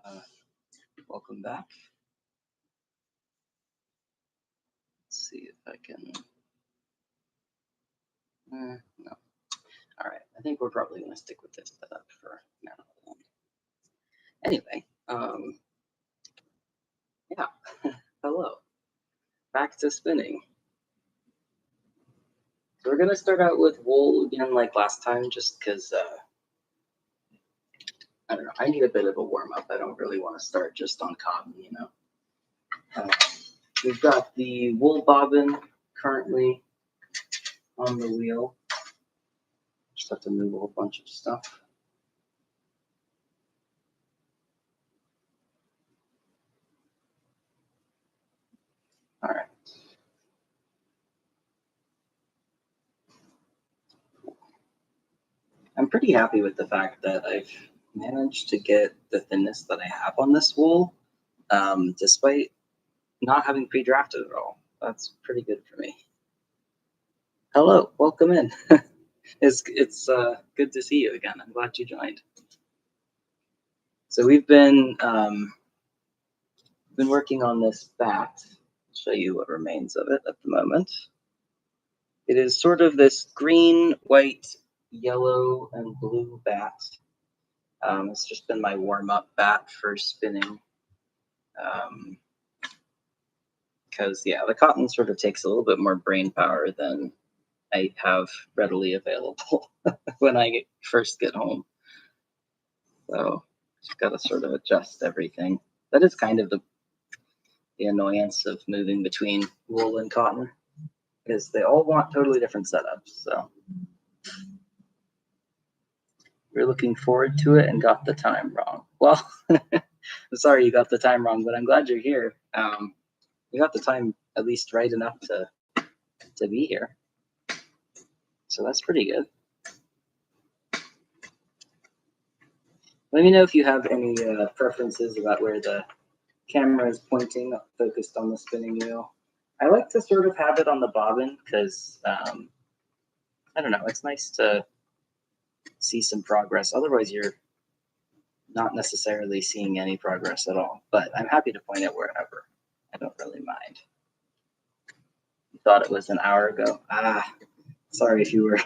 Uh, Welcome back. Let's see if I can. No. All right. I think we're probably going to stick with this setup for now. Anyway, yeah. Hello. Back to spinning. So we're going to start out with wool again, like last time, just because I don't know. I need a bit of a warm up. I don't really want to start just on cotton, you know. We've got the wool bobbin currently on the wheel. Just have to move a whole bunch of stuff. All right. I'm pretty happy with the fact that I've managed to get the thinness that I have on this wool, despite not having pre-drafted at all. That's pretty good for me. Hello, welcome in. it's good to see you again. I'm glad you joined. So we've been working on this bat. I'll show you what remains of it at the moment. It is sort of this green, white, yellow, and blue bat. It's just been my warm-up bat for spinning. Because yeah, the cotton sort of takes a little bit more brain power than I have readily available when I first get home. So just got to sort of adjust everything. That is kind of the annoyance of moving between wool and cotton, because they all want totally different setups. So we're looking forward to it and got the time wrong. Well, I'm sorry you got the time wrong, but I'm glad you're here. You got the time at least right enough to be here. So that's pretty good. Let me know if you have any preferences about where the camera is pointing, focused on the spinning wheel. I like to sort of have it on the bobbin because, I don't know, it's nice to see some progress. Otherwise, you're not necessarily seeing any progress at all. But I'm happy to point it wherever. I don't really mind. You thought it was an hour ago? Sorry if you were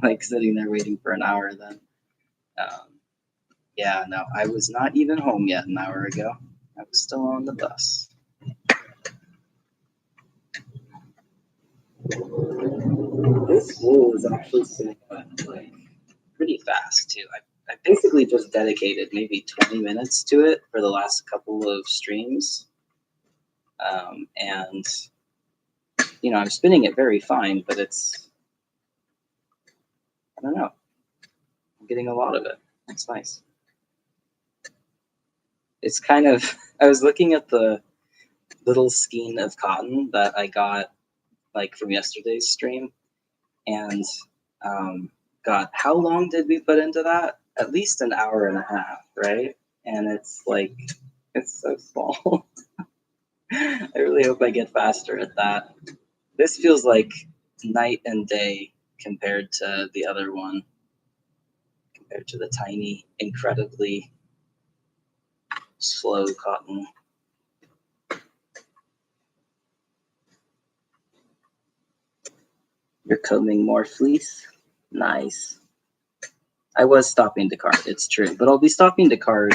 like sitting there waiting for an hour then. Yeah, no, I was not even home yet an hour ago. I was still on the bus. This wool is actually spinning like pretty fast too. I basically just dedicated maybe 20 minutes to it for the last couple of streams. And you know, I'm spinning it very fine, but it's, I don't know, I'm getting a lot of it. It's nice. It's kind of, I was looking at the little skein of cotton that I got like from yesterday's stream, and God, how long did we put into that? At least an hour and a half, right? And it's like, it's so small. I really hope I get faster at that. This feels like night and day compared to the other one, compared to the tiny, incredibly slow cotton. You're combing more fleece? Nice. I was stopping to card, it's true, but I'll be stopping to card,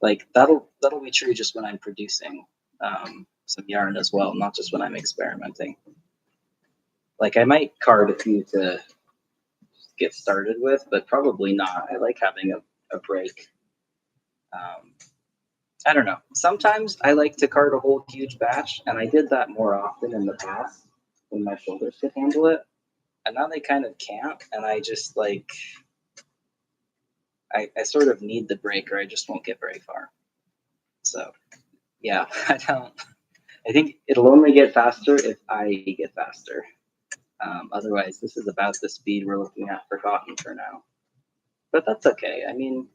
like that'll be true just when I'm producing some yarn as well, not just when I'm experimenting. Like I might card a few to get started with, but probably not. I like having a break. I don't know. Sometimes I like to card a whole huge batch, and I did that more often in the past when my shoulders could handle it. And now they kind of can't, and I just like, I sort of need the break or I just won't get very far. So yeah, I think it'll only get faster if I get faster. Otherwise, this is about the speed we're looking at for cotton for now. But that's okay. I mean,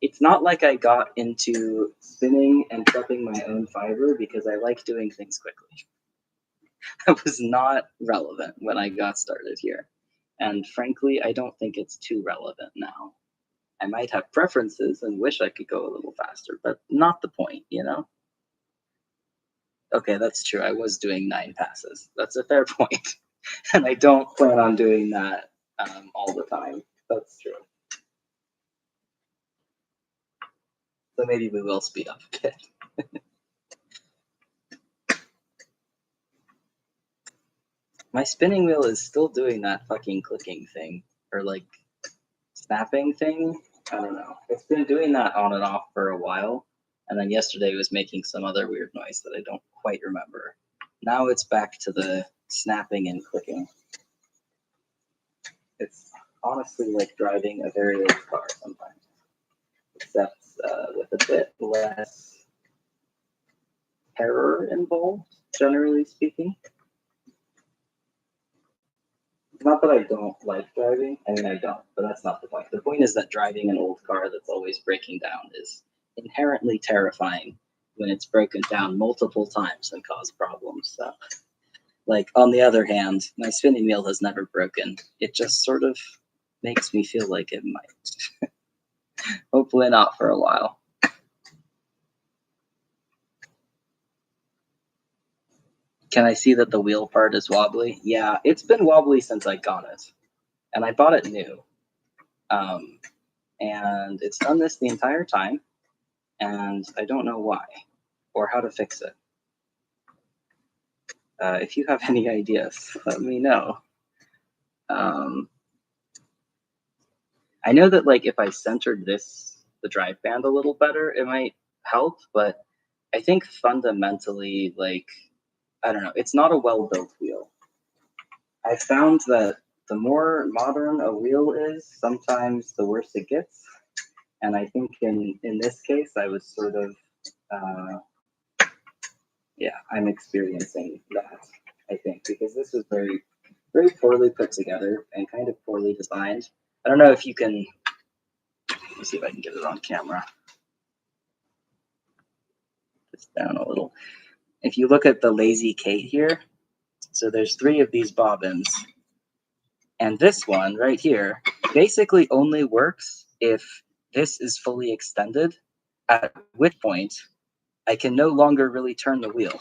it's not like I got into spinning and prepping my own fiber because I like doing things quickly. That was not relevant when I got started here. And frankly, I don't think it's too relevant now. I might have preferences and wish I could go a little faster, but not the point, you know? Okay, that's true. I was doing 9 passes. That's a fair point. And I don't plan on doing that all the time. That's true. So maybe we will speed up a bit. My spinning wheel is still doing that fucking clicking thing, or like snapping thing. I don't know. It's been doing that on and off for a while, and then yesterday it was making some other weird noise that I don't quite remember. Now it's back to the snapping and clicking. It's honestly like driving a very old car sometimes, except with a bit less terror involved, generally speaking. Not that I don't like driving. I mean, I don't, but that's not the point. The point is that driving an old car that's always breaking down is inherently terrifying when it's broken down multiple times and caused problems. So, like, on the other hand, my spinning wheel has never broken. It just sort of makes me feel like it might. Hopefully not for a while. Can I see that the wheel part is wobbly? Yeah, it's been wobbly since I got it. And I bought it new. And it's done this the entire time. And I don't know why or how to fix it. If you have any ideas, let me know. I know that like if I centered the drive band a little better, it might help, but I think fundamentally, like, I don't know, it's not a well-built wheel. I found that the more modern a wheel is, sometimes the worse it gets. And I think in this case, I was sort of, yeah, I'm experiencing that, I think, because this was very, very poorly put together and kind of poorly designed. I don't know if you can, let me see if I can get it on camera. Just down a little. If you look at the Lazy Kate here, so there's 3 of these bobbins. And this one right here basically only works if this is fully extended, at which point I can no longer really turn the wheel.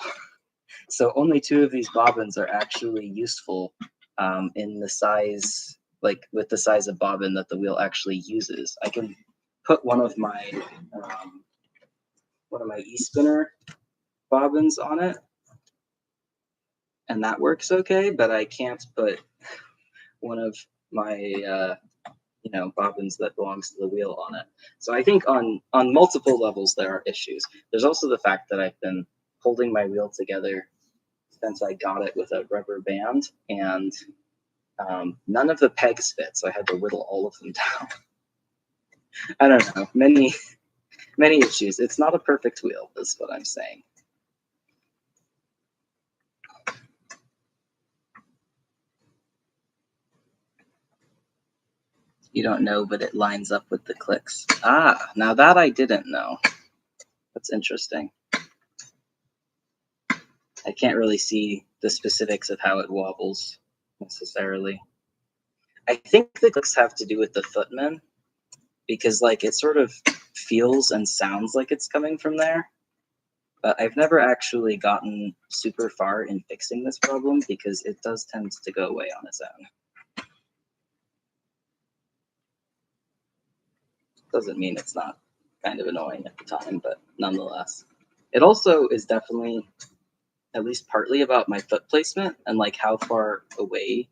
So only 2 of these bobbins are actually useful in the size, like with the size of bobbin that the wheel actually uses. I can put one of my e-spinner bobbins on it, and that works okay, but I can't put one of my bobbins that belongs to the wheel on it. So I think on multiple levels there are issues. There's also the fact that I've been holding my wheel together since I got it with a rubber band, and none of the pegs fit, so I had to whittle all of them down. I don't know, many issues. It's not a perfect wheel, is what I'm saying. You don't know, but it lines up with the clicks. Ah, now that I didn't know. That's interesting. I can't really see the specifics of how it wobbles necessarily. I think the clicks have to do with the footman, because like it sort of feels and sounds like it's coming from there. But I've never actually gotten super far in fixing this problem because it does tend to go away on its own. Doesn't mean it's not kind of annoying at the time, but nonetheless. It also is definitely at least partly about my foot placement and like how far away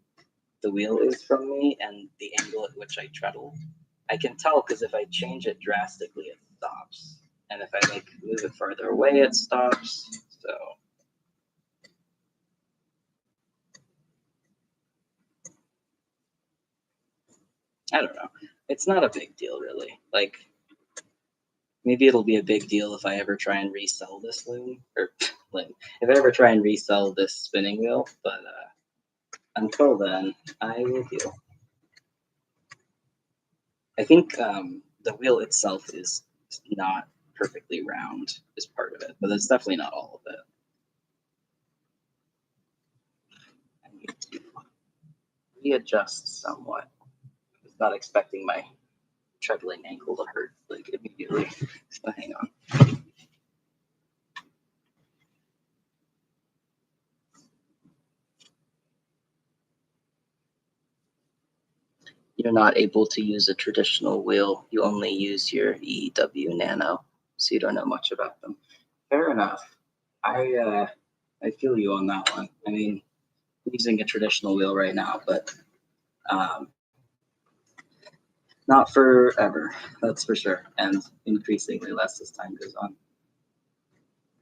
the wheel is from me and the angle at which I treadle. I can tell because if I change it drastically, it stops. And if I like move it farther away, it stops. So I don't know. It's not a big deal really. Like maybe it'll be a big deal if I ever try and resell this loom, or like if I ever try and resell this spinning wheel, but until then, I will deal. I think the wheel itself is not perfectly round is part of it, but that's definitely not all of it. I need to readjust somewhat. I was not expecting my treadling ankle to hurt like immediately. So hang on. You're not able to use a traditional wheel. You only use your EW Nano, so you don't know much about them. Fair enough. I feel you on that one. I mean, I'm using a traditional wheel right now, but not forever, that's for sure, and increasingly less as time goes on.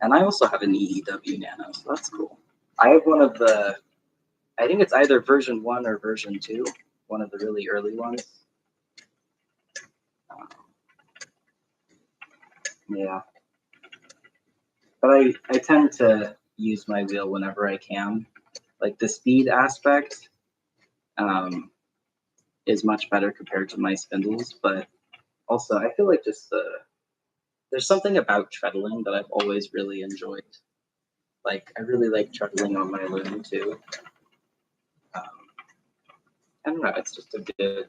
And I also have an EEW Nano, so that's cool. I have one of the, I think it's either version 1 or version 2, one of the really early ones. Yeah. But I tend to use my wheel whenever I can. Like the speed aspect is much better compared to my spindles, but also I feel like just there's something about treadling that I've always really enjoyed. Like I really like treadling on my loom too. I don't know, it's just a good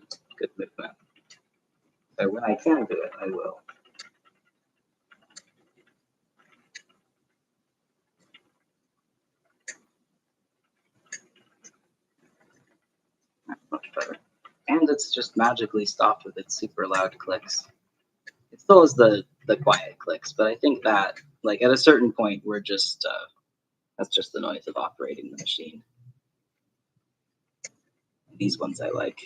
movement. So when I can do it, I will. That's much better. And it's just magically stopped with its super loud clicks. It still is the quiet clicks, but I think that like at a certain point we're just that's just the noise of operating the machine. These ones I like.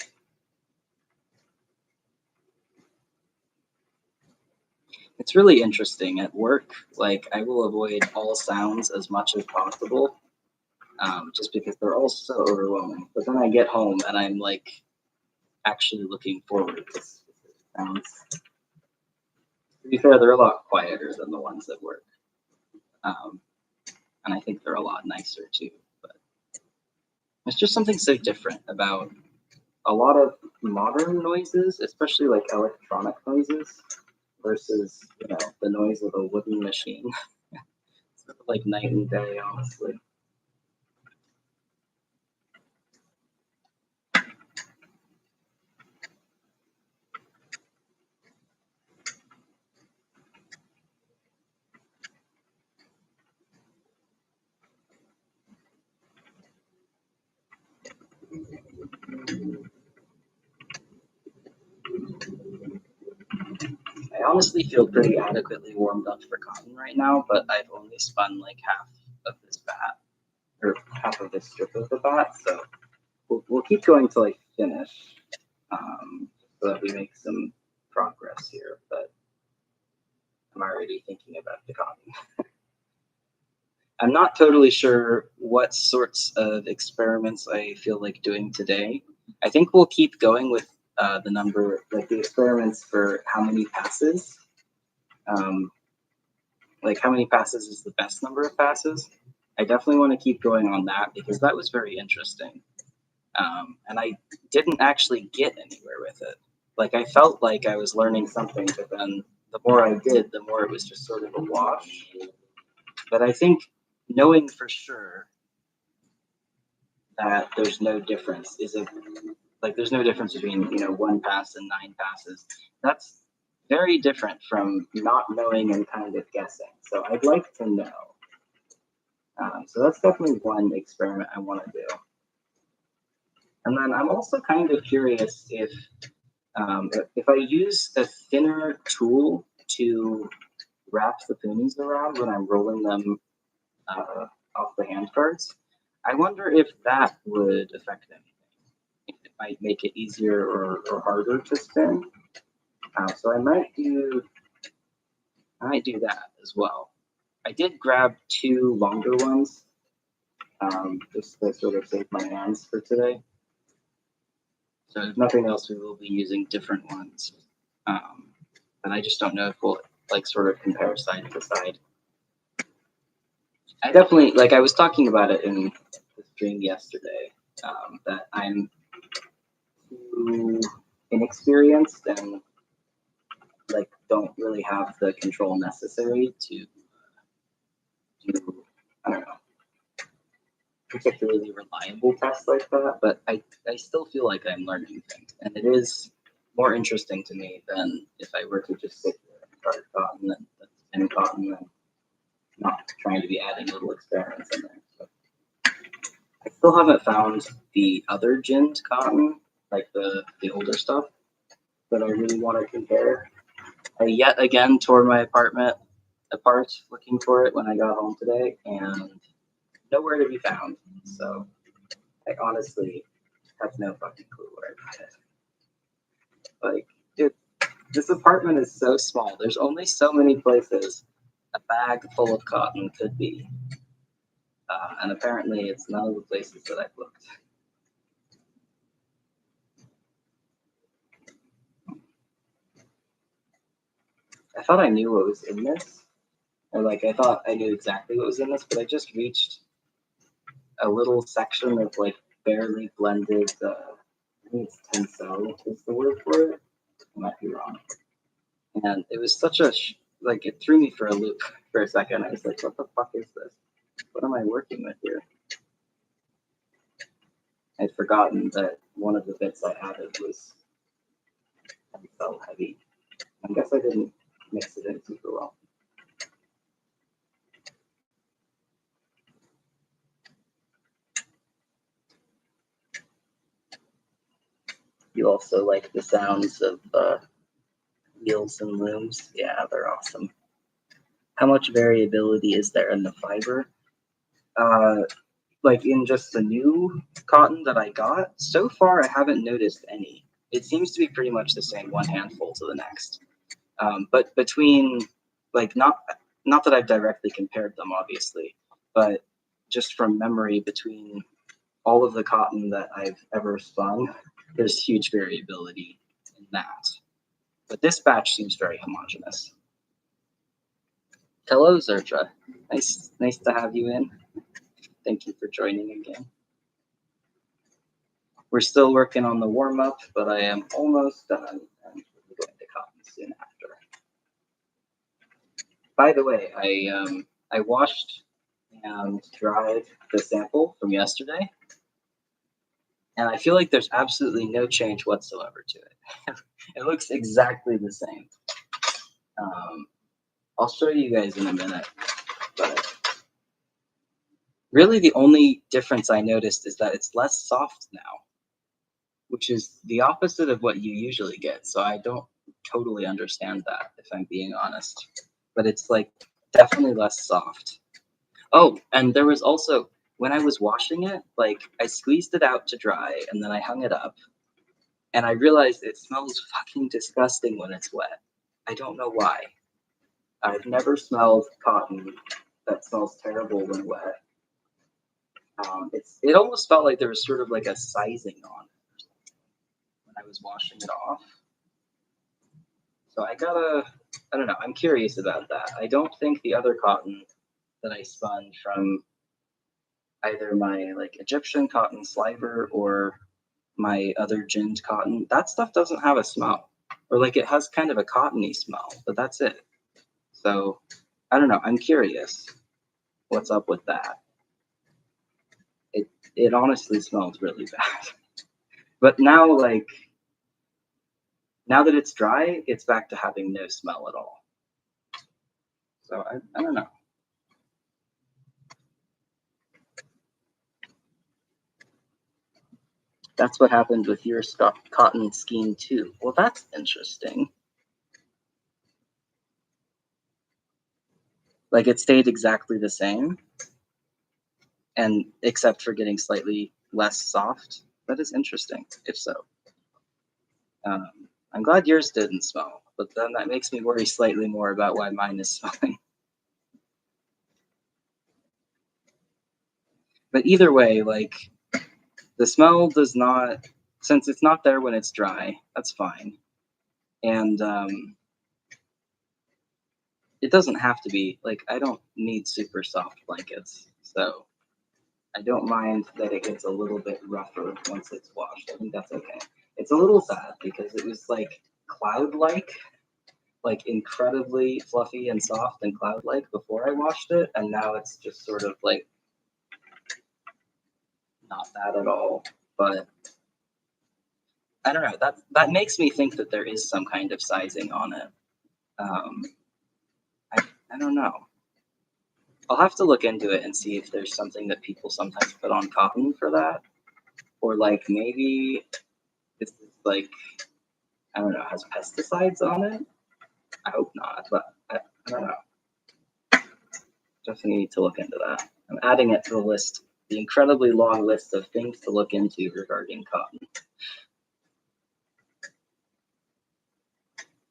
It's really interesting at work. Like I will avoid all sounds as much as possible, just because they're all so overwhelming. But then I get home and I'm like actually looking forward to sounds. To be fair, they're a lot quieter than the ones at work, and I think they're a lot nicer too. But it's just something so different about a lot of modern noises, especially like electronic noises, versus the noise of a wooden machine. It's sort of like night and day, honestly. I honestly feel pretty adequately warmed up for cotton right now, but I've only spun like half of this bat, or half of this strip of the bat, so we'll keep going till I finish, so that we make some progress here, but I'm already thinking about the cotton. I'm not totally sure what sorts of experiments I feel like doing today. I think we'll keep going with the number, like the experiments for how many passes. Like how many passes is the best number of passes. I definitely want to keep going on that because that was very interesting. And I didn't actually get anywhere with it. Like I felt like I was learning something, but then the more I did, the more it was just sort of a wash. But I think knowing for sure that there's no difference there's no difference between 1 pass and 9 passes. That's very different from not knowing and kind of guessing. So I'd like to know. So that's definitely one experiment I want to do. And then I'm also kind of curious if I use a thinner tool to wrap the ponies around when I'm rolling them off the hand cards, I wonder if that would affect anything. If it might make it easier or harder to spin. So I might do that as well. I did grab 2 longer ones, just to sort of save my hands for today. So if nothing else, we will be using different ones. And I just don't know if we'll like sort of compare side to side. I definitely, like I was talking about it in the stream yesterday, that I'm too inexperienced and like don't really have the control necessary to do, I don't know, particularly reliable tests like that, but I still feel like I'm learning things. And it is more interesting to me than if I were to just stick to card cotton and cotton and not trying to be adding little experiments in there. So I still haven't found the other ginned cotton, like the older stuff, that I really want to compare. I yet again tore my apartment apart looking for it when I got home today, and nowhere to be found. So I honestly have no fucking clue where I got it. Like, dude, this apartment is so small. There's only so many places a bag full of cotton could be. And apparently it's none of the places that I've looked. I thought I knew what was in this. Or like, I thought I knew exactly what was in this, but I just reached a little section of like barely blended, I think it's Tencel is the word for it. I might be wrong. And it was such a, like, it threw me for a loop for a second. I was like, what the fuck is this? What am I working with here? I'd forgotten that one of the bits I added was Tencel heavy. I guess I didn't mix it in super well. You also like the sounds of wheels and looms? Yeah, they're awesome. How much variability is there in the fiber? Like in just the new cotton that I got, so far I haven't noticed any. It seems to be pretty much the same one handful to the next. But between, like, not that I've directly compared them, obviously, but just from memory, between all of the cotton that I've ever spun, there's huge variability in that. But this batch seems very homogeneous. Hello, Zertra. Nice to have you in. Thank you for joining again. We're still working on the warm-up, but I am almost done, and we'll be going to cotton soon after. By the way, I washed and dried the sample from yesterday, and I feel like there's absolutely no change whatsoever to it. It looks exactly the same. I'll show you guys in a minute, but really the only difference I noticed is that it's less soft now, which is the opposite of what you usually get. So I don't totally understand that, if I'm being honest. But it's like definitely less soft. Oh, and there was also, when I was washing it, like I squeezed it out to dry and then I hung it up. And I realized it smells fucking disgusting when it's wet. I don't know why. I've never smelled cotton that smells terrible when wet. It almost felt like there was sort of like a sizing on it when I was washing it off. So I don't know, I'm curious about that. I don't think the other cotton that I spun from either my like Egyptian cotton sliver or my other ginned cotton, that stuff doesn't have a smell. Or like it has kind of a cottony smell, but that's it. So I don't know, I'm curious what's up with that. It honestly smells really bad. But now, like, now that it's dry, it's back to having no smell at all. So I don't know. That's what happened with your cotton skein too. Well, that's interesting. Like it stayed exactly the same, and except for getting slightly less soft. That is interesting, if so. I'm glad yours didn't smell, but then that makes me worry slightly more about why mine is smelling. But either way, like, the smell does not, since it's not there when it's dry, that's fine. And it doesn't have to be, like, I don't need super soft blankets. So I don't mind that it gets a little bit rougher once it's washed. I think that's okay. It's a little sad because it was like cloud-like, like incredibly fluffy and soft and cloud-like before I washed it. And now it's just sort of like not that at all. But I don't know. That makes me think that there is some kind of sizing on it. Um, I don't know. I'll have to look into it and see if there's something that people sometimes put on cotton for that, or like maybe this is like, I don't know, has pesticides on it. I hope not, but I don't know. Definitely need to look into that. I'm adding it to the list, the incredibly long list of things to look into regarding cotton.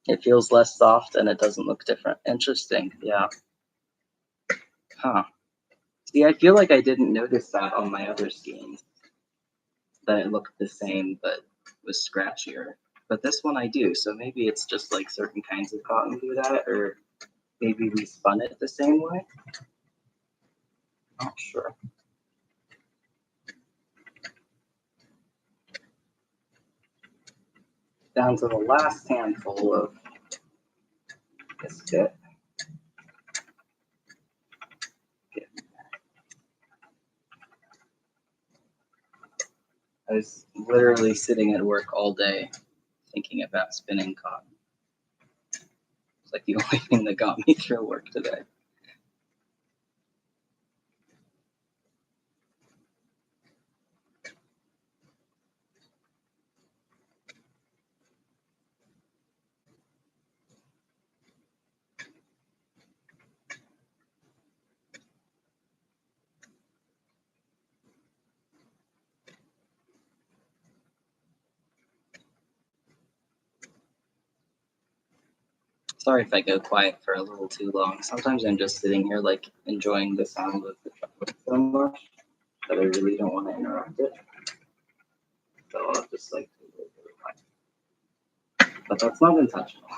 It feels less soft and it doesn't look different. Interesting, yeah. Huh. See, I feel like I didn't notice that on my other skeins, that it looked the same but was scratchier. But this one I do, so maybe it's just like certain kinds of cotton do that, or maybe we spun it the same way. Not sure. Down to the last handful of this kit. I was literally sitting at work all day thinking about spinning cotton. It's like the only thing that got me through work today. Sorry if I go quiet for a little too long. Sometimes I'm just sitting here like enjoying the sound of the chocolate so much that I really don't want to interrupt it. So I'll just like do a little bit of quiet. But that's not intentional.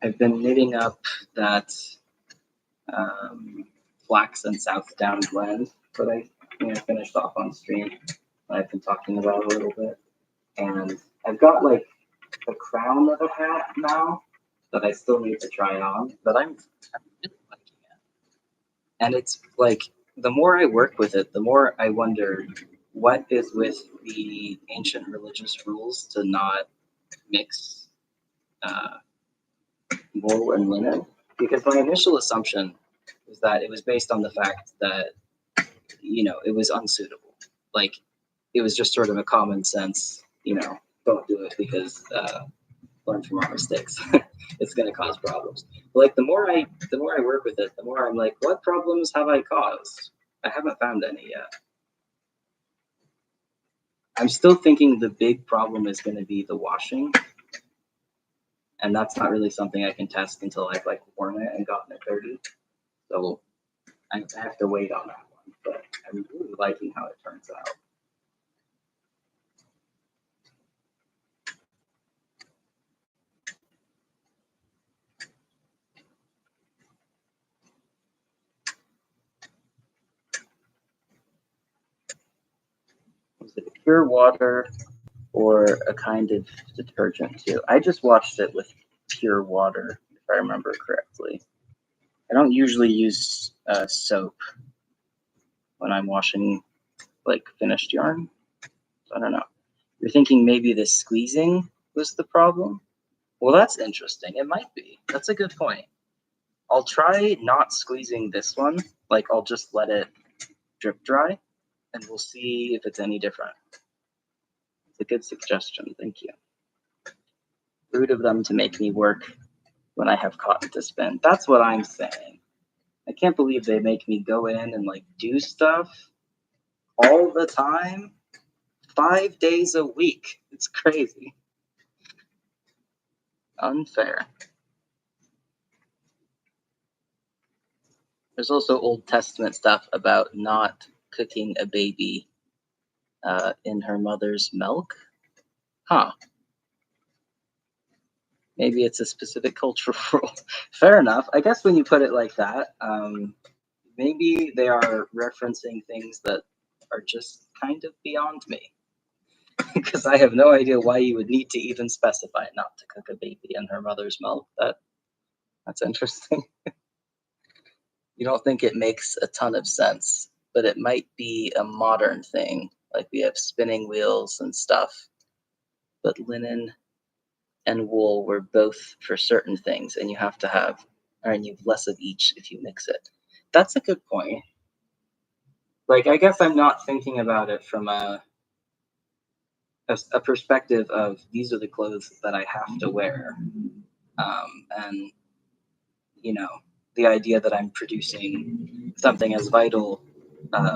I've been knitting up that flax and South Down blend that I finished off on stream. I've been talking about a little bit, and I've got like the crown of a hat now that I still need to try on, but I'm really liking it. And it's like the more I work with it, the more I wonder what is with the ancient religious rules to not mix wool and linen, because my initial assumption was that it was based on the fact that it was unsuitable. Like it was just sort of a common sense, don't do it because learn from our mistakes. It's going to cause problems. But like the more I work with it, the more I'm like, what problems have I caused? I haven't found any yet. I'm still thinking the big problem is going to be the washing, and that's not really something I can test until I've like worn it and gotten it dirty. So I have to wait on that one, but I'm really liking how it turns out. Was it pure water or a kind of detergent too? I just washed it with pure water, if I remember correctly. I don't usually use soap when I'm washing like finished yarn. So I don't know. You're thinking maybe the squeezing was the problem? Well, that's interesting. It might be. That's a good point. I'll try not squeezing this one. Like I'll just let it drip dry and we'll see if it's any different. It's a good suggestion. Thank you. Rude of them to make me work when I have cotton to spin. That's what I'm saying. I can't believe they make me go in and like do stuff all the time, 5 days a week. It's crazy. Unfair. There's also Old Testament stuff about not cooking a baby in her mother's milk. Huh. Maybe it's a specific cultural rule. Fair enough. I guess when you put it like that, maybe they are referencing things that are just kind of beyond me. Because I have no idea why you would need to even specify not to cook a baby in her mother's milk. That That's interesting. You don't think it makes a ton of sense, but it might be a modern thing. Like we have spinning wheels and stuff, but linen and wool were both for certain things, and you have to have, or you have less of each if you mix it. That's a good point. Like, I guess I'm not thinking about it from a perspective of these are the clothes that I have to wear. And, you know, the idea that I'm producing something as vital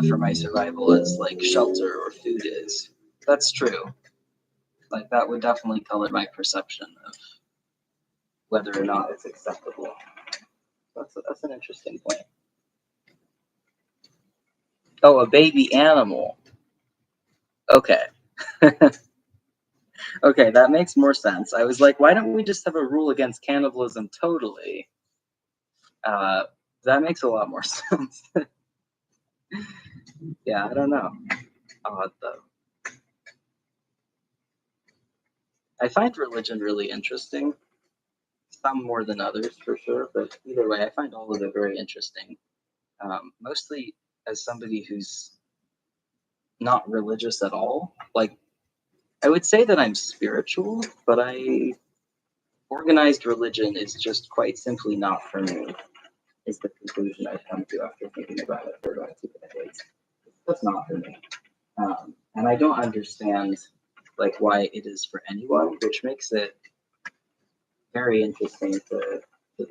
for my survival as like shelter or food is. That's true. Like, that would definitely color my perception of whether or not it's acceptable. That's an interesting point. Oh, a baby animal. Okay. Okay, that makes more sense. I was like, why don't we just have a rule against cannibalism totally? That makes a lot more sense. Yeah, I don't know. Odd though. I find religion really interesting. Some more than others for sure, but either way, I find all of it very interesting. Mostly as somebody who's not religious at all. Like, I would say that I'm spiritual, but organized religion is just quite simply not for me, is the conclusion I've come to after thinking about it for about 2 decades. That's not for me. And I don't understand like why it is for anyone, which makes it very interesting to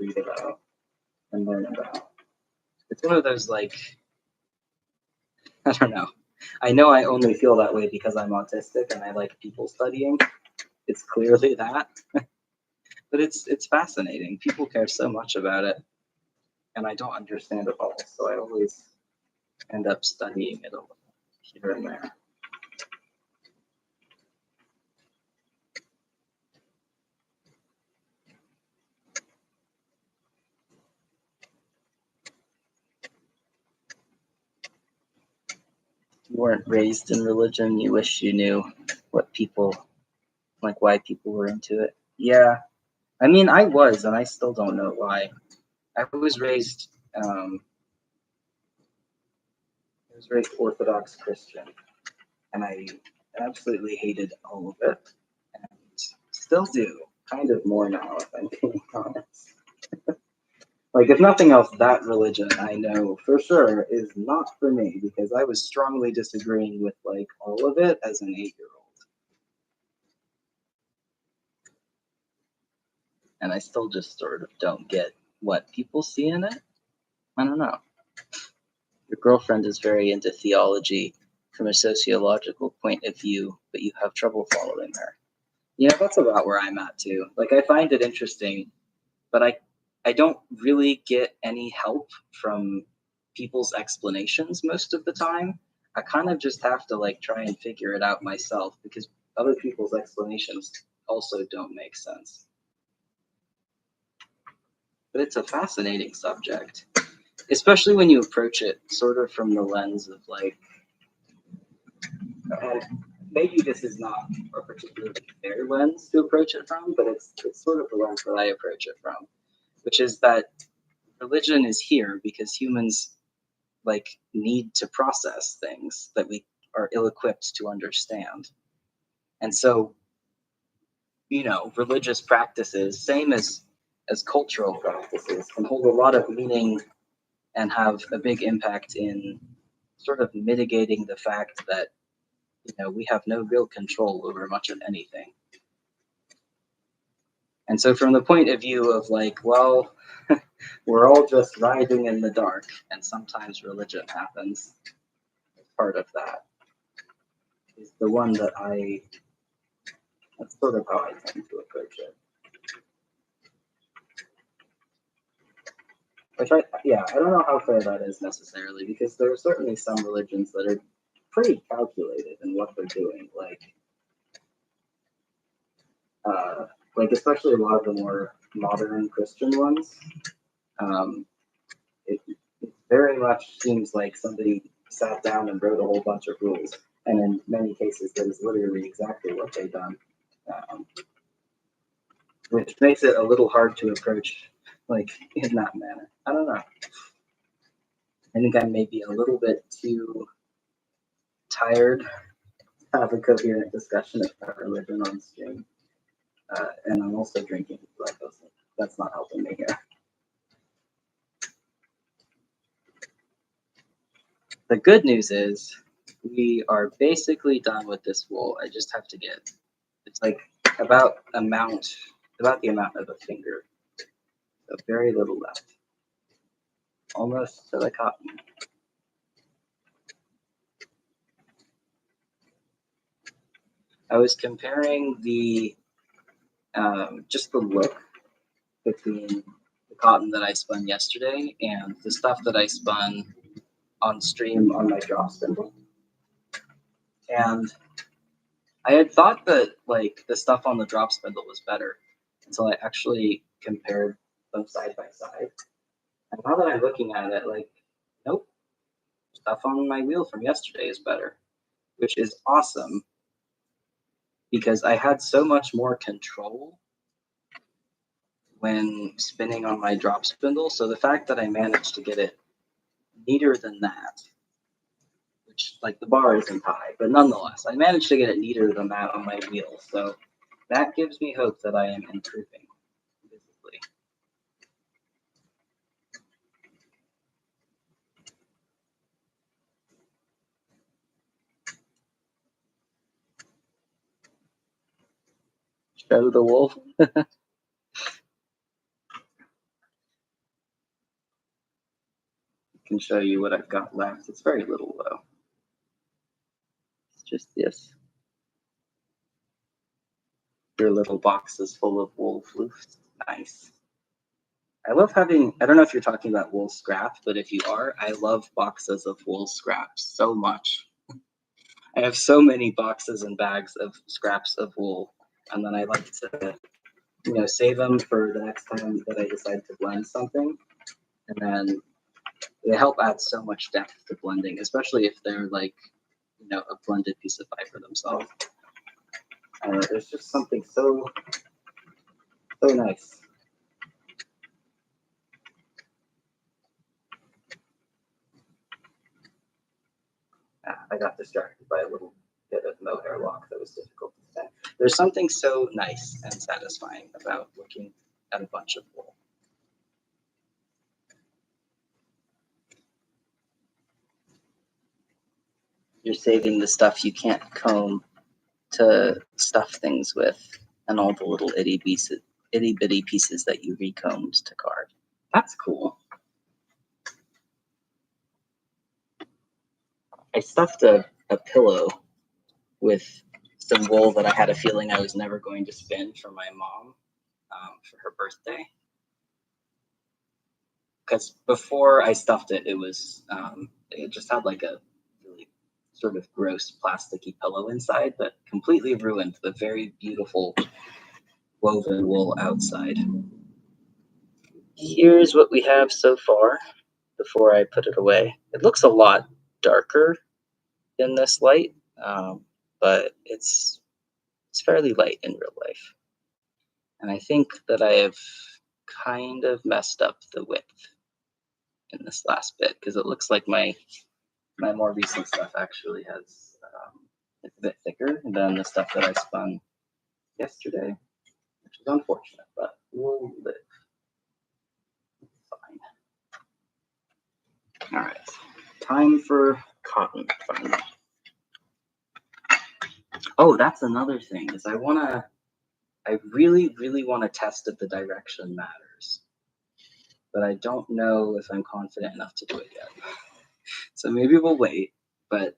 read about and learn about. It's one of those like, I don't know. I know I only feel that way because I'm autistic and I like people studying. It's clearly that. But it's fascinating. People care so much about it, and I don't understand it all. So I always end up studying it a little here and there. You weren't raised in religion. You wish you knew what people like, why people were into it. Yeah, I mean, I was, and I still don't know why. I was raised, I was raised Orthodox Christian, and I absolutely hated all of it, and still do, kind of more now, if I'm being honest. Like, if nothing else, that religion I know for sure is not for me because I was strongly disagreeing with like all of it as an 8-year-old. And I still just sort of don't get what people see in it. I don't know. Your girlfriend is very into theology from a sociological point of view, but you have trouble following her. Yeah, that's about where I'm at too. Like, I find it interesting, but I don't really get any help from people's explanations most of the time. I kind of just have to like try and figure it out myself because other people's explanations also don't make sense. But it's a fascinating subject, especially when you approach it sort of from the lens of like, maybe this is not a particularly fair lens to approach it from, but it's sort of the lens that I approach it from, which is that religion is here because humans like need to process things that we are ill-equipped to understand. And so, religious practices, same as cultural practices, can hold a lot of meaning and have a big impact in sort of mitigating the fact that we have no real control over much of anything. And so from the point of view of like, well, we're all just riding in the dark, and sometimes religion happens as part of that, is the one that's sort of how I tend to approach it. I don't know how fair that is necessarily, because there are certainly some religions that are pretty calculated in what they're doing, like especially a lot of the more modern Christian ones. It very much seems like somebody sat down and wrote a whole bunch of rules, and in many cases, that is literally exactly what they've done. which makes it a little hard to approach like in that manner. I don't know. I think I may be a little bit too tired to have a coherent discussion about religion on stream. And I'm also drinking, so that's not helping me here. The good news is we are basically done with this wool. I just have to get, it's like about the amount of a finger. So very little left. Almost to the cotton. I was comparing the just the look between the cotton that I spun yesterday and the stuff that I spun on stream on my drop spindle. And I had thought that like the stuff on the drop spindle was better until I actually compared them side by side. And now that I'm looking at it, like, nope, stuff on my wheel from yesterday is better, which is awesome because I had so much more control when spinning on my drop spindle. So the fact that I managed to get it neater than that, which like the bar isn't high, but nonetheless, I managed to get it neater than that on my wheel. So that gives me hope that I am improving visibly. Show the wolf. Can show you what I've got left. It's very little though. It's just this. Your little boxes full of wool floofs. Nice. I love having, I don't know if you're talking about wool scrap, but if you are, I love boxes of wool scraps so much. I have so many boxes and bags of scraps of wool, and then I like to, save them for the next time that I decide to blend something. And then they help add so much depth to blending, especially if they're like, a blended piece of fiber themselves. There's just something so nice. I got distracted by a little bit of mohair lock that was difficult to say. There's something so nice and satisfying about looking at a bunch of wool. You're saving the stuff you can't comb to stuff things with, and all the little itty bitty pieces that you recombed to carve. That's cool. I stuffed a pillow with some wool that I had a feeling I was never going to spin for my mom for her birthday. Because before I stuffed it, it just had like a really sort of gross plasticky pillow inside that completely ruined the very beautiful woven wool outside. Here's what we have so far before I put it away. It looks a lot darker in this light, but it's fairly light in real life. And I think that I have kind of messed up the width in this last bit because it looks like my more recent stuff actually has it's a bit thicker than the stuff that I spun yesterday, which is unfortunate, but we'll live. Fine. All right, time for cotton finally. Oh, that's another thing is I really, really want to test if the direction matters, but I don't know if I'm confident enough to do it yet. So maybe we'll wait, but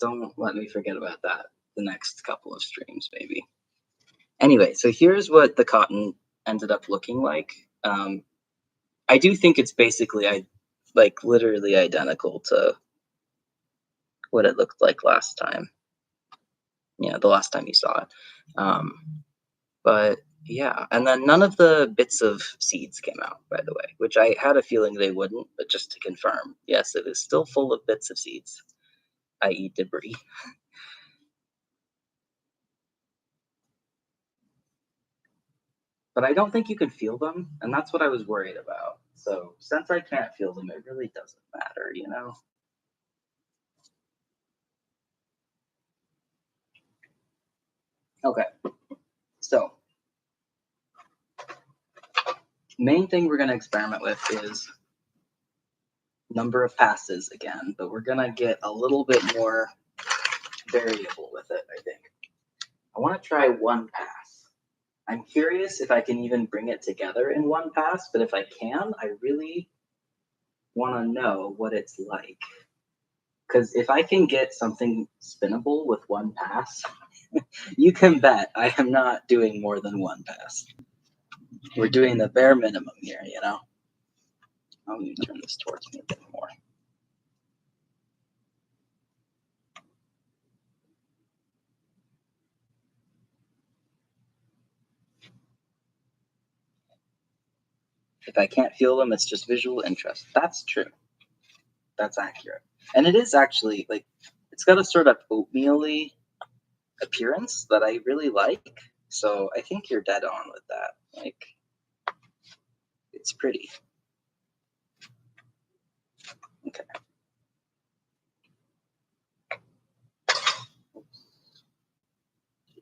don't let me forget about that the next couple of streams, maybe. Anyway, so here's what the cotton ended up looking like. I do think it's basically literally identical to what it looked like last time. The last time you saw it. But yeah, and then none of the bits of seeds came out, by the way, which I had a feeling they wouldn't, but just to confirm, yes, it is still full of bits of seeds, i.e. debris. but I don't think you can feel them, and that's what I was worried about. So since I can't feel them, it really doesn't matter, you know? Okay, so main thing we're gonna experiment with is number of passes again, but we're gonna get a little bit more variable with it, I think. I wanna try one pass. I'm curious if I can even bring it together in one pass, but if I can, I really wanna know what it's like. Because if I can get something spinnable with one pass, you can bet I am not doing more than one pass. We're doing the bare minimum here, you know? I'm going to turn this towards me a bit more. If I can't feel them, it's just visual interest. That's true. That's accurate. And it is actually like, it's got a sort of oatmeal-y appearance that I really like. So I think you're dead on with that. Like, it's pretty. Okay.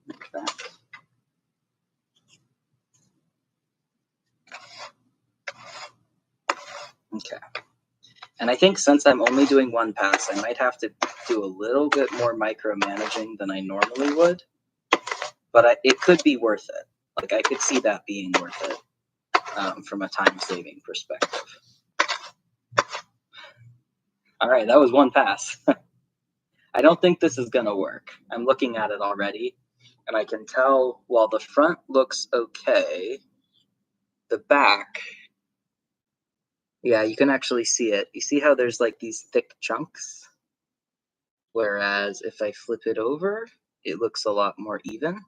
Like that. Okay. And I think since I'm only doing one pass, I might have to do a little bit more micromanaging than I normally would. But it could be worth it. Like, I could see that being worth it from a time-saving perspective. All right, that was one pass. I don't think this is going to work. I'm looking at it already, and I can tell while the front looks okay, the back, yeah, you can actually see it. You see how there's like these thick chunks? Whereas if I flip it over, it looks a lot more even.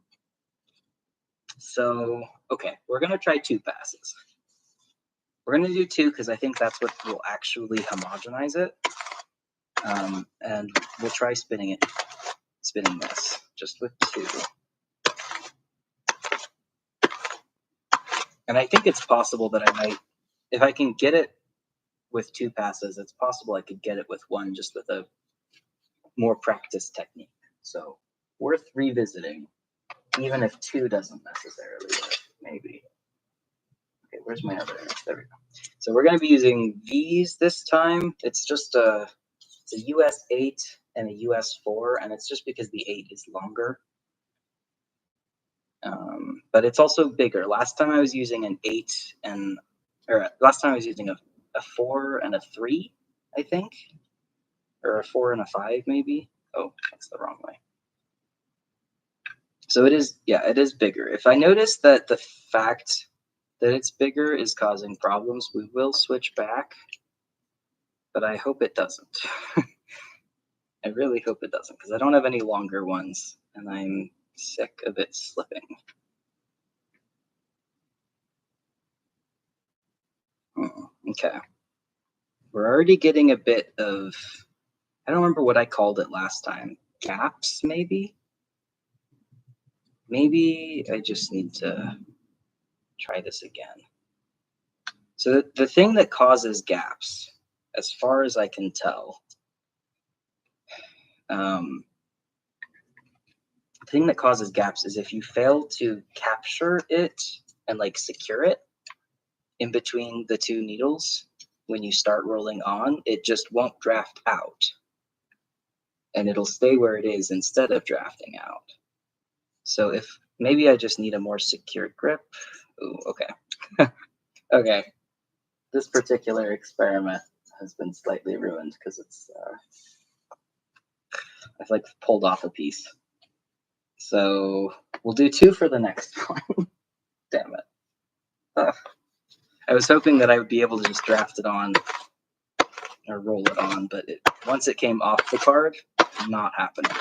So, okay, we're going to try two passes. We're going to do two because I think that's what will actually homogenize it. And we'll try spinning this just with two. And I think it's possible that I might, if I can get it with two passes, it's possible I could get it with one just with a more practiced technique. So worth revisiting, even if two doesn't necessarily work, maybe. Okay, where's my other image? There we go. So we're going to be using these this time. It's just it's a US 8 and a US 4, and it's just because the 8 is longer. But it's also bigger. Last time I was using an 8 last time I was using a 4 and a 3, I think, or a 4 and a 5 maybe. Oh, that's the wrong way. So it is, yeah, it is bigger. If I notice that the fact that it's bigger is causing problems, we will switch back, but I hope it doesn't. I really hope it doesn't, because I don't have any longer ones, and I'm sick of it slipping. Okay. We're already getting a bit of, I don't remember what I called it last time. Gaps, maybe? Maybe I just need to try this again. So the thing that causes gaps, as far as I can tell, the thing that causes gaps is if you fail to capture it and like secure it in between the two needles when you start rolling on, it just won't draft out. And it'll stay where it is instead of drafting out. So if maybe I just need a more secure grip. Ooh, okay. Okay. This particular experiment has been slightly ruined because it's I've like pulled off a piece. So we'll do two for the next one. Damn it. I was hoping that I would be able to just draft it on or roll it on, but once it came off the card, not happening.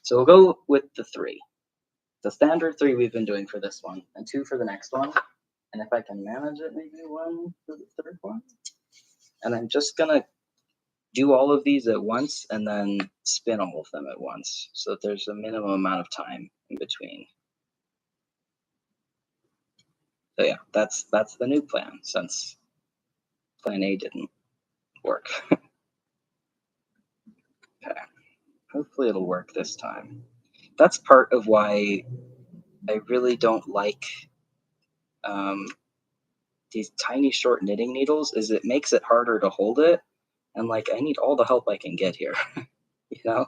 So we'll go with the 3. The standard 3 we've been doing for this one, and 2 for the next one. And if I can manage it, maybe 1 for the third one. And I'm just gonna do all of these at once and then spin all of them at once so that there's a minimum amount of time in between. So yeah, that's the new plan since plan A didn't work. Okay, hopefully it'll work this time. That's part of why I really don't like these tiny short knitting needles, is it makes it harder to hold it. And like, I need all the help I can get here, you know?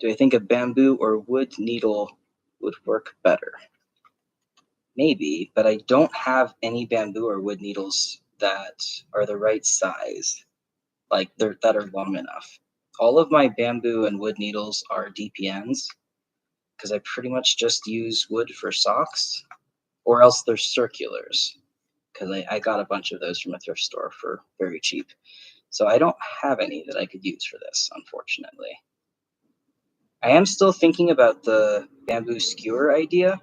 Do I think a bamboo or wood needle would work better? Maybe, but I don't have any bamboo or wood needles that are the right size, like that are long enough. All of my bamboo and wood needles are DPNs because I pretty much just use wood for socks, or else they're circulars because I got a bunch of those from a thrift store for very cheap. So I don't have any that I could use for this, unfortunately. I am still thinking about the bamboo skewer idea,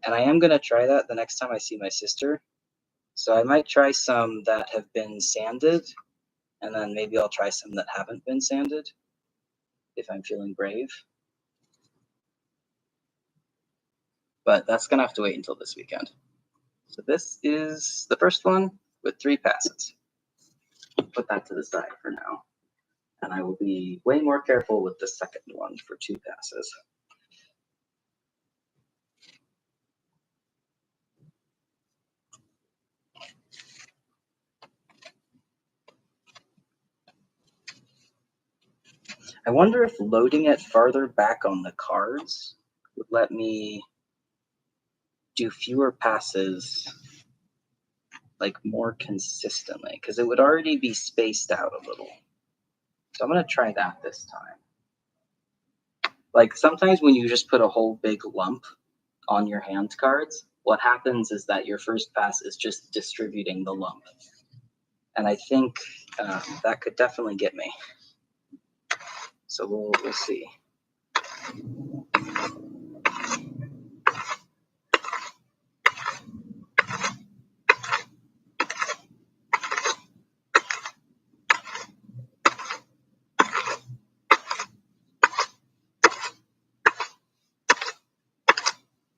and I am going to try that the next time I see my sister. So I might try some that have been sanded, and then maybe I'll try some that haven't been sanded if I'm feeling brave. But that's going to have to wait until this weekend. So this is the first one with 3 passes. Put that to the side for now. And I will be way more careful with the second one for 2 passes. I wonder if loading it farther back on the cards would let me do fewer passes like more consistently, because it would already be spaced out a little. So I'm going to try that this time. Like sometimes when you just put a whole big lump on your hand cards, what happens is that your first pass is just distributing the lump. And I think that could definitely get me. So we'll see.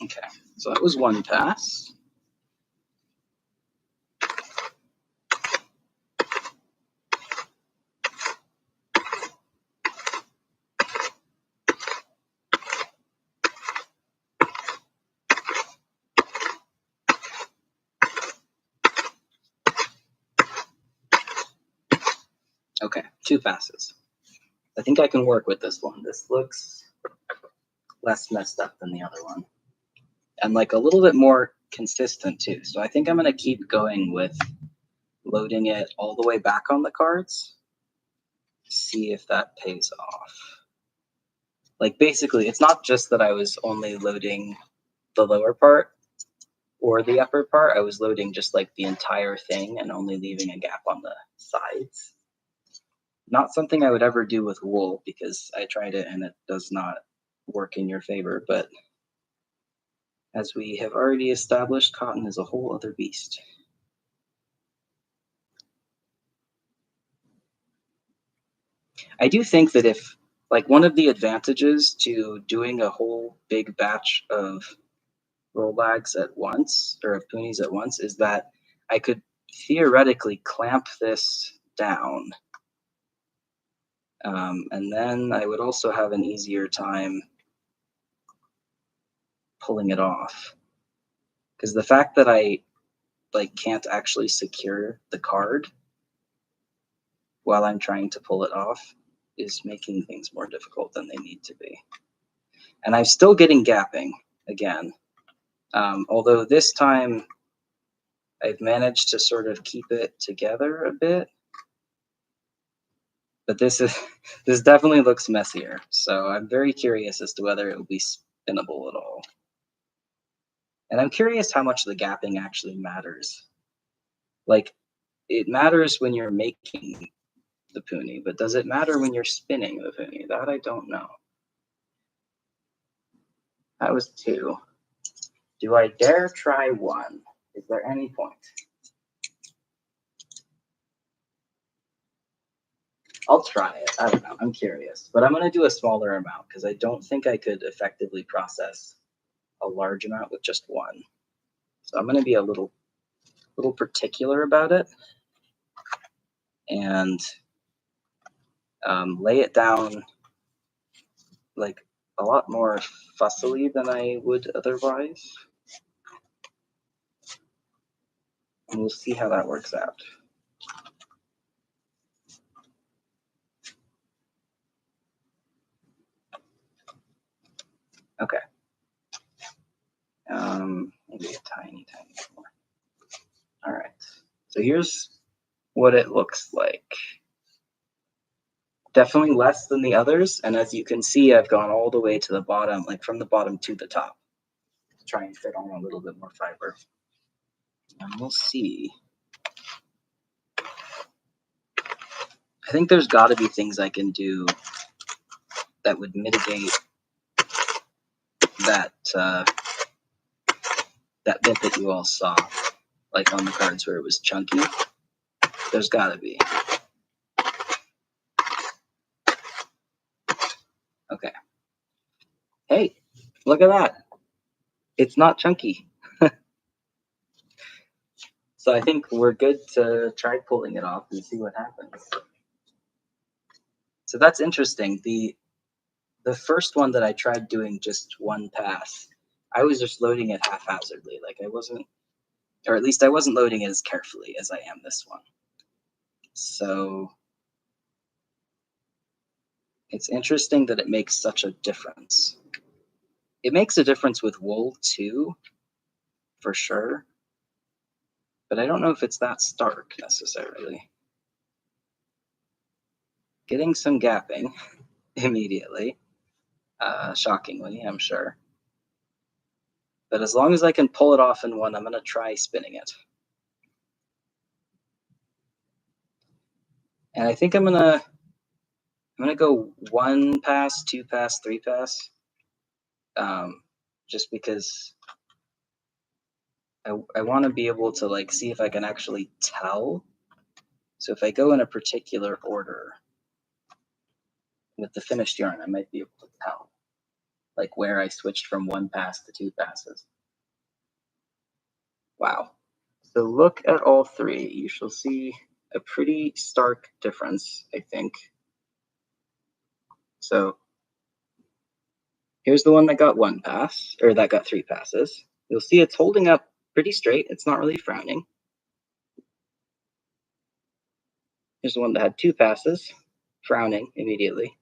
Okay, so that was 1 pass. Okay, 2 passes. I think I can work with this one. This looks less messed up than the other one. And like a little bit more consistent too. So I think I'm going to keep going with loading it all the way back on the cards. See if that pays off. Like basically, it's not just that I was only loading the lower part or the upper part. I was loading just like the entire thing and only leaving a gap on the sides. Not something I would ever do with wool because I tried it and it does not work in your favor. But as we have already established, cotton is a whole other beast. I do think that if, like, one of the advantages to doing a whole big batch of Rolags at once, or of Punis at once, is that I could theoretically clamp this down. And then I would also have an easier time pulling it off. Because the fact that I can't actually secure the card while I'm trying to pull it off is making things more difficult than they need to be. And I'm still getting gapping again. Although this time I've managed to sort of keep it together a bit. But this definitely looks messier. So I'm very curious as to whether it will be spinnable at all. And I'm curious how much the gapping actually matters. Like, it matters when you're making the Puni, but does it matter when you're spinning the Puni? That I don't know. That was 2. Do I dare try 1? Is there any point? I'll try it. I don't know. I'm curious, but I'm going to do a smaller amount because I don't think I could effectively process a large amount with just one. So I'm going to be a little particular about it and lay it down like a lot more fussily than I would otherwise. And we'll see how that works out. Okay. Maybe a tiny more. All right. So here's what it looks like. Definitely less than the others. And as you can see, I've gone all the way to the bottom, like from the bottom to the top, to try and fit on a little bit more fiber. And we'll see. I think there's got to be things I can do that would mitigate that that bit that you all saw, like on the cards where it was chunky. There's got to be. Okay. Hey, look at that. It's not chunky. So I think we're good to try pulling it off and see what happens. So that's interesting. The first one that I tried doing just one pass, I was just loading it haphazardly. Like I wasn't, or at least I wasn't loading it as carefully as I am this one. So it's interesting that it makes such a difference. It makes a difference with wool too, for sure. But I don't know if it's that stark necessarily. Getting some gapping immediately, shockingly, I'm sure. But as long as I can pull it off in one, I'm going to try spinning it. And I think I'm going to go one pass, two pass, three pass. Just because I want to be able to like see if I can actually tell. So if I go in a particular order with the finished yarn, I might be able to tell like where I switched from one pass to two passes. Wow. So look at all three. You shall see a pretty stark difference, I think. So here's the one that got one pass, or that got three passes. You'll see it's holding up pretty straight. It's not really frowning. Here's the one that had two passes, frowning immediately.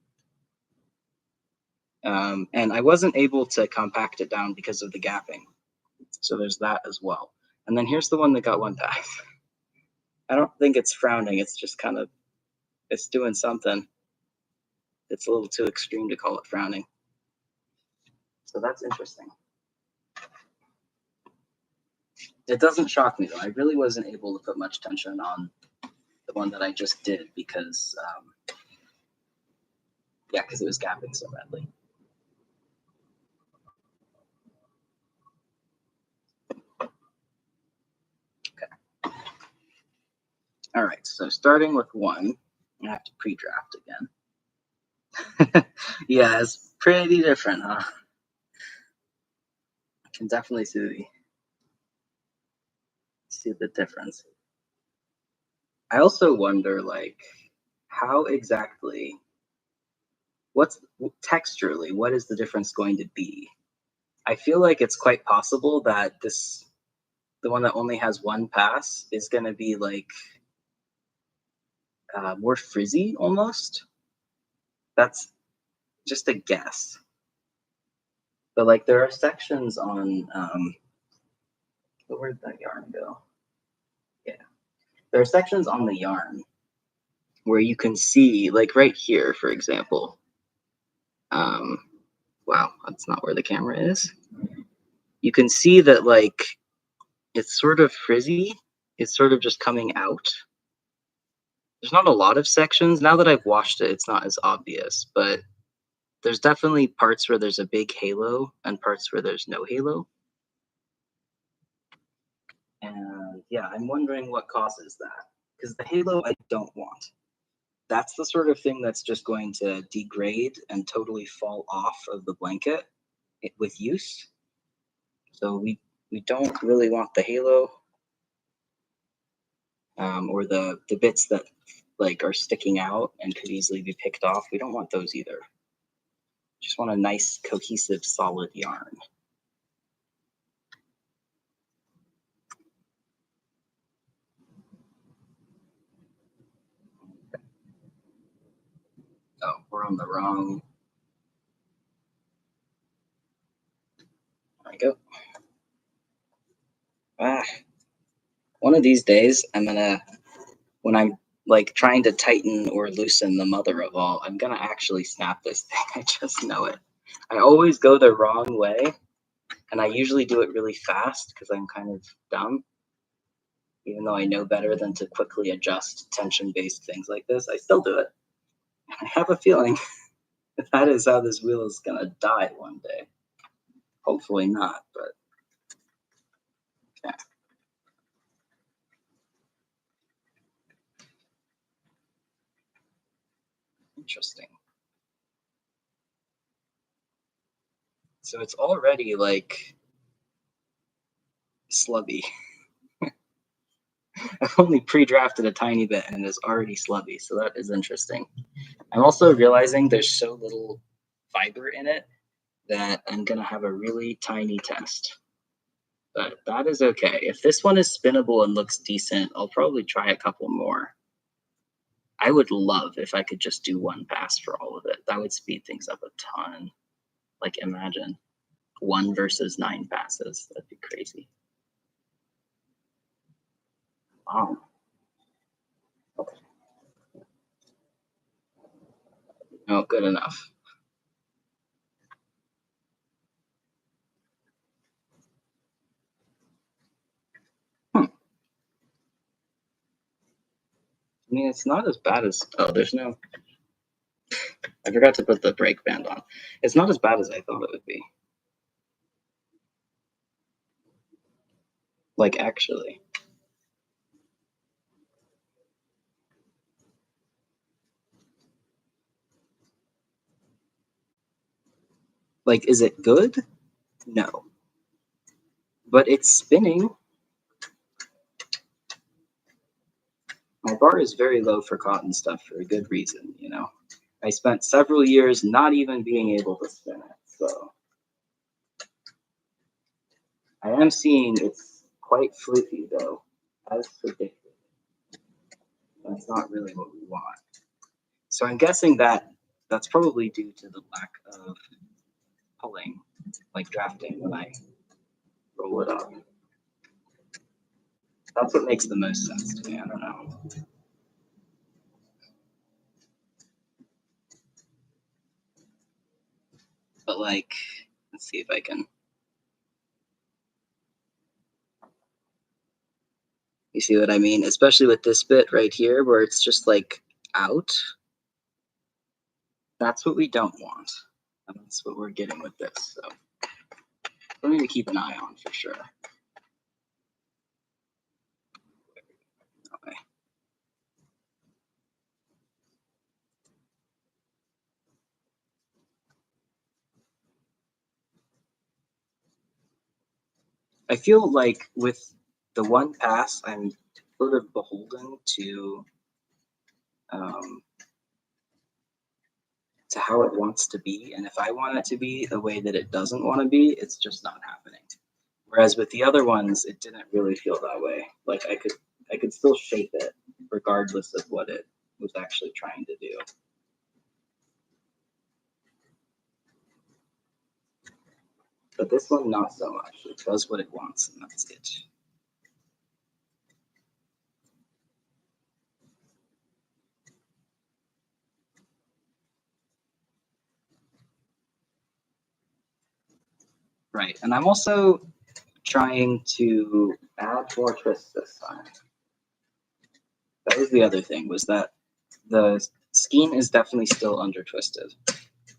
And I wasn't able to compact it down because of the gapping. So there's that as well. And then here's the one that got one pass. I don't think it's frowning. It's just kind of, it's doing something. It's a little too extreme to call it frowning. So that's interesting. It doesn't shock me though. I really wasn't able to put much tension on the one that I just did because, yeah, because it was gapping so badly. Okay. All right, so starting with one, I have to pre-draft again. Yeah, it's pretty different, huh? I can definitely see the difference. I also wonder, like, how exactly, what's texturally, what is the difference going to be? I feel like it's quite possible that the one that only has one pass is going to be like more frizzy almost. That's just a guess. But like there are sections on, where'd that yarn go? Yeah. There are sections on the yarn where you can see, like right here, for example. Wow, that's not where the camera is. You can see that like it's sort of frizzy. It's sort of just coming out. There's not a lot of sections. Now that I've washed it, it's not as obvious, but there's definitely parts where there's a big halo and parts where there's no halo. And yeah, I'm wondering what causes that. Because the halo I don't want. that's the sort of thing that's just going to degrade and totally fall off of the blanket with use. So we don't really want the halo or the bits that like are sticking out and could easily be picked off. We don't want those either. Just want a nice cohesive solid yarn. Oh, we're on the wrong. There we go. One of these days, when I'm like trying to tighten or loosen the mother of all, I'm gonna actually snap this thing. I just know it. I always go the wrong way, and I usually do it really fast because I'm kind of dumb. Even though I know better than to quickly adjust tension-based things like this, I still do it. I have a feeling that is how this wheel is gonna die one day. Hopefully not, but yeah. Interesting. So it's already like slubby. I've only pre-drafted a tiny bit and it's already slubby, so that is interesting. I'm also realizing there's so little fiber in it that I'm gonna have a really tiny test. But that is okay. If this one is spinnable and looks decent, I'll probably try a couple more. I would love if I could just do one pass for all of it. That would speed things up a ton. Like imagine 1 versus 9 passes. That'd be crazy. Wow. Okay. No, good enough. I mean, it's not as bad as, oh, there's no, I forgot to put the brake band on. It's not as bad as I thought it would be. Like, actually. Like, is it good? No. But it's spinning. My bar is very low for cotton stuff for a good reason, you know? I spent several years not even being able to spin it, so. I am seeing it's quite fluky, though, as predicted. That's not really what we want. So I'm guessing that that's probably due to the lack of pulling, like drafting when I roll it up. That's what makes the most sense to me. I don't know. But like, let's see if I can. You see what I mean? Especially with this bit right here where it's just like out. That's what we don't want. And that's what we're getting with this. So we need to keep an eye on for sure. Okay. I feel like with the one pass, I'm sort of beholden to how it wants to be. And if I want it to be the way that it doesn't want to be, it's just not happening. Whereas with the other ones, it didn't really feel that way. Like I could still shape it regardless of what it was actually trying to do. But this one, not so much. It does what it wants, and that's it. Right, and I'm also trying to add more twists this time. That was the other thing, was that the skein is definitely still under twisted.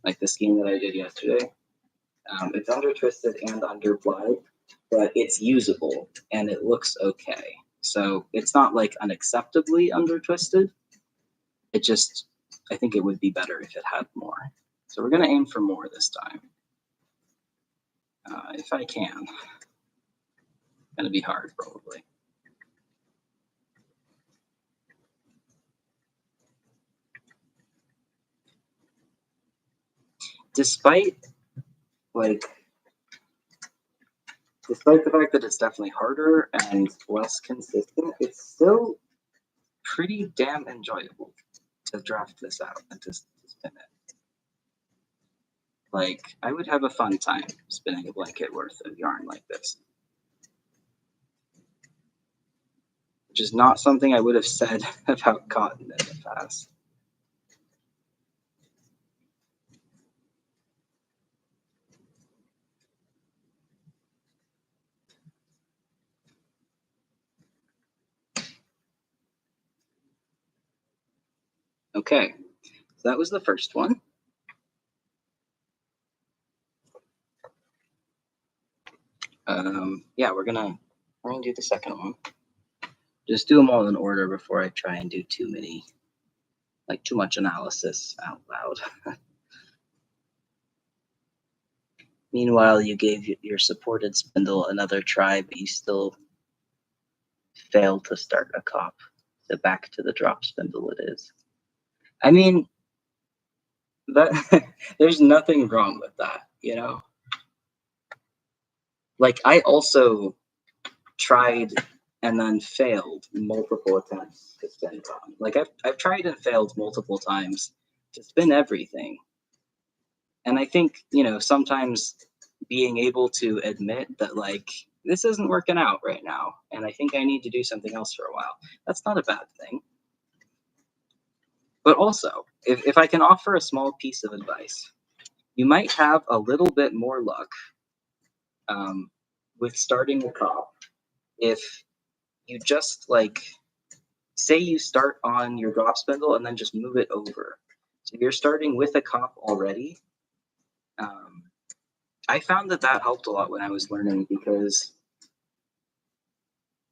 Like the skein that I did yesterday. It's under twisted and under plied, but it's usable and it looks okay. So it's not like unacceptably under twisted, I think it would be better if it had more. So we're going to aim for more this time. If I can. Going to be hard, probably. Despite the fact that it's definitely harder and less consistent, it's still pretty damn enjoyable to draft this out and to spin it. Like, I would have a fun time spinning a blanket worth of yarn like this. Which is not something I would have said about cotton in the past. Okay, so that was the first one. Yeah, we're gonna do the second one. Just do them all in order before I try and do too much analysis out loud. Meanwhile, you gave your supported spindle another try, but you still failed to start a cop. So back to the drop spindle it is. I mean, that there's nothing wrong with that, you know? Like, I also tried and then failed multiple attempts to spin cotton. Like, I've tried and failed multiple times to spin everything. And I think, you know, sometimes being able to admit that, like, this isn't working out right now, and I think I need to do something else for a while, that's not a bad thing. But also, if I can offer a small piece of advice, you might have a little bit more luck with starting the cop if you just, like, say you start on your drop spindle and then just move it over. So you're starting with a cop already. I found that helped a lot when I was learning, because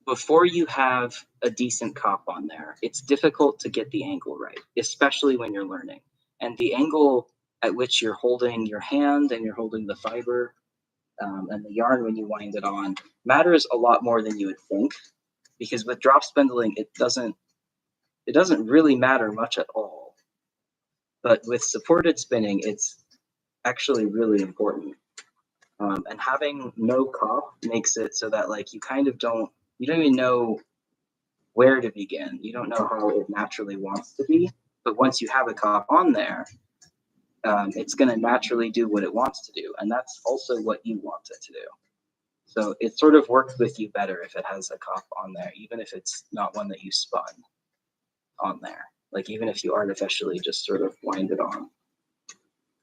before you have a decent cop on there, it's difficult to get the angle right, especially when you're learning. And the angle at which you're holding your hand and you're holding the fiber and the yarn when you wind it on matters a lot more than you would think, because with drop spindling, it doesn't really matter much at all. But with supported spinning, it's actually really important. And having no cop makes it so that, like, you kind of don't even know where to begin. You don't know how it naturally wants to be. But once you have a cop on there, it's going to naturally do what it wants to do. And that's also what you want it to do. So it sort of works with you better if it has a cop on there, even if it's not one that you spun on there. Like, even if you artificially just sort of wind it on.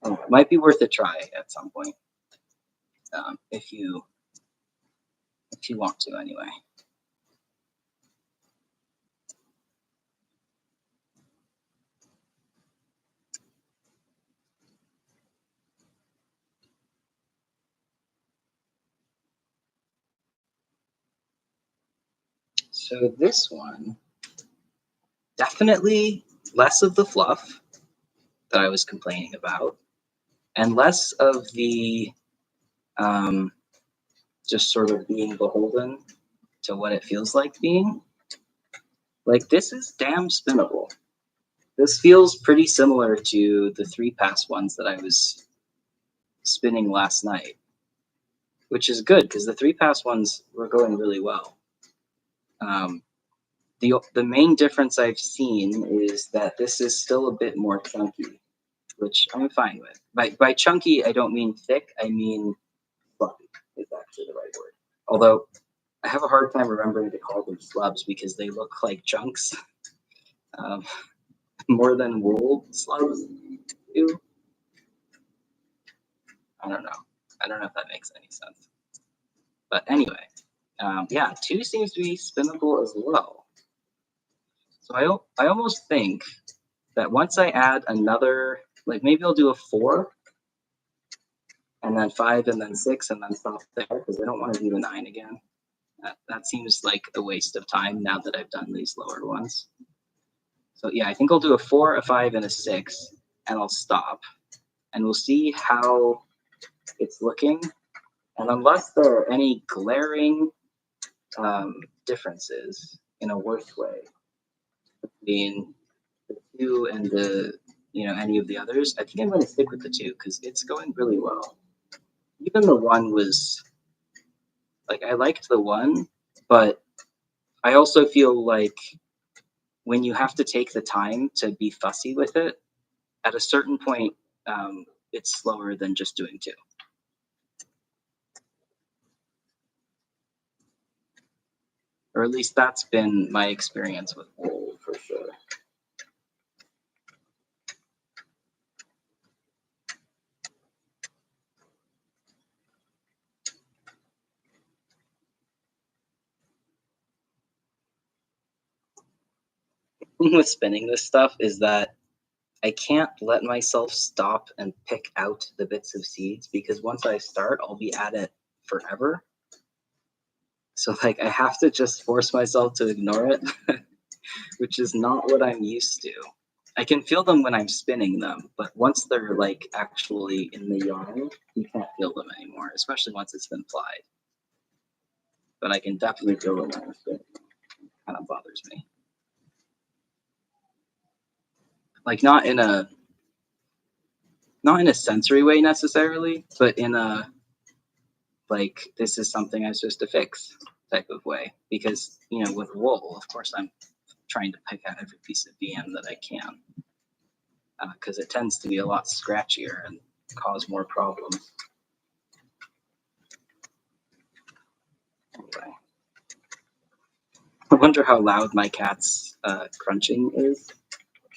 It might be worth a try at some point. If you want to, anyway. So this one, definitely less of the fluff that I was complaining about, and less of the just sort of being beholden to what it feels like being. Like, this is damn spinnable. This feels pretty similar to the 3-pass ones that I was spinning last night, which is good because the 3-pass ones were going really well. The main difference I've seen is that this is still a bit more chunky, which I'm fine with. By chunky, I don't mean thick, I mean fluffy is actually the right word. Although I have a hard time remembering to call them slubs because they look like chunks more than wool slubs do. I don't know. I don't know if that makes any sense. But anyway, yeah, 2 seems to be spinnable as well. So I almost think that once I add another, like, maybe I'll do a 4, and then 5, and then 6, and then stop there, because I don't want to do the 9 again. That seems like a waste of time now that I've done these lower ones. So yeah, I think I'll do a 4, a 5, and a 6, and I'll stop. And we'll see how it's looking. And unless there are any glaring differences in a worse way between the 2 and the, any of the others, I think I'm going to stick with the 2 because it's going really well. Even the 1 was, like, I liked the 1, but I also feel like when you have to take the time to be fussy with it, at a certain point, it's slower than just doing 2. Or at least that's been my experience with wool, for sure. The thing with spinning this stuff is that I can't let myself stop and pick out the bits of seeds because once I start, I'll be at it forever. So like I have to just force myself to ignore it, which is not what I'm used to. I can feel them when I'm spinning them, but once they're like actually in the yarn, you can't feel them anymore, especially once it's been plied. But I can definitely feel them when I'm spinning. It kind of bothers me. Like not in a sensory way necessarily, but in a like this is something I'm supposed to fix type of way. Because with wool, of course, I'm trying to pick out every piece of VM that I can, because it tends to be a lot scratchier and cause more problems. Anyway, I wonder how loud my cat's crunching is.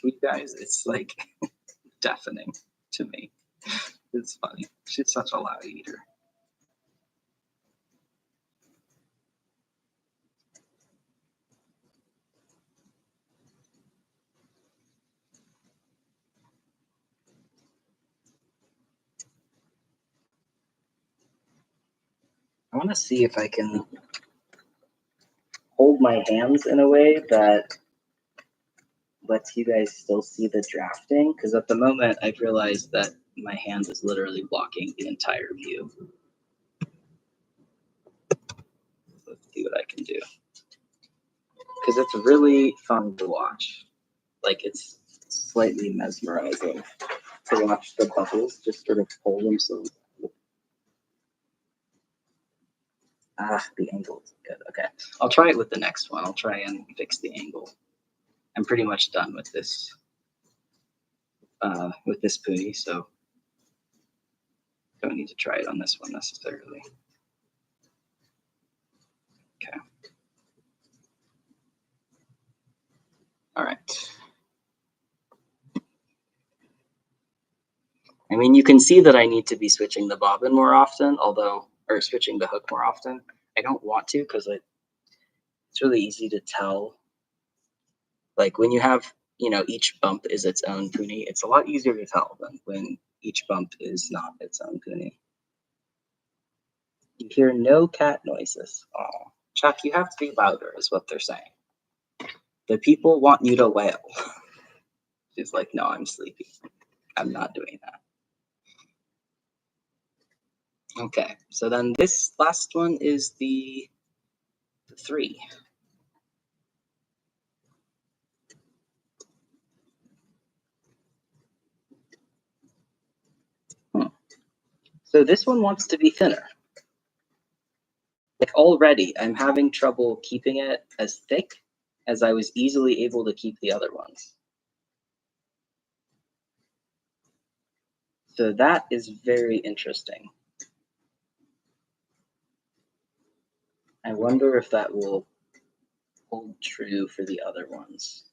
You guys, it's like deafening to me. It's funny. She's such a loud eater. I want to see if I can hold my hands in a way that lets you guys still see the drafting, because at the moment I've realized that my hand is literally blocking the entire view. Let's see what I can do. Because it's really fun to watch. Like it's slightly mesmerizing to watch the bubbles just sort of pull themselves. The angle is good. Okay, I'll try it with the next one. I'll try and fix the angle. I'm pretty much done with this pony, so don't need to try it on this one necessarily. Okay. All right. I mean, you can see that I need to be switching the bobbin more often, or switching the hook more often. I don't want to because it's really easy to tell. Like when you have, each bump is its own puni, it's a lot easier to tell than when each bump is not its own puni. You hear no cat noises. Oh, Chuck, you have to be louder, is what they're saying. The people want you to wail. She's like, no, I'm sleepy. I'm not doing that. Okay, so then this last one is the 3. So this one wants to be thinner. Like already, I'm having trouble keeping it as thick as I was easily able to keep the other ones. So that is very interesting. I wonder if that will hold true for the other ones.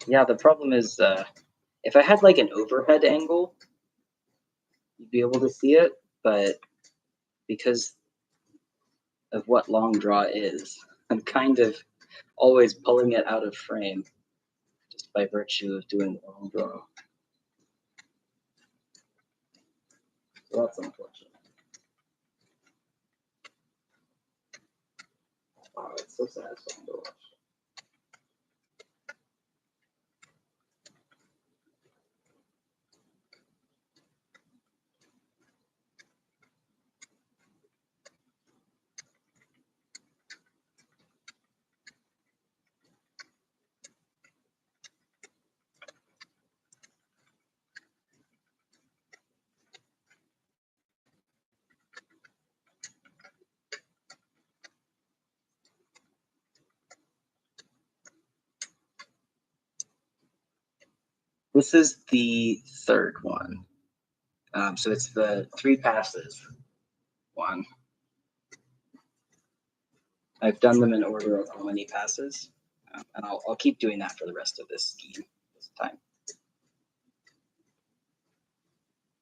Yeah, the problem is if I had like an overhead angle, you'd be able to see it, but because of what long draw is, I'm kind of always pulling it out of frame. Just just by virtue of doing the long draw. So that's unfortunate. Wow, it's so satisfying to watch. This is the third one. So it's the 3 passes one. I've done them in order of how many passes, and I'll keep doing that for the rest of this scheme this time.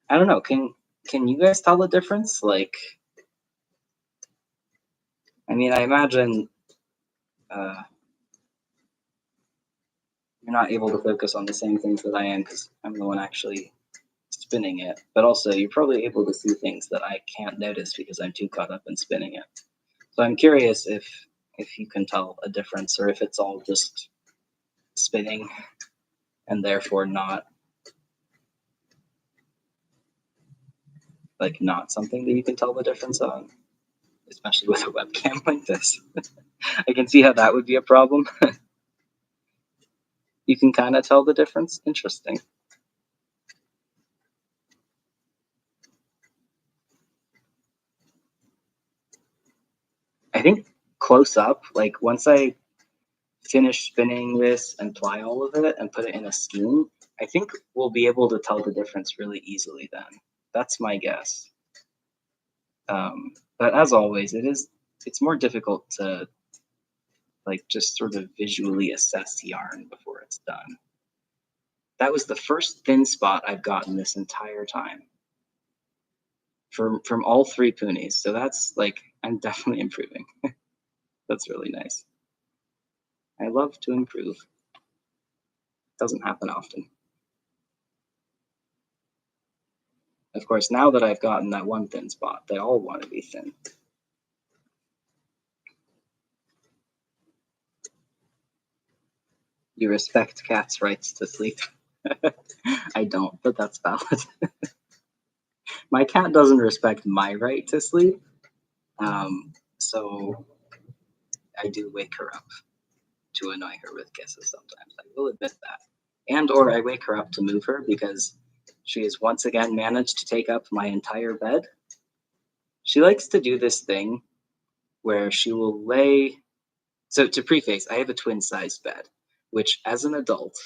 I don't know. Can you guys tell the difference? Like, I mean, I imagine you're not able to focus on the same things that I am because I'm the one actually spinning it. But also, you're probably able to see things that I can't notice because I'm too caught up in spinning it. So I'm curious if you can tell a difference, or if it's all just spinning and therefore not something that you can tell the difference on, especially with a webcam like this. I can see how that would be a problem. You can kind of tell the difference. Interesting. I think close up, like once I finish spinning this and ply all of it and put it in a scheme, I think we'll be able to tell the difference really easily then. That's my guess. But as always, it's more difficult to like just sort of visually assess yarn before it's done. That was the first thin spot I've gotten this entire time from all 3 punis. So that's like, I'm definitely improving. That's really nice. I love to improve. Doesn't happen often. Of course, now that I've gotten that one thin spot, they all want to be thin. You respect cats' rights to sleep. I don't, but that's valid. My cat doesn't respect my right to sleep, so I do wake her up to annoy her with kisses sometimes. I will admit that. And or I wake her up to move her because she has once again managed to take up my entire bed. She likes to do this thing where she will lay... So to preface, I have a twin-sized bed, which as an adult,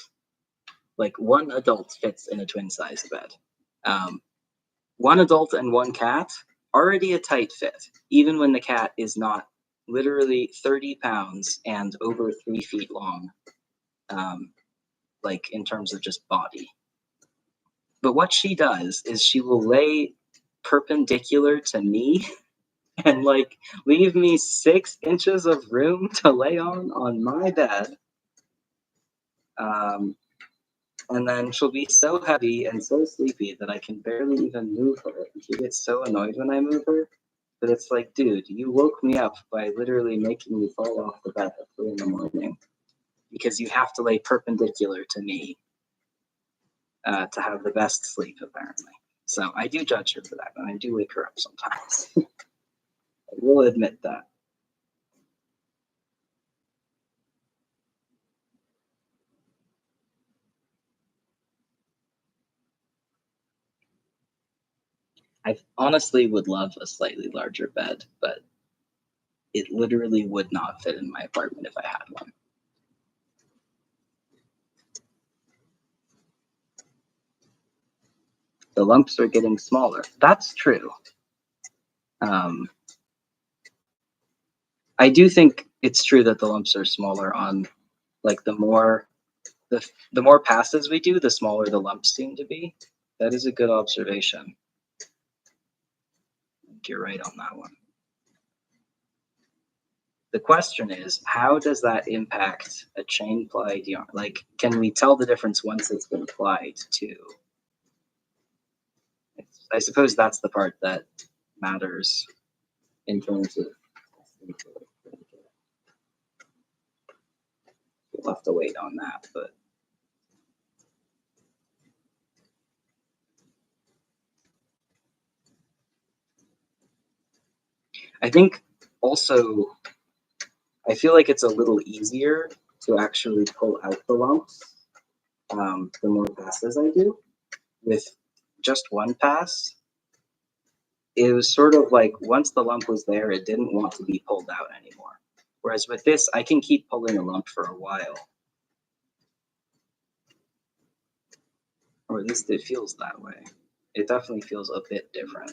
like one adult fits in a twin-sized bed. One adult and one cat, already a tight fit, even when the cat is not literally 30 pounds and over 3 feet long, like in terms of just body. But what she does is she will lay perpendicular to me and like leave me 6 inches of room to lay on my bed. And then she'll be so heavy and so sleepy that I can barely even move her. And she gets so annoyed when I move her. But it's like, dude, you woke me up by literally making me fall off the bed at 3 in the morning because you have to lay perpendicular to me to have the best sleep, apparently. So I do judge her for that, and I do wake her up sometimes. I will admit that. I honestly would love a slightly larger bed, but it literally would not fit in my apartment if I had one. The lumps are getting smaller. That's true. I do think it's true that the lumps are smaller on, like, the more passes we do, the smaller the lumps seem to be. That is a good observation. I think you're right on that one. The question is, how does that impact a chain plied yarn? Like, can we tell the difference once it's been applied to? I suppose that's the part that matters in terms of. We'll have to wait on that, but. I think also, I feel like it's a little easier to actually pull out the lumps the more passes I do. With just one pass, it was sort of like once the lump was there, it didn't want to be pulled out anymore. Whereas with this, I can keep pulling a lump for a while. Or at least it feels that way. It definitely feels a bit different.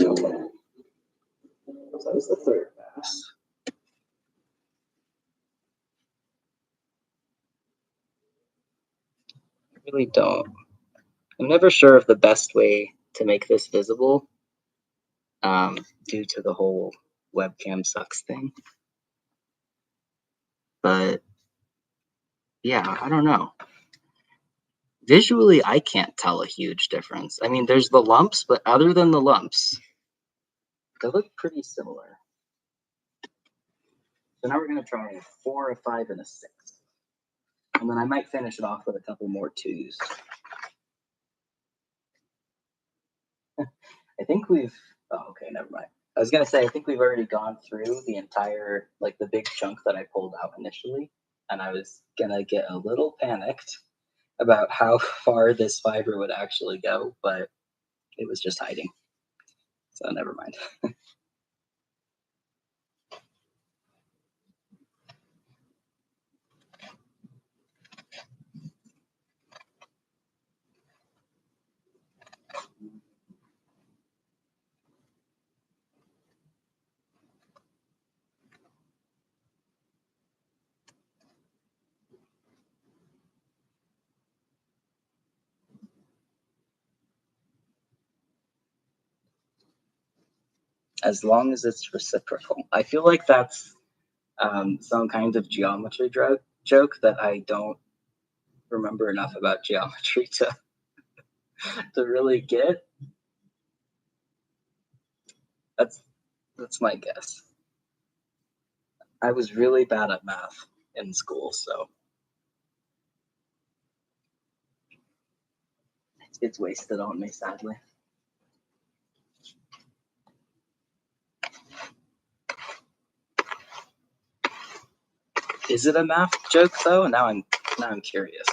Okay. So that was the third pass. I really don't. I'm never sure of the best way to make this visible due to the whole webcam sucks thing. But yeah, I don't know. Visually, I can't tell a huge difference. I mean, there's the lumps, but other than the lumps, they look pretty similar. So now we're going to try a 4, a 5, and a 6. And then I might finish it off with a couple more 2s. I think we've, oh, okay, never mind. I was going to say, I think we've already gone through the entire, like the big chunk that I pulled out initially. And I was going to get a little panicked about how far this fiber would actually go, but it was just hiding. So never mind. As long as it's reciprocal. I feel like that's some kind of geometry joke that I don't remember enough about geometry to really get. That's my guess. I was really bad at math in school, so it's wasted on me, sadly. Is it a math joke though? Now I'm curious.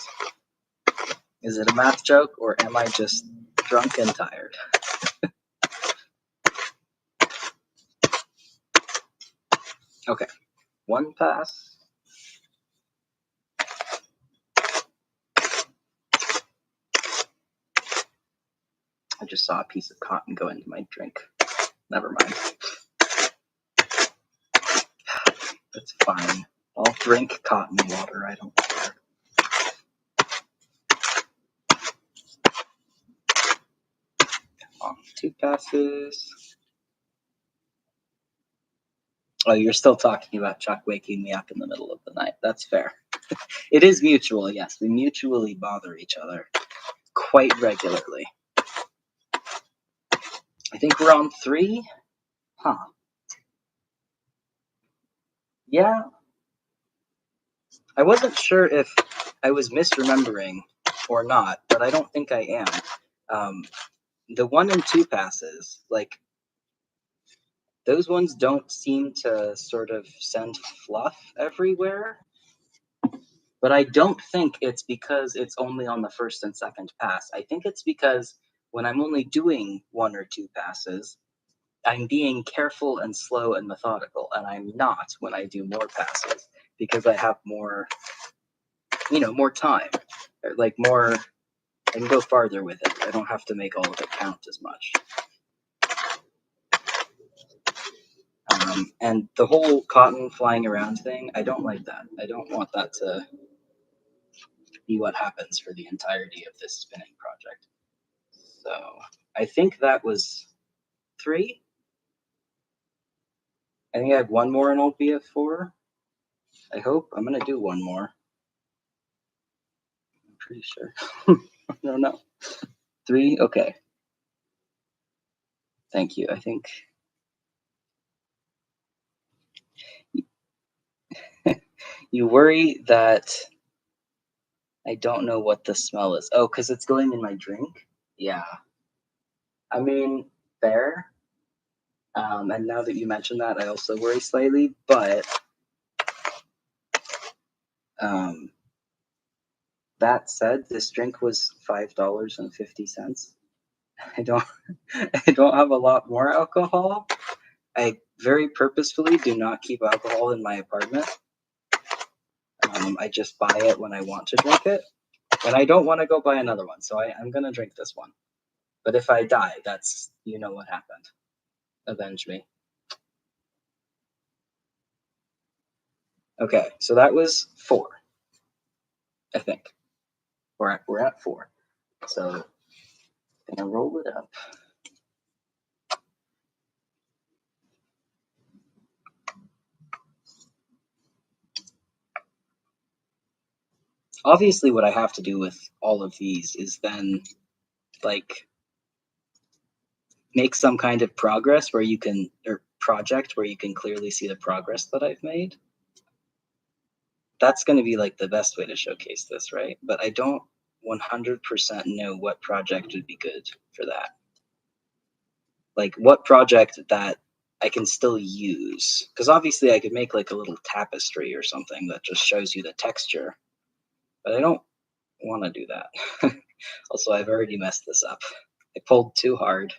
Is it a math joke or am I just drunk and tired? Okay, one pass. I just saw a piece of cotton go into my drink. Never mind. That's fine. I'll drink cotton water. I don't care. 2 passes. Oh, you're still talking about Chuck waking me up in the middle of the night. That's fair. It is mutual, yes. We mutually bother each other quite regularly. I think we're on 3. Huh. Yeah. I wasn't sure if I was misremembering or not, but I don't think I am. The 1 and 2 passes, like, those ones don't seem to sort of send fluff everywhere. But I don't think it's because it's only on the first and second pass. I think it's because when I'm only doing 1 or 2 passes, I'm being careful and slow and methodical, and I'm not when I do more passes because I have more, more time, or like more, I can go farther with it. I don't have to make all of it count as much. And the whole cotton flying around thing, I don't like that. I don't want that to be what happens for the entirety of this spinning project. So I think that was 3. I think I have one more in Old BF4. I hope. I'm gonna do one more. I'm pretty sure. I don't know. 3? Okay. Thank you. I think you worry that I don't know what the smell is. Oh, because it's going in my drink? Yeah. I mean, fair. And now that you mention that, I also worry slightly, but that said, this drink was $5.50. I don't I don't have a lot more alcohol. I very purposefully do not keep alcohol in my apartment. I just buy it when I want to drink it. And I don't want to go buy another one, so I'm gonna drink this one. But if I die, that's you know what happened. Avenge me. Okay, so that was 4, I think. We're at 4. So I'm gonna roll it up. Obviously, what I have to do with all of these is then like make some kind of progress where you can, or project where you can clearly see the progress that I've made. That's going to be like the best way to showcase this, right? But I don't 100% know what project would be good for that. Like what project that I can still use. Because obviously I could make like a little tapestry or something that just shows you the texture. But I don't want to do that. Also, I've already messed this up. I pulled too hard.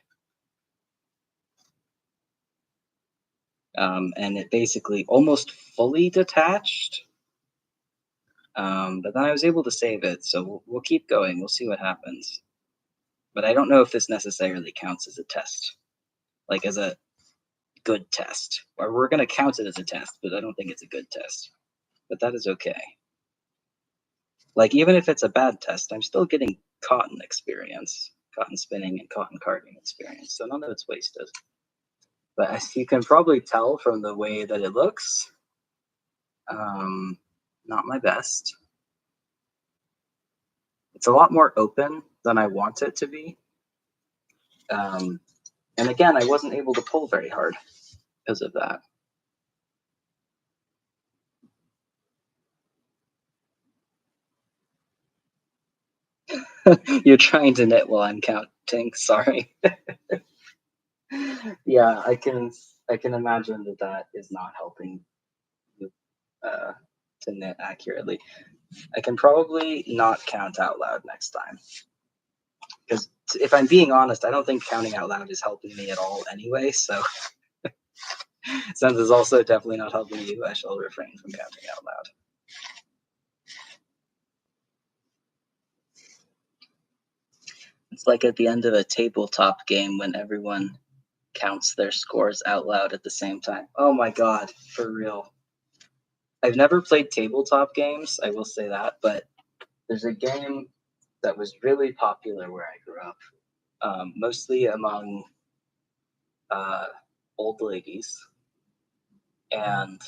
And it basically almost fully detached. But then I was able to save it, so we'll keep going. We'll see what happens. But I don't know if this necessarily counts as a test, like as a good test. Or we're going to count it as a test, but I don't think it's a good test. But that is okay. Like, even if it's a bad test, I'm still getting cotton experience, cotton spinning and cotton carding experience, so none of it's wasted. But as you can probably tell from the way that it looks, not my best. It's a lot more open than I want it to be. And again, I wasn't able to pull very hard because of that. You're trying to knit while I'm counting. Sorry. Yeah, I can imagine that is not helping you to knit accurately. I can probably not count out loud next time. Because if I'm being honest, I don't think counting out loud is helping me at all anyway. So since it's also definitely not helping you, I shall refrain from counting out loud. It's like at the end of a tabletop game when everyone counts their scores out loud at the same time. Oh my god, for real. I've never played tabletop games, I will say that, but there's a game that was really popular where I grew up, mostly among old ladies, and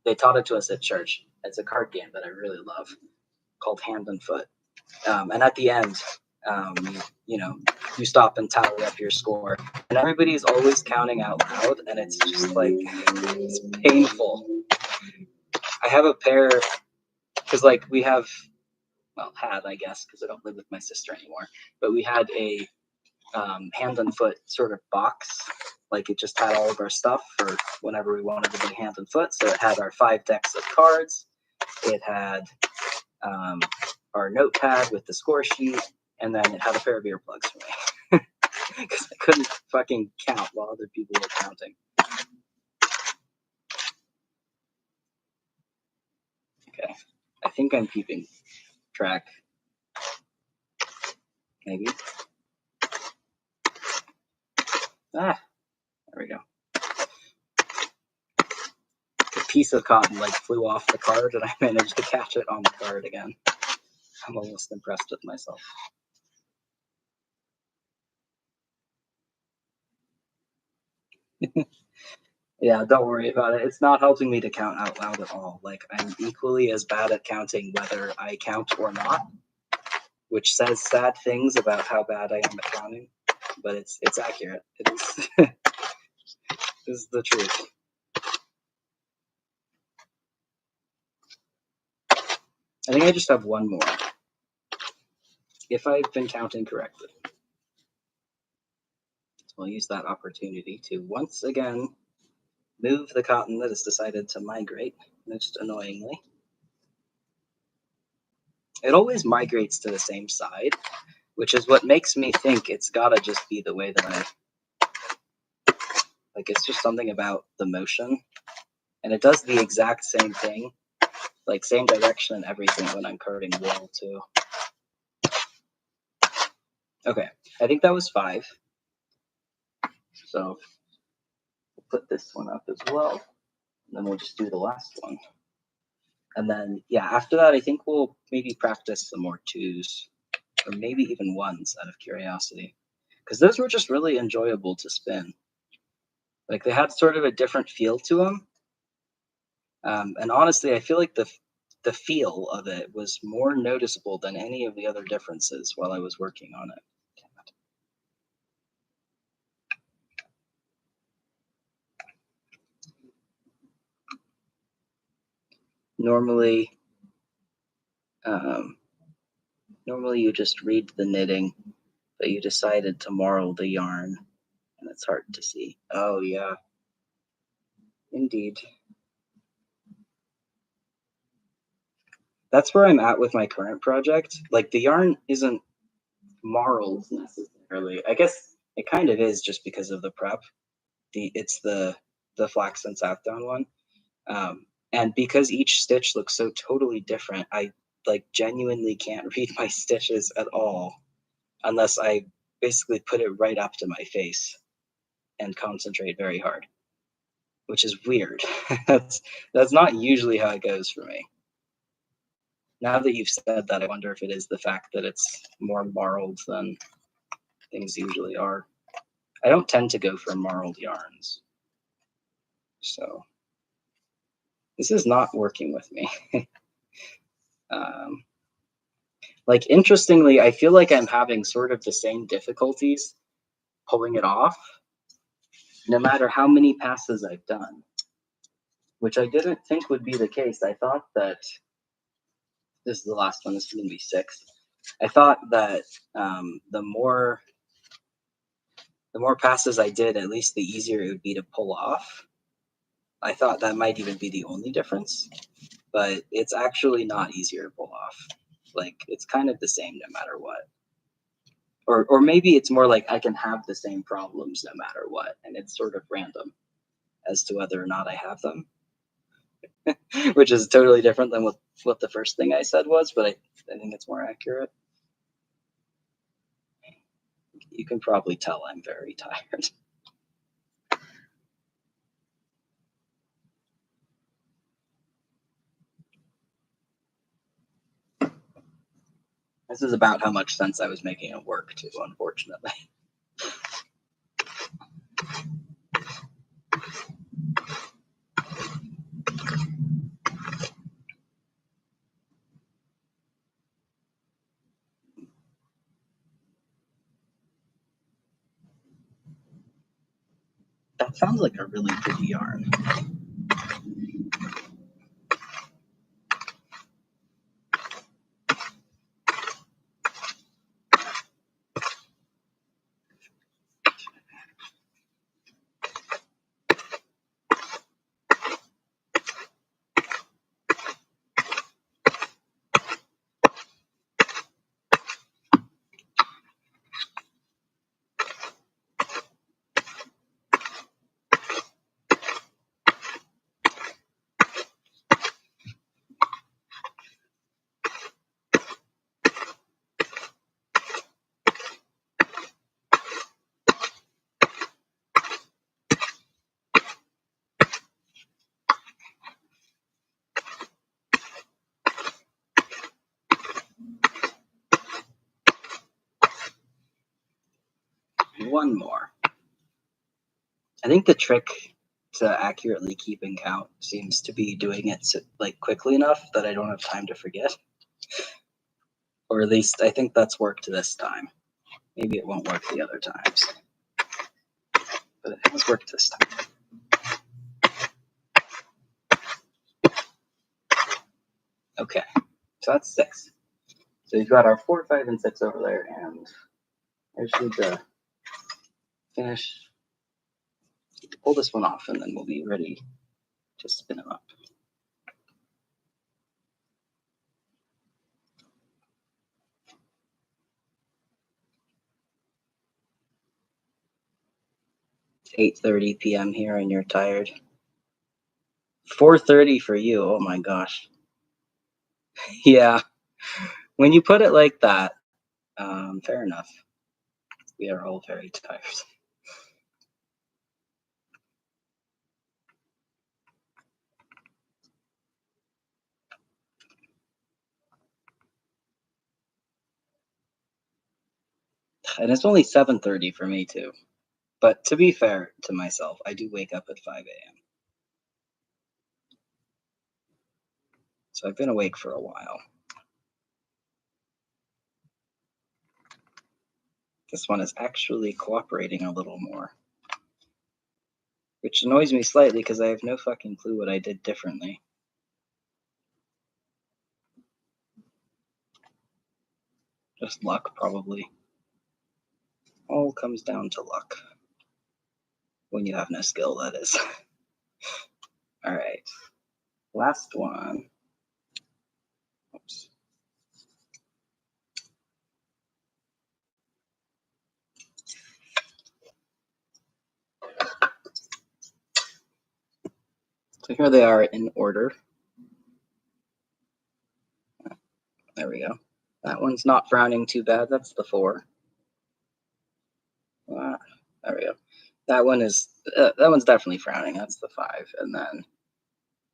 they taught it to us at church. It's a card game that I really love called Hand and Foot. And at the end, you stop and tally up your score, and everybody's always counting out loud, and it's just like it's painful. I have a pair because we have, well, had, I guess, because I don't live with my sister anymore, but we had a Hand and Foot sort of box. Like it just had all of our stuff for whenever we wanted to play Hand and Foot. So it had our 5 decks of cards. It had our notepad with the score sheet, and then it had a pair of earplugs for me because I couldn't fucking count while other people were counting. Okay, I think I'm keeping track. Maybe. Ah, there we go. A piece of cotton flew off the card, and I managed to catch it on the card again. I'm almost impressed with myself. Yeah, don't worry about it. It's not helping me to count out loud at all. Like, I'm equally as bad at counting whether I count or not, which says sad things about how bad I am at counting, but it's accurate. It is is the truth. I think I just have one more. If I've been counting correctly. So I'll use that opportunity to once again move the cotton that has decided to migrate, most annoyingly. It always migrates to the same side, which is what makes me think it's gotta just be the way that like, it's just something about the motion. And it does the exact same thing, like same direction and everything when I'm carding wool too. Okay, I think that was 5. So we'll put this one up as well. And then we'll just do the last one. And then, yeah, after that, I think we'll maybe practice some more 2s or maybe even 1s out of curiosity. Because those were just really enjoyable to spin. Like, they had sort of a different feel to them. And honestly, I feel like the feel of it was more noticeable than any of the other differences while I was working on it. Normally, normally you just read the knitting, but you decided to marl the yarn, and it's hard to see. Oh yeah, indeed. That's where I'm at with my current project. Like, the yarn isn't marled necessarily. I guess it kind of is just because of the prep. It's the flax and south down one. And because each stitch looks so totally different, I like genuinely can't read my stitches at all unless I basically put it right up to my face and concentrate very hard, which is weird. that's not usually how it goes for me. Now that you've said that, I wonder if it is the fact that it's more marled than things usually are. I don't tend to go for marled yarns. So this is not working with me. Like, interestingly, I feel like I'm having sort of the same difficulties pulling it off, no matter how many passes I've done, which I didn't think would be the case. I thought that this is the last one. This is going to be 6. I thought that the more passes I did, at least the easier it would be to pull off. I thought that might even be the only difference, but it's actually not easier to pull off. Like, it's kind of the same no matter what. Or maybe it's more like I can have the same problems no matter what, and it's sort of random as to whether or not I have them, which is totally different than what the first thing I said was, but I think it's more accurate. You can probably tell I'm very tired. This is about how much sense I was making at work too, unfortunately. That sounds like a really pretty yarn. One more. I think the trick to accurately keeping count seems to be doing it like quickly enough that I don't have time to forget. Or at least I think that's worked this time. Maybe it won't work the other times. But it has worked this time. Okay, so that's 6. So you've got our 4, 5, and 6 over there, and I just need to finish, pull this one off, and then we'll be ready to spin them up. It's 8:30 p.m. here, and you're tired. 4:30 for you. Oh my gosh. Yeah. When you put it like that, fair enough. We are all very tired. And it's only 7:30 for me too. But to be fair to myself, I do wake up at 5 a.m. So I've been awake for a while. This one is actually cooperating a little more. Which annoys me slightly because I have no fucking clue what I did differently. Just luck, probably. All comes down to luck. When you have no skill, that is. Alright. Last one. Oops. So here they are in order. There we go. That one's not frowning too bad. That's the 4. There we go. That one is that one's definitely frowning. That's the 5. And then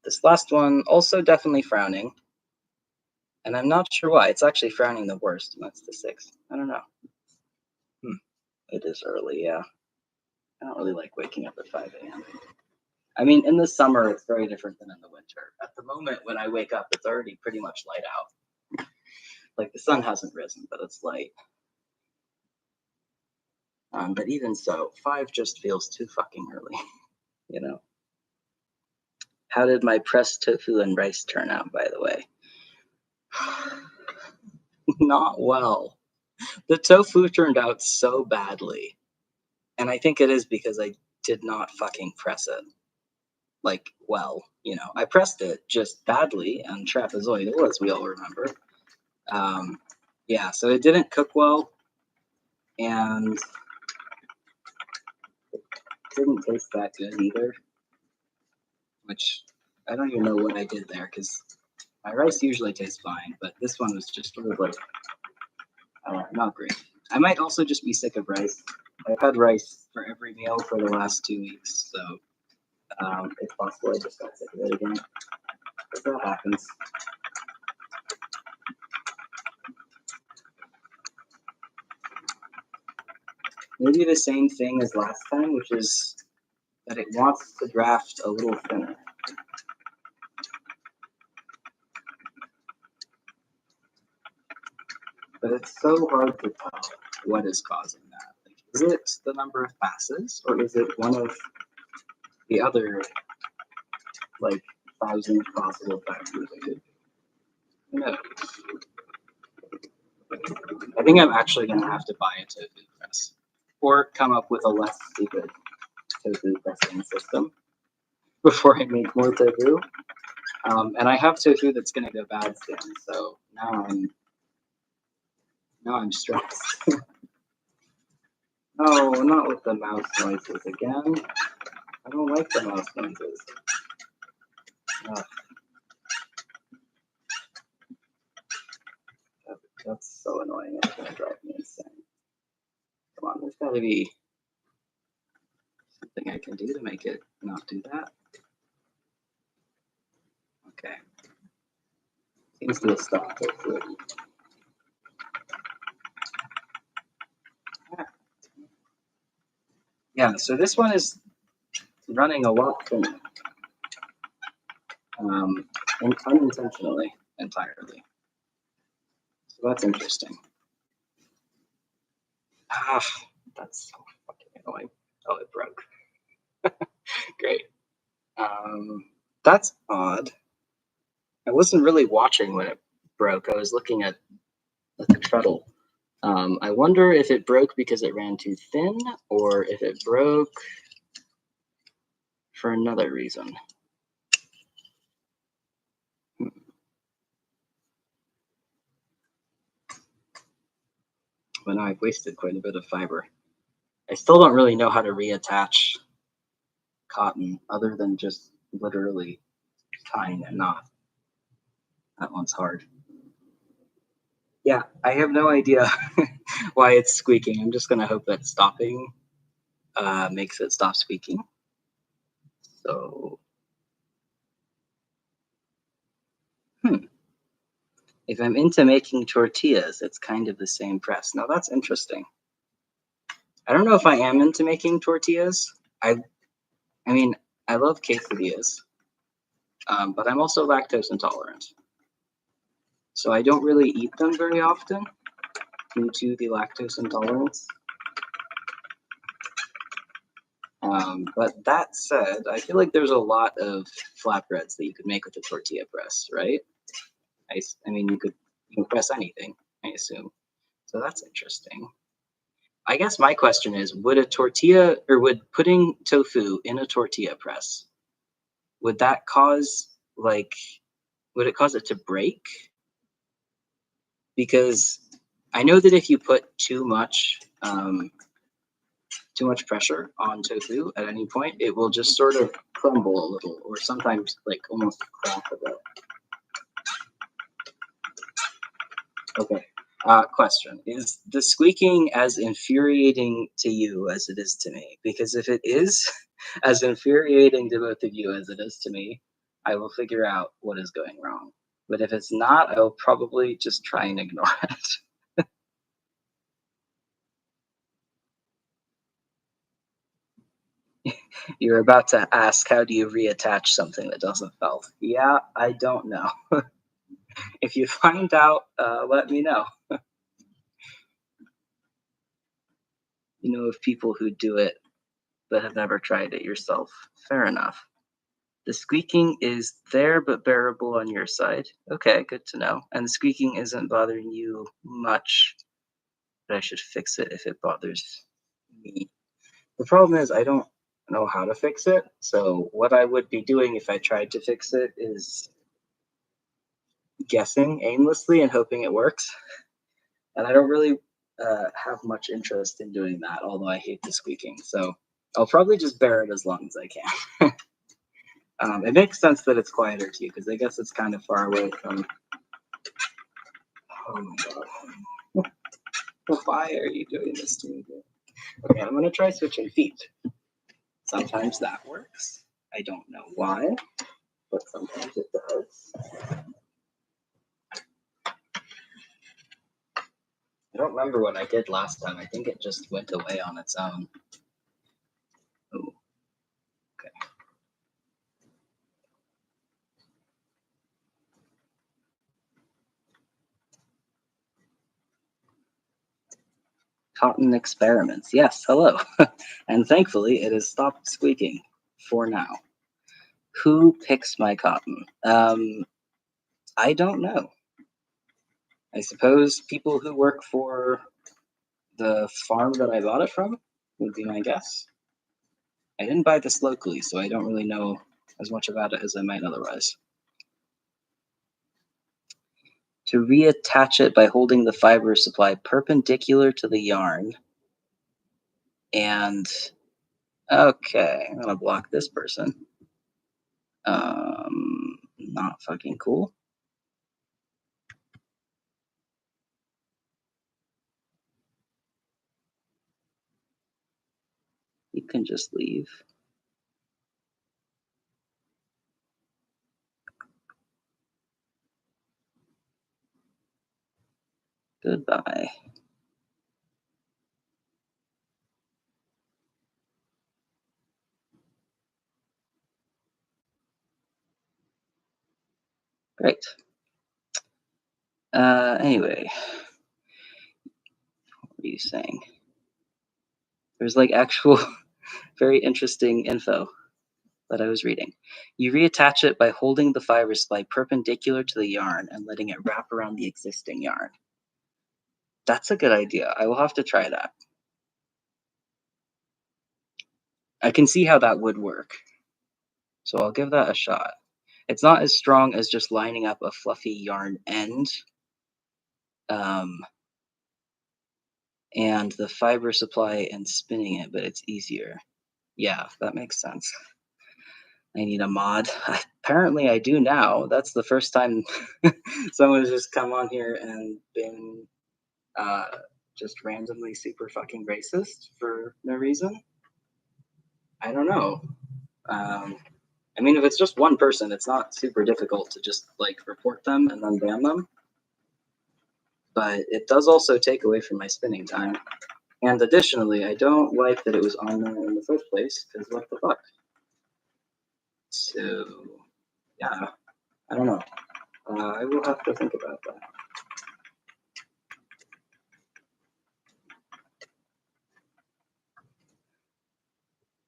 this last one also definitely frowning. And I'm not sure why. It's actually frowning the worst. And that's the 6. I don't know. It is early, yeah. I don't really like waking up at 5 a.m. I mean, in the summer, it's very different than in the winter. At the moment, when I wake up, it's already pretty much light out. Like, the sun hasn't risen, but it's light. But even so, 5 just feels too fucking early, you know? How did my pressed tofu and rice turn out, by the way? Not well. The tofu turned out so badly. And I think it is because I did not fucking press it. Like, well, you know, I pressed it just badly and trapezoidal, as we all remember. Yeah, so it didn't cook well, and it didn't taste that good either, which I don't even know what I did there, because my rice usually tastes fine, but this one was just sort of like, not great. I might also just be sick of rice. I've had rice for every meal for the last 2 weeks, so it's possible I just got sick of it again. But that happens. Maybe the same thing as last time, which is that it wants to draft a little thinner. But it's so hard to tell what is causing that. Like, is it the number of passes, or is it one of the other, like, 1,000 possible factors I could? Who knows? I think I'm actually going to have to buy a tofu press, or come up with a less stupid tofu pressing system before I make more tofu. And I have tofu that's going to go bad soon, so now I'm stressed. No, not with the mouse noises again. I don't like the mouse noises. Ugh. That's so annoying. It's going to drive me insane. Come on, there's got to be something I can do to make it not do that. Okay. Seems to have stopped it. Yeah, so this one is running a lot thin. And unintentionally entirely. So that's interesting. Ah, that's so fucking annoying. Oh, it broke. Great. That's odd. I wasn't really watching when it broke. I was looking at the treadle. I wonder if it broke because it ran too thin or if it broke for another reason. But now I've wasted quite a bit of fiber. I still don't really know how to reattach cotton other than just literally tying a knot. That one's hard. Yeah, I have no idea why it's squeaking. I'm just gonna hope that stopping makes it stop squeaking. So, if I'm into making tortillas, it's kind of the same press. Now that's interesting. I don't know if I am into making tortillas. I mean, I love quesadillas, but I'm also lactose intolerant. So I don't really eat them very often due to the lactose intolerance. But that said, I feel like there's a lot of flatbreads that you could make with a tortilla press, right? I mean, you can press anything, I assume. So that's interesting. I guess my question is, would a tortilla or would putting tofu in a tortilla press, would that cause would it cause it to break? Because I know that if you put too much pressure on tofu at any point, it will just sort of crumble a little, or sometimes like almost crack a bit. Okay. Question: is the squeaking as infuriating to you as it is to me? Because if it is as infuriating to both of you as it is to me, I will figure out what is going wrong. But if it's not, I will probably just try and ignore it. You're about to ask, how do you reattach something that doesn't felt? Yeah, I don't know. If you find out, let me know. You know of people who do it but have never tried it yourself. Fair enough. The squeaking is there but bearable on your side. Okay, good to know. And the squeaking isn't bothering you much, but I should fix it if it bothers me. The problem is I don't know how to fix it. So what I would be doing if I tried to fix it is guessing aimlessly and hoping it works. And I don't really have much interest in doing that, although I hate the squeaking. So I'll probably just bear it as long as I can. It makes sense that it's quieter to you because I guess it's kind of far away from. Oh my god. Why are you doing this to me? Okay, I'm gonna try switching feet. Sometimes that works. I don't know why, but sometimes it does. I don't remember what I did last time. I think it just went away on its own. Oh, okay. Cotton experiments. Yes, hello. And thankfully, it has stopped squeaking for now. Who picks my cotton? I don't know. I suppose people who work for the farm that I bought it from would be my guess. I didn't buy this locally, so I don't really know as much about it as I might otherwise. To reattach it by holding the fiber supply perpendicular to the yarn. And okay, I'm gonna block this person. Not fucking cool. You can just leave. Goodbye. Great. Anyway, what were you saying? There's like actual very interesting info that I was reading. You reattach it by holding the fiber splice perpendicular to the yarn and letting it wrap around the existing yarn. That's a good idea. I will have to try that. I can see how that would work. So I'll give that a shot. It's not as strong as just lining up a fluffy yarn end. And the fiber supply and spinning it, but it's easier. Yeah, that makes sense. I need a mod. Apparently I do now. That's the first time someone's just come on here and been just randomly super fucking racist for no reason. I don't know. I mean, if it's just one person, it's not super difficult to just like report them and then ban them. But it does also take away from my spinning time. And additionally, I don't like that it was on there in the first place, because what the fuck? So, yeah, I don't know. I will have to think about that.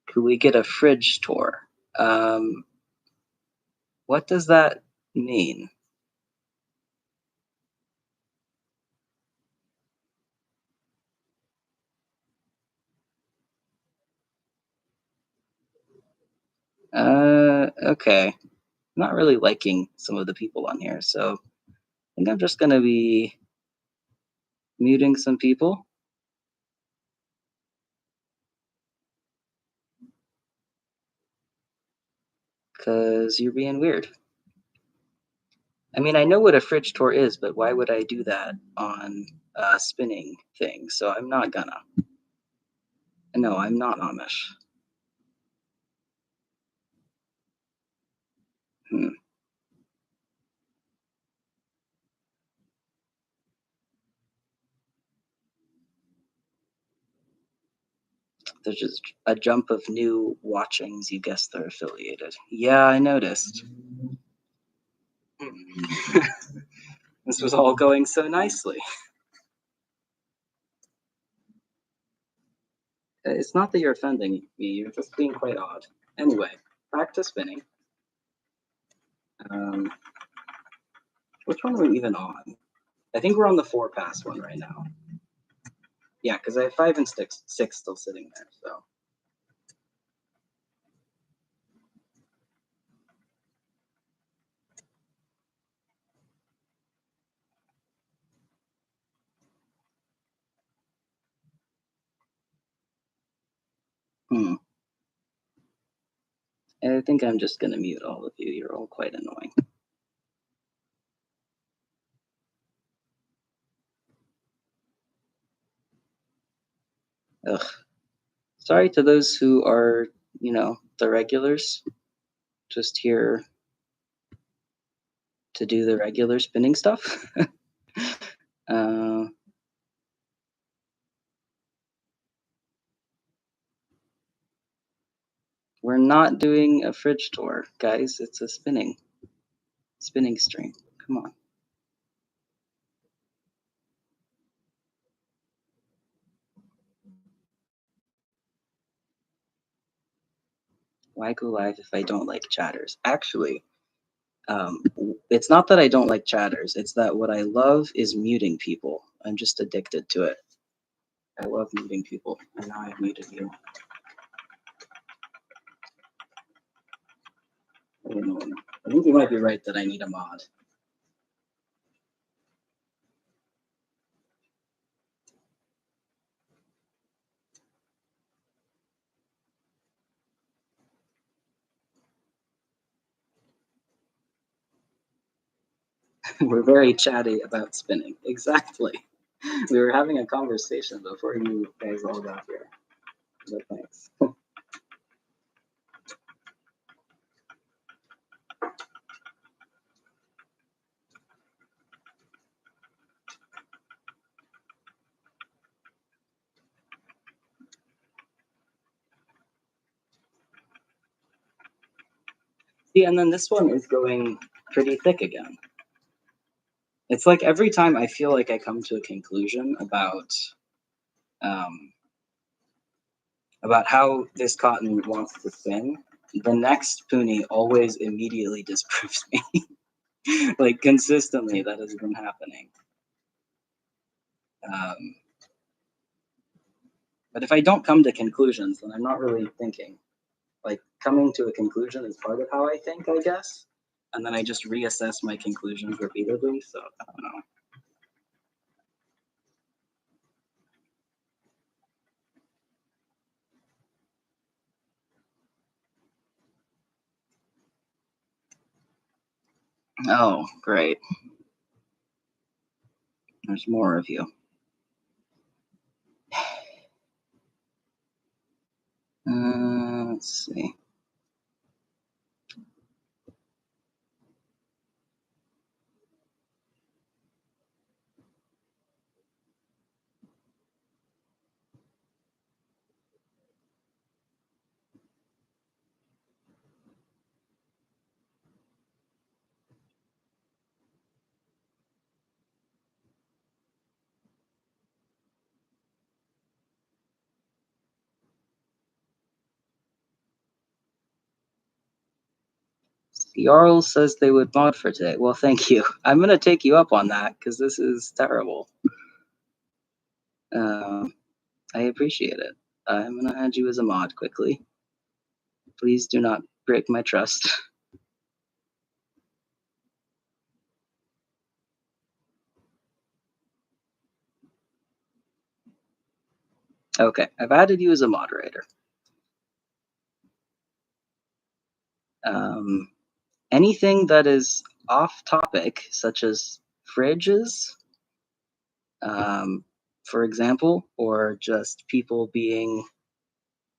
Could we get a fridge tour? What does that mean? Okay. I'm not really liking some of the people on here, so I think I'm just gonna be muting some people. Because you're being weird. I mean, I know what a fridge tour is, but why would I do that on a spinning thing? So I'm not gonna. No, I'm not Amish. There's just a jump of new watchings. You guess they're affiliated. Yeah, I noticed. This was all going so nicely. It's not that you're offending me, you're just being quite odd. Anyway, back to spinning. Which one are we even on? I think we're on the 4-pass one right now. Yeah, because I have 5 and 6 still sitting there, so. I think I'm just gonna mute all of you. You're all quite annoying. Ugh. Sorry to those who are, the regulars. Just here to do the regular spinning stuff. We're not doing a fridge tour, guys. It's a spinning stream. Come on. Why go live if I don't like chatters? Actually, it's not that I don't like chatters. It's that what I love is muting people. I'm just addicted to it. I love muting people, and now I've muted you. I think you might be right that I need a mod. We're very chatty about spinning. Exactly. We were having a conversation before you guys all got here. But thanks. Yeah, and then this one is going pretty thick again. It's like every time I feel like I come to a conclusion about how this cotton wants to spin, the next puni always immediately disproves me. Like consistently, that has been happening. But if I don't come to conclusions, then I'm not really thinking. Like coming to a conclusion is part of how I think, I guess. And then I just reassess my conclusions repeatedly. So I don't know. Oh, great. There's more of you. Let's see. Jarl says they would mod for today. Well, thank you. I'm going to take you up on that because this is terrible. I appreciate it. I'm going to add you as a mod quickly. Please do not break my trust. Okay, I've added you as a moderator. Anything that is off topic, such as fridges, for example, or just people being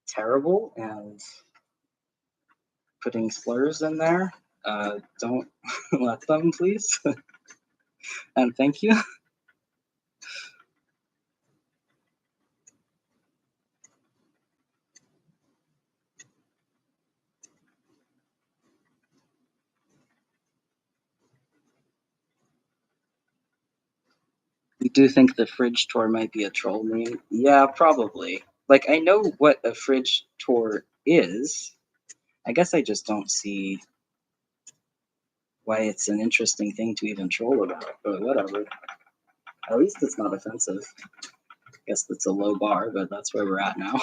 terrible and putting slurs in there, don't let them, please. And thank you. You do think the fridge tour might be a troll meme? Yeah, probably. Like, I know what a fridge tour is. I guess I just don't see why it's an interesting thing to even troll about, but whatever. At least it's not offensive. I guess that's a low bar, but that's where we're at now.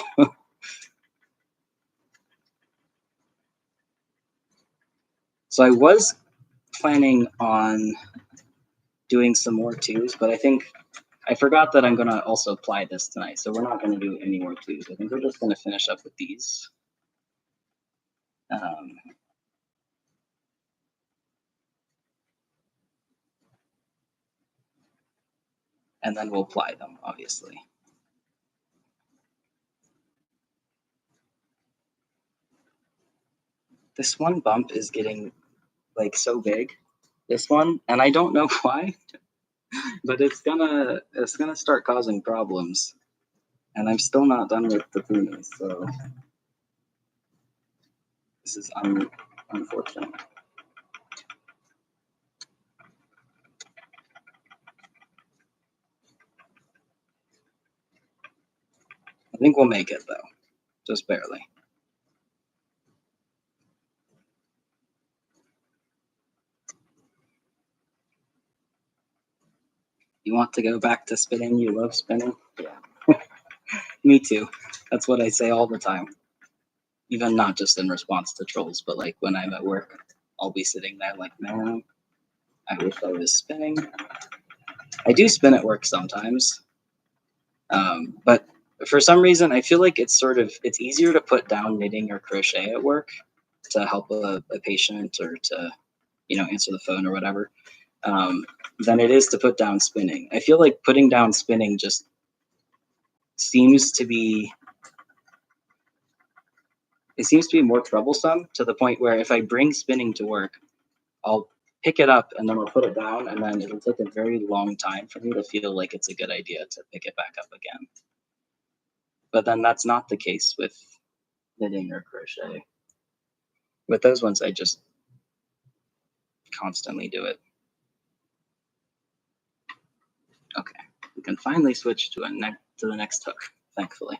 So I was planning on doing some more twos, but I think I forgot that I'm going to also apply this tonight, so we're not going to do any more twos. I think we're just going to finish up with these. And then we'll apply them, obviously. This one bump is getting like so big, this one, and I don't know why, but it's gonna start causing problems. And I'm still not done with the punis, so this is unfortunate. I think we'll make it though, just barely. You want to go back to spinning? You love spinning? Yeah. Me too. That's what I say all the time. Even not just in response to trolls, but like when I'm at work, I'll be sitting there like, man, I wish I was spinning. I do spin at work sometimes. But for some reason, I feel like it's easier to put down knitting or crochet at work to help a patient or to, answer the phone or whatever, than it is to put down spinning. I feel like putting down spinning just seems to be more troublesome, to the point where if I bring spinning to work, I'll pick it up and then I'll put it down, and then it'll take a very long time for me to feel like it's a good idea to pick it back up again. But then that's not the case with knitting or crochet. With those ones, I just constantly do it. Okay, we can finally switch to the next hook, thankfully.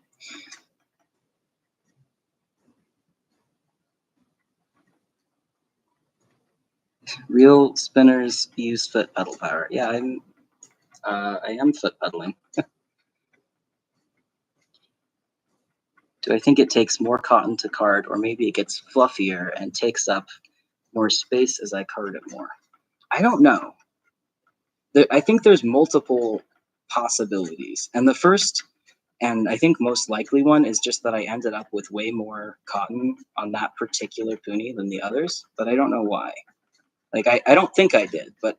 Real spinners use foot pedal power. Yeah, I am foot pedaling. Do I think it takes more cotton to card, or maybe it gets fluffier and takes up more space as I card it more? I don't know. I think there's multiple possibilities. And the first, and I think most likely one, is just that I ended up with way more cotton on that particular puni than the others, but I don't know why. Like, I don't think I did, but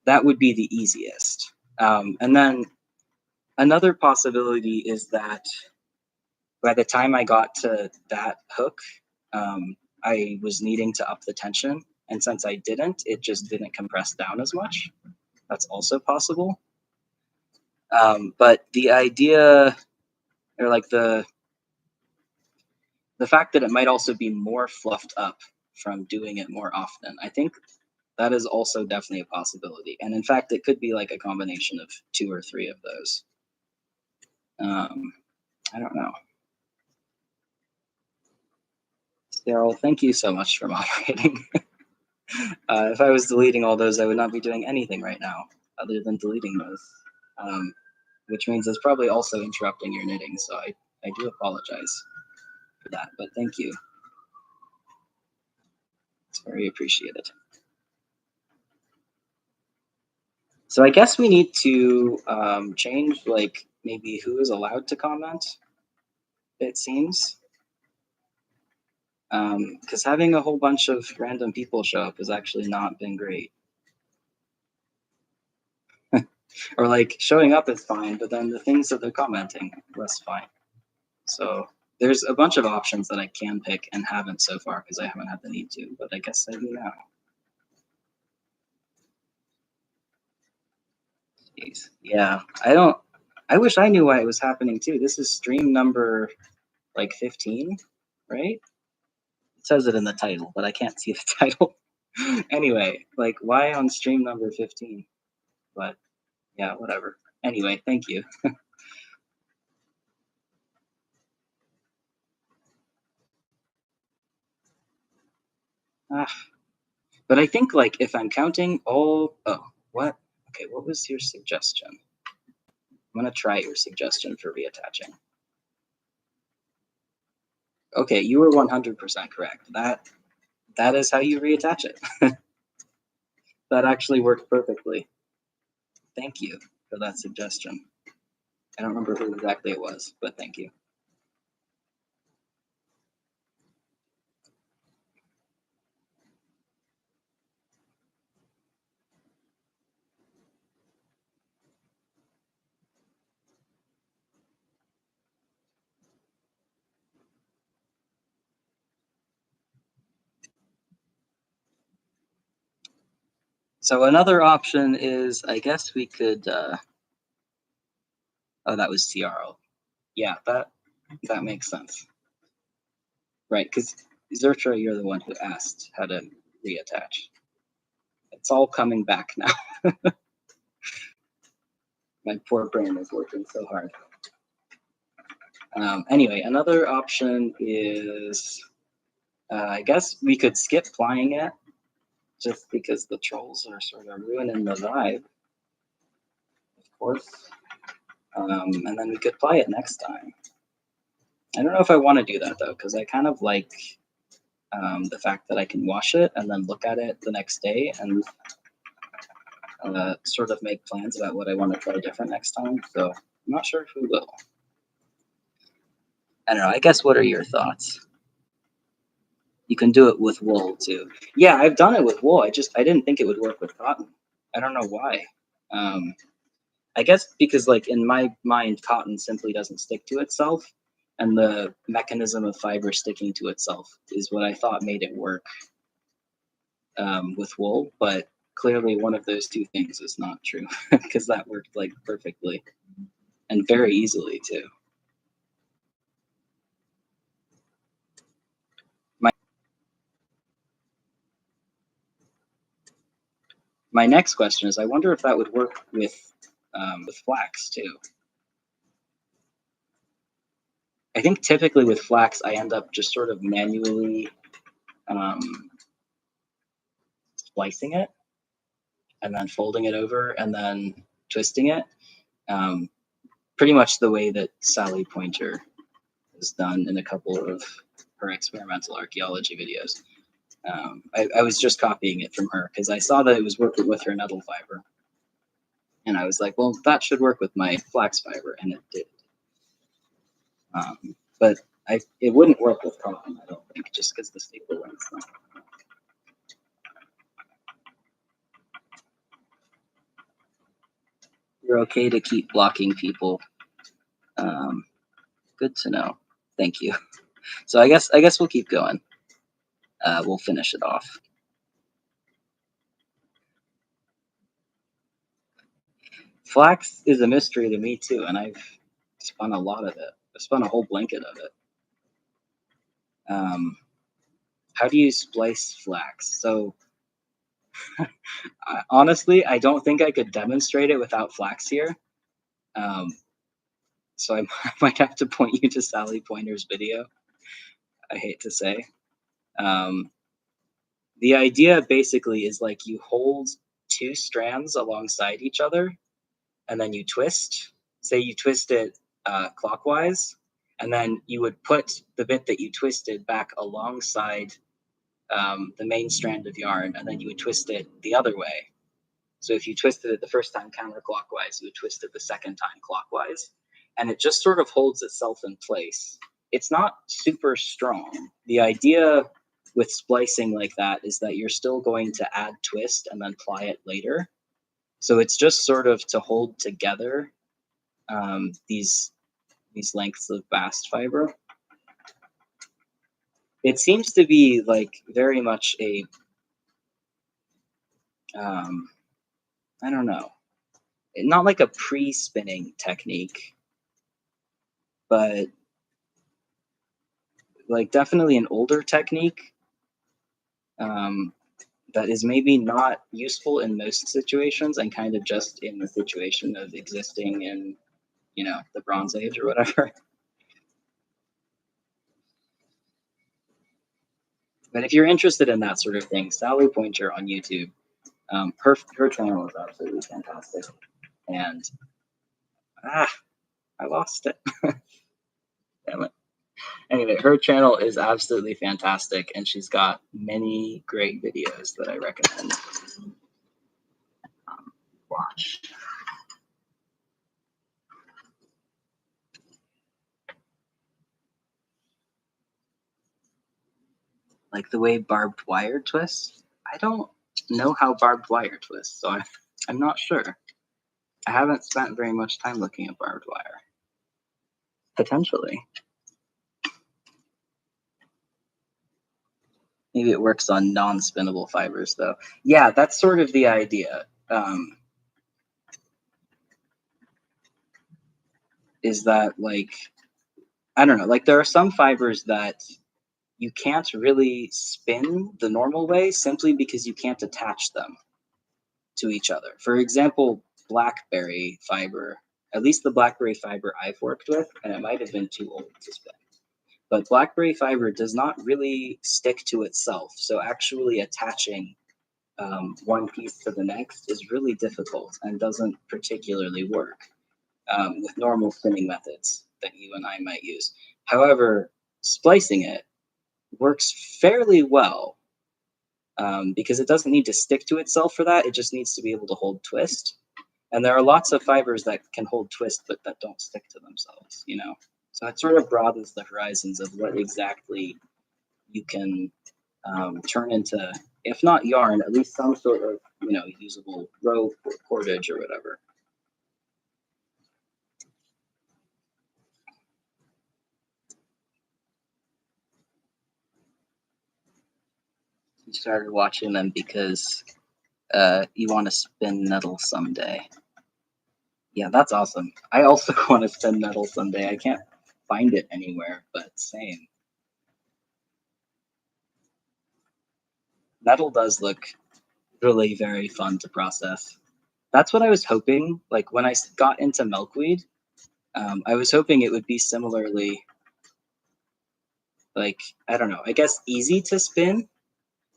that would be the easiest. And then another possibility is that by the time I got to that hook, I was needing to up the tension. And since I didn't, it just didn't compress down as much. That's also possible. But the idea, or like the fact that it might also be more fluffed up from doing it more often, I think that is also definitely a possibility. And in fact, it could be like a combination of 2 or 3 of those. I don't know. Daryl, thank you so much for moderating. If I was deleting all those, I would not be doing anything right now other than deleting those, which means it's probably also interrupting your knitting. So I do apologize for that, but thank you. It's very appreciated. So I guess we need to change, like, maybe who is allowed to comment, it seems. Because having a whole bunch of random people show up has actually not been great. Or like showing up is fine, but then the things that they're commenting, less fine. So there's a bunch of options that I can pick and haven't so far because I haven't had the need to, but I guess I do now. Jeez. Yeah, I wish I knew why it was happening too. This is stream number like 15, right? It says it in the title, but I can't see the title. Anyway, like, why on stream number 15? But yeah, whatever. Anyway, thank you. But I think, like, if I'm counting all, what? Okay, what was your suggestion? I'm gonna try your suggestion for reattaching. Okay, you were 100% correct. That is how you reattach it. That actually worked perfectly. Thank you for that suggestion. I don't remember who exactly it was, but thank you. So another option is, I guess we could, oh, that was TRL. Yeah, that makes sense. Right, because Zertra, you're the one who asked how to reattach. It's all coming back now. My poor brain is working so hard. Anyway, another option is, I guess we could skip plying it, just because the trolls are sort of ruining the vibe, of course. And then we could ply it next time. I don't know if I want to do that though, because I kind of like the fact that I can wash it and then look at it the next day and sort of make plans about what I want to try different next time. So I'm not sure if we will. I don't know. I guess, what are your thoughts? You can do it with wool too. Yeah, I've done it with wool. I didn't think it would work with cotton. I don't know why. I guess because, like, in my mind, cotton simply doesn't stick to itself, and the mechanism of fiber sticking to itself is what I thought made it work with wool. But clearly, one of those two things is not true, because that worked like perfectly and very easily too. My next question is, I wonder if that would work with flax too. I think typically with flax, I end up just sort of manually splicing it and then folding it over and then twisting it. Pretty much the way that Sally Pointer has done in a couple of her experimental archaeology videos. I was just copying it from her because I saw that it was working with her nettle fiber. And I was like, well, that should work with my flax fiber, and it did. But it wouldn't work with cotton, I don't think, just because the staple length's not. You're okay to keep blocking people. Good to know. Thank you. So I guess we'll keep going. We'll finish it off. Flax is a mystery to me too, and I've spun a lot of it. I've spun a whole blanket of it. How do you splice flax? So honestly, I don't think I could demonstrate it without flax here. So I might have to point you to Sally Pointer's video. I hate to say. The idea basically is like you hold two strands alongside each other, and then you twist. Say you twist it clockwise, and then you would put the bit that you twisted back alongside the main strand of yarn, and then you would twist it the other way. So if you twisted it the first time counterclockwise, you would twist it the second time clockwise, and it just sort of holds itself in place. It's not super strong. The idea with splicing like that is that you're still going to add twist and then ply it later. So it's just sort of to hold together these lengths of bast fiber. It seems to be like very much a I don't know, not like a pre-spinning technique, but like definitely an older technique that is maybe not useful in most situations and kind of just in the situation of existing in, you know, the Bronze Age or whatever. But if you're interested in that sort of thing, Sally Pointer on YouTube, her channel is absolutely fantastic. And I lost it. Damn it. Anyway, her channel is absolutely fantastic, and she's got many great videos that I recommend. Watch. Like the way barbed wire twists. I don't know how barbed wire twists, so I'm not sure. I haven't spent very much time looking at barbed wire. Potentially. Maybe it works on non-spinnable fibers, though. Yeah, that's sort of the idea. Is that, like, I don't know, like there are some fibers that you can't really spin the normal way simply because you can't attach them to each other. For example, blackberry fiber, at least the blackberry fiber I've worked with, and it might have been too old to spin. But blackberry fiber does not really stick to itself. So actually attaching one piece to the next is really difficult and doesn't particularly work with normal spinning methods that you and I might use. However, splicing it works fairly well because it doesn't need to stick to itself for that. It just needs to be able to hold twist. And there are lots of fibers that can hold twist, but that don't stick to themselves, you know? So it sort of broadens the horizons of what exactly you can turn into, if not yarn, at least some sort of, you know, usable rope or cordage or whatever. You started watching them because you want to spin nettle someday. Yeah, that's awesome. I also want to spin nettle someday. I can't find it anywhere, but same. Nettle does look really very fun to process. That's what I was hoping. Like when I got into milkweed, I was hoping it would be similarly, like, I don't know, I guess easy to spin,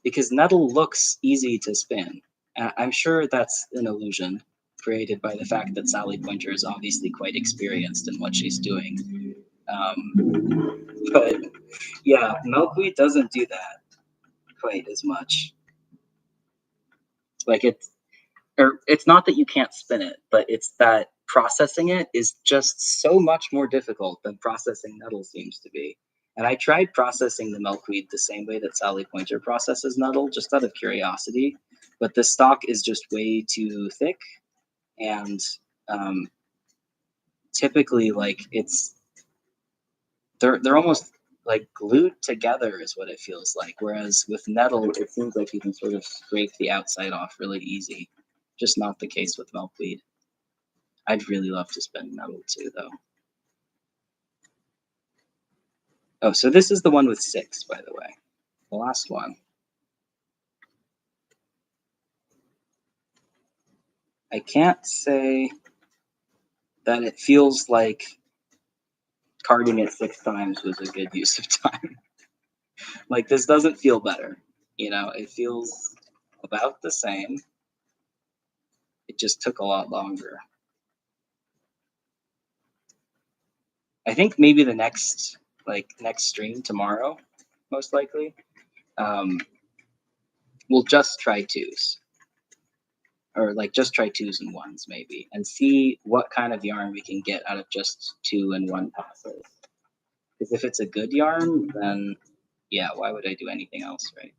because nettle looks easy to spin. I'm sure that's an illusion created by the fact that Sally Pointer is obviously quite experienced in what she's doing. But yeah, milkweed doesn't do that quite as much. Like it's not that you can't spin it, but it's that processing it is just so much more difficult than processing nettle seems to be. And I tried processing the milkweed the same way that Sally Pointer processes nettle, just out of curiosity. But the stalk is just way too thick, and um, typically, like they're almost like glued together, is what it feels like. Whereas with nettle, it seems like you can sort of scrape the outside off really easy. Just not the case with milkweed. I'd really love to spin nettle too, though. Oh, so this is the one with 6, by the way. The last one. I can't say that it feels like carding it 6 times was a good use of time. Like, this doesn't feel better. You know, it feels about the same. It just took a lot longer. I think maybe the next stream tomorrow, most likely, we'll just try 2s. Or like just try 2s and 1s maybe, and see what kind of yarn we can get out of just 2 and 1 passes. Because if it's a good yarn, then yeah, why would I do anything else, right?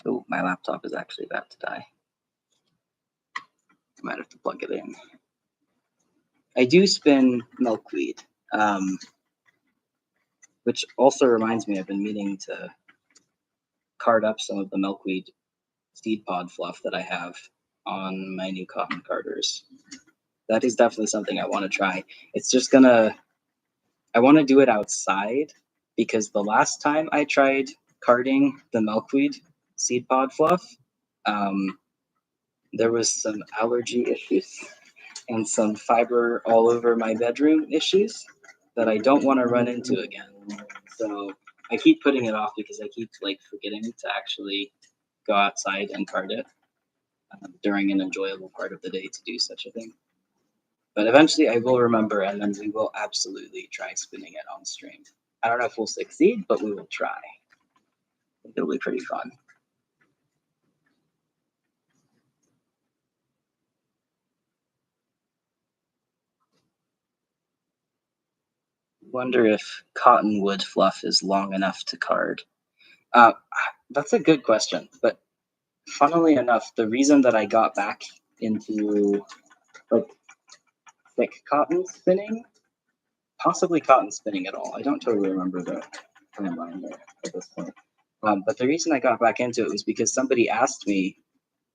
Oh, my laptop is actually about to die. I might have to plug it in. I do spin milkweed, which also reminds me I've been meaning to card up some of the milkweed seed pod fluff that I have on my new cotton carders. That is definitely something I want to try. It's just I want to do it outside, because the last time I tried carding the milkweed seed pod fluff, there was some allergy issues and some fiber all over my bedroom issues that I don't want to run into again. So I keep putting it off because I keep like forgetting to actually go outside and card it during an enjoyable part of the day to do such a thing. But eventually I will remember, and then we will absolutely try spinning it on stream. I don't know if we'll succeed, but we will try. I think it'll be pretty fun. Wonder if cottonwood fluff is long enough to card. That's a good question, but funnily enough, the reason that I got back into like thick cotton spinning, possibly cotton spinning at all, I don't totally remember the timeline there at this point. But the reason I got back into it was because somebody asked me,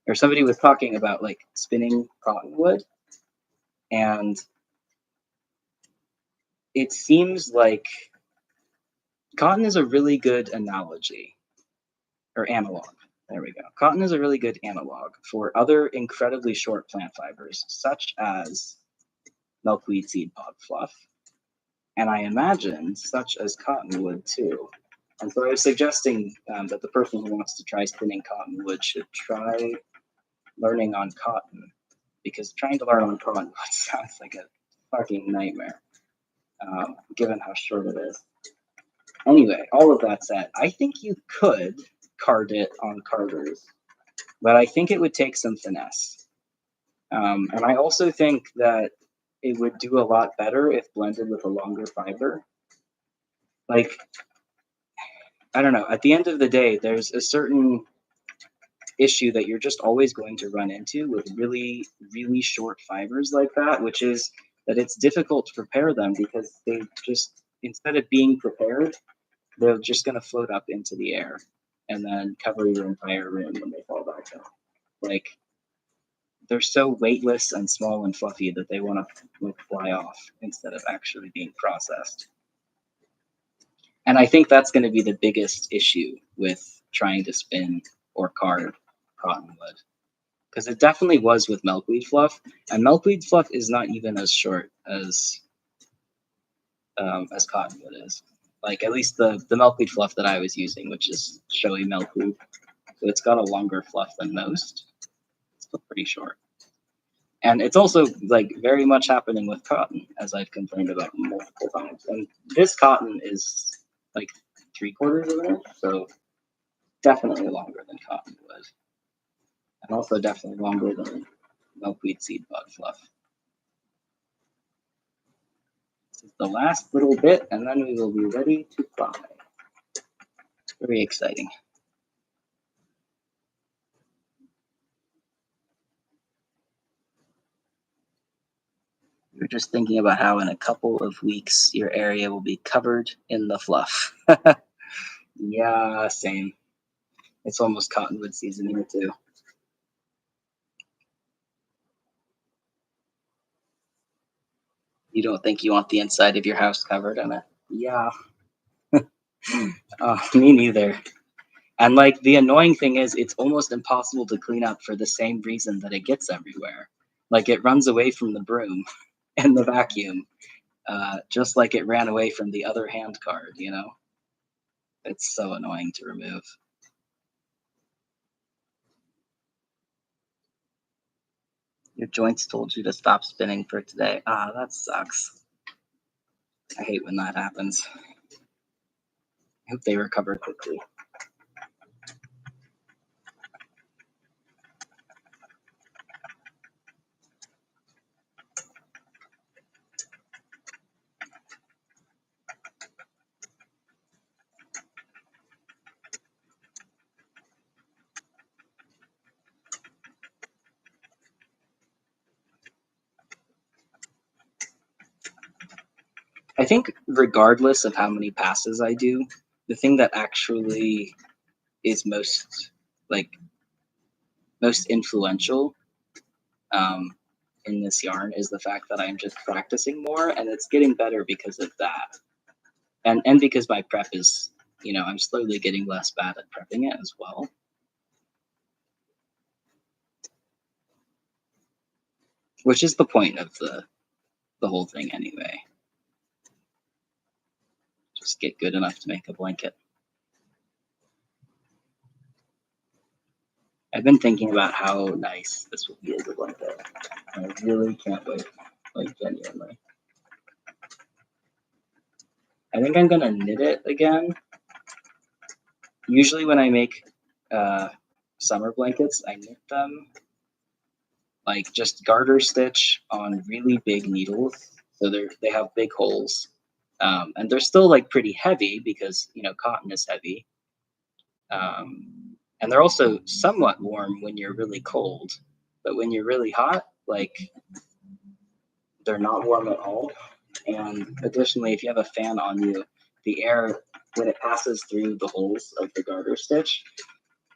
or somebody was talking about like spinning cottonwood, and it seems like cotton is a really good analogy, or analog. There we go. Cotton is a really good analog for other incredibly short plant fibers, such as milkweed seed pod fluff, and I imagine such as cottonwood too. And so I was suggesting that the person who wants to try spinning cottonwood should try learning on cotton, because trying to learn on cottonwood sounds like a fucking nightmare, given how short it is. Anyway, all of that said, I think you could card it on carders, but I think it would take some finesse. And I also think that it would do a lot better if blended with a longer fiber. Like, I don't know, at the end of the day, there's a certain issue that you're just always going to run into with really, really short fibers like that, which is that it's difficult to prepare them, because they just, instead of being prepared, they're just going to float up into the air and then cover your entire room when they fall back down. Like, they're so weightless and small and fluffy that they want to like fly off instead of actually being processed. And I think that's going to be the biggest issue with trying to spin or carve cottonwood, because it definitely was with milkweed fluff, and milkweed fluff is not even as short as cottonwood is. Like at least the milkweed fluff that I was using, which is showy milkweed, so it's got a longer fluff than most. It's still pretty short. And it's also like very much happening with cotton, as I've complained about multiple times. And this cotton is like 3/4 of an inch, so definitely longer than cottonwood. And also definitely longer than milkweed seed bud fluff. This is the last little bit, and then we will be ready to fly. Very exciting. You're just thinking about how in a couple of weeks your area will be covered in the fluff. Yeah, same. It's almost cottonwood season here too. You don't think you want the inside of your house covered in it? Yeah. Me neither. And like the annoying thing is, it's almost impossible to clean up for the same reason that it gets everywhere. Like it runs away from the broom and the vacuum, just like it ran away from the other hand card, you know? It's so annoying to remove. Your joints told you to stop spinning for today. Ah, that sucks. I hate when that happens. I hope they recover quickly. I think regardless of how many passes I do, the thing that actually is most influential in this yarn is the fact that I'm just practicing more, and it's getting better because of that. And because my prep is, I'm slowly getting less bad at prepping it as well. Which is the point of the whole thing anyway. Just get good enough to make a blanket. I've been thinking about how nice this will be as a blanket. I really can't wait, like genuinely. I think I'm gonna knit it again. Usually when I make summer blankets, I knit them like just garter stitch on really big needles. So they have big holes. And they're still like pretty heavy because, cotton is heavy. And they're also somewhat warm when you're really cold. But when you're really hot, like they're not warm at all. And additionally, if you have a fan on you, the air, when it passes through the holes of the garter stitch,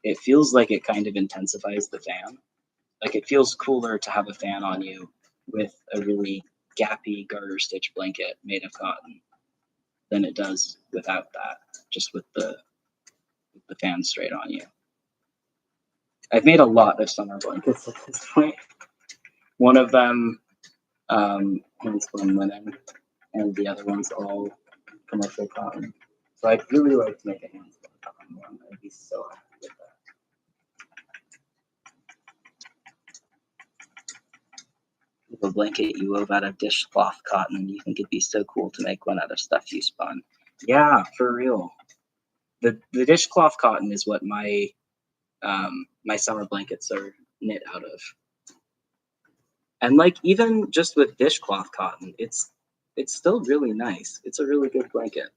it feels like it kind of intensifies the fan. Like it feels cooler to have a fan on you with a really gappy garter stitch blanket made of cotton than it does without that, just with the fan straight on you. I've made a lot of summer blankets at this point. One of them handspun linen, and the other one's all commercial cotton. So I'd really like to make a handspun cotton one. I'd be so happy with that. With a blanket you wove out of dishcloth cotton, you think it'd be so cool to make one out of stuff you spun. Yeah, for real. The dishcloth cotton is what my my summer blankets are knit out of. And like even just with dishcloth cotton, it's still really nice. It's a really good blanket.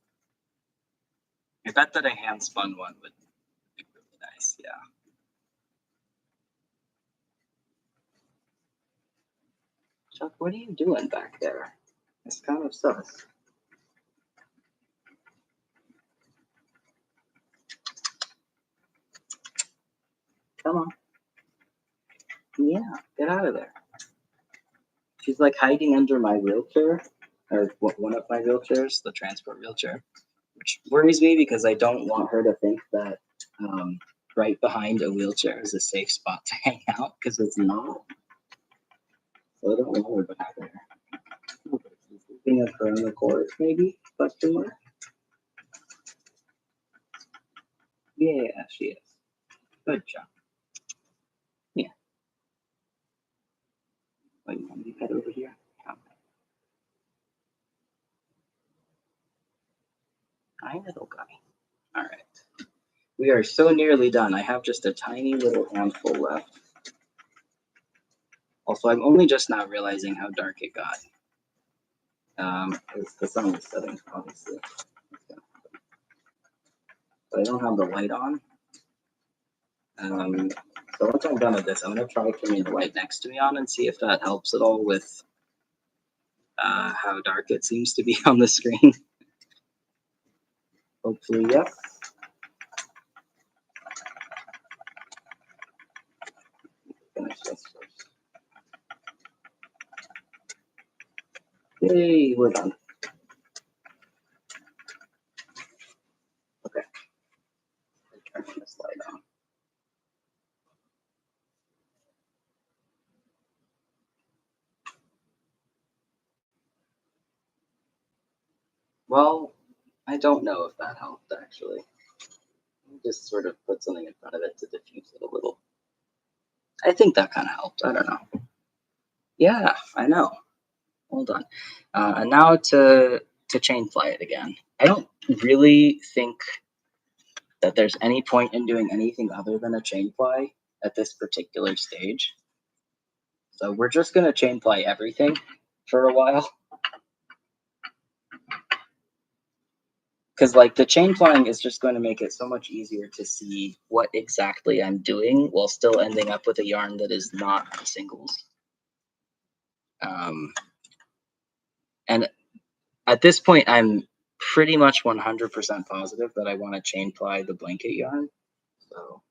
I bet that a hand spun one would be really nice. Yeah. Chuck, what are you doing back there? It's kind of sus. Come on. Yeah, get out of there. She's like hiding under my wheelchair, or one of my wheelchairs, the transport wheelchair, which worries me because I don't want her to think that right behind a wheelchair is a safe spot to hang out, because it's not. So I don't want her back there. Thinking of her own accord, maybe? Question mark? Yeah, she is. Good job. Yeah. Wait, you want me to head over here? Come. Hi, little guy. All right. We are so nearly done. I have just a tiny little handful left. Also, I'm only just now realizing how dark it got. It's the sun is setting, obviously. But I don't have the light on. So once I'm done with this, I'm going to try turning the light next to me on and see if that helps at all with how dark it seems to be on the screen. Hopefully, yes. Finish this first. Yay, we're done. Okay. Turning this light on. Well, I don't know if that helped actually. Just sort of put something in front of it to diffuse it a little. I think that kind of helped. I don't know. Yeah, I know. Hold on. And now to chain fly it again. I don't really think that there's any point in doing anything other than a chain fly at this particular stage. So we're just going to chain fly everything for a while. Because like the chain flying is just going to make it so much easier to see what exactly I'm doing while still ending up with a yarn that is not singles. And at this point, I'm pretty much 100% positive that I want to chain fly the blanket yarn. So,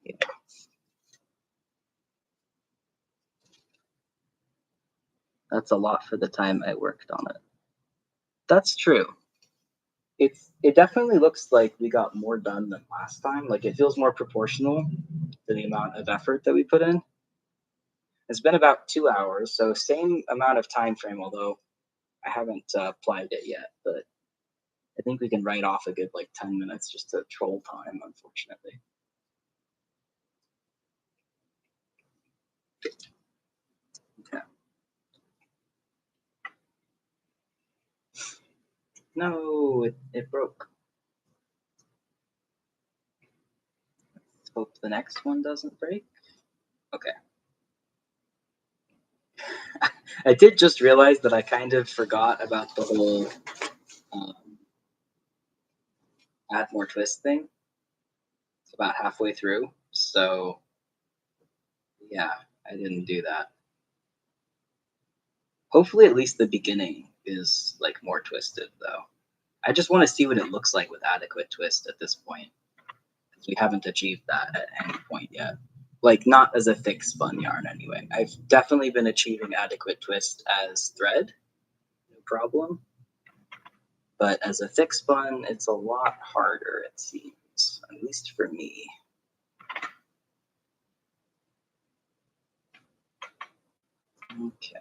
yeah. That's a lot for the time I worked on it. That's true. It definitely looks like we got more done than last time. Like it feels more proportional to the amount of effort that we put in. It's been about 2 hours, so same amount of time frame, although I haven't applied it yet, but I think we can write off a good like 10 minutes just to troll time, unfortunately. Okay. No, it broke. Let's hope the next one doesn't break. Okay. I did just realize that I kind of forgot about the whole add more twist thing. It's about halfway through, so yeah, I didn't do that. Hopefully at least the beginning is like more twisted though. I just want to see what it looks like with adequate twist at this point, because we haven't achieved that at any point yet. Like not as a thick spun yarn anyway. I've definitely been achieving adequate twist as thread, no problem. But as a thick spun, it's a lot harder, it seems, at least for me. Okay.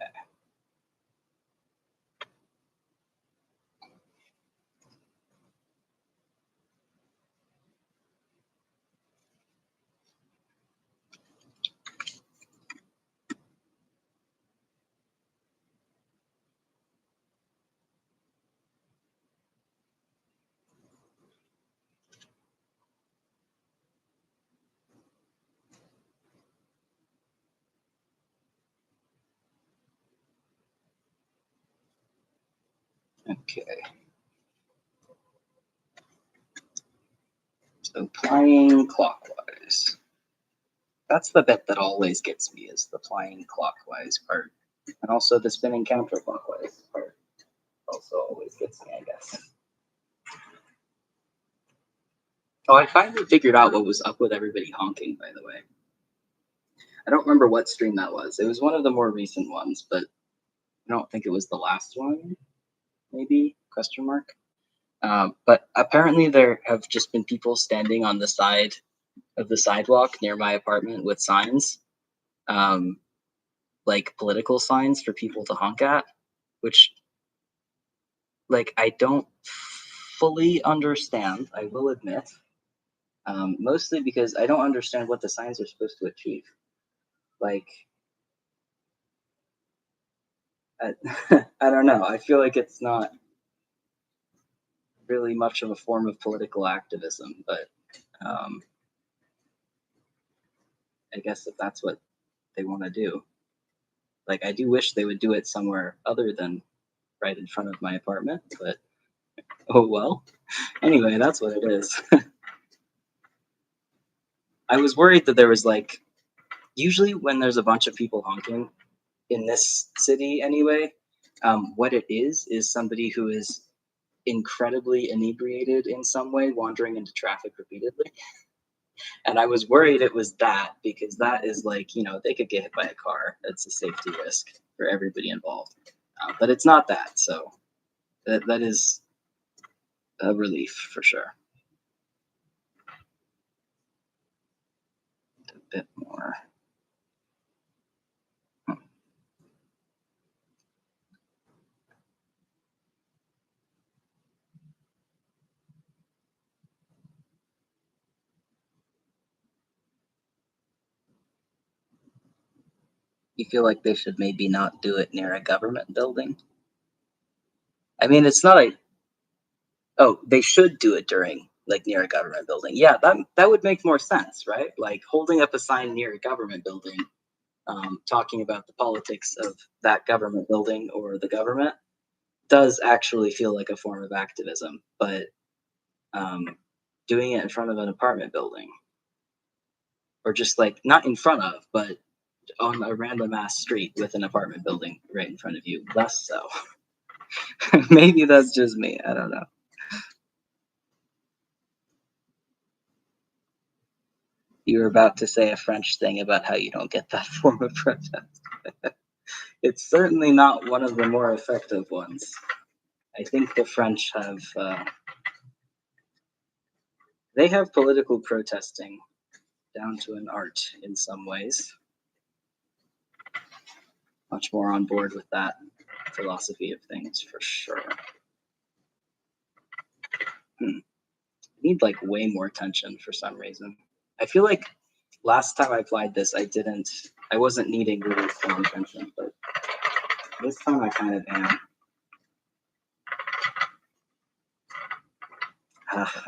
Okay. So plying clockwise. That's the bit that always gets me, is the plying clockwise part. And also the spinning counterclockwise part also always gets me, I guess. Oh, I finally figured out what was up with everybody honking, by the way. I don't remember what stream that was. It was one of the more recent ones, but I don't think it was the last one. Maybe question mark. But apparently there have just been people standing on the side of the sidewalk near my apartment with signs, like political signs for people to honk at, which like I don't fully understand, I will admit. Mostly because I don't understand what the signs are supposed to achieve. Like, I, I don't know. I feel like it's not really much of a form of political activism, but I guess if that's what they want to do, like I do wish they would do it somewhere other than right in front of my apartment, but oh well. Anyway, that's what it is. I was worried that there was like, usually when there's a bunch of people honking in this city anyway, what it is somebody who is incredibly inebriated in some way, wandering into traffic repeatedly. And I was worried it was that because that is like, you know, they could get hit by a car. It's a safety risk for everybody involved. But it's not that. So that is a relief for sure. A bit more. You feel like they should maybe not do it near a government building? I mean, it's not a. Oh, they should do it during like near a government building. Yeah, that would make more sense, right? Like holding up a sign near a government building, talking about the politics of that government building or the government, does actually feel like a form of activism. But doing it in front of an apartment building, or just like not in front of, but on a random ass street with an apartment building right in front of you, less so. Maybe that's just me. I don't know. You were about to say a French thing about how you don't get that form of protest. It's certainly not one of the more effective ones. I think the French have they have political protesting down to an art in some ways. Much more on board with that philosophy of things for sure. I need like way more tension for some reason. I feel like last time I applied this, I wasn't needing really strong tension, but this time I kind of am.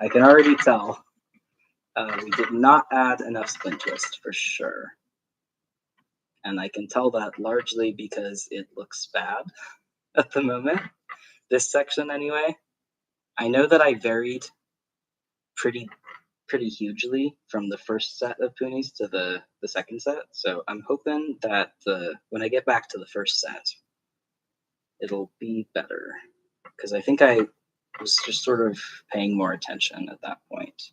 I can already tell we did not add enough spin twist for sure. And I can tell that largely because it looks bad at the moment. This section anyway. I know that I varied pretty hugely from the first set of Punis to the second set. So I'm hoping that when I get back to the first set, it'll be better. Because I think I was just sort of paying more attention at that point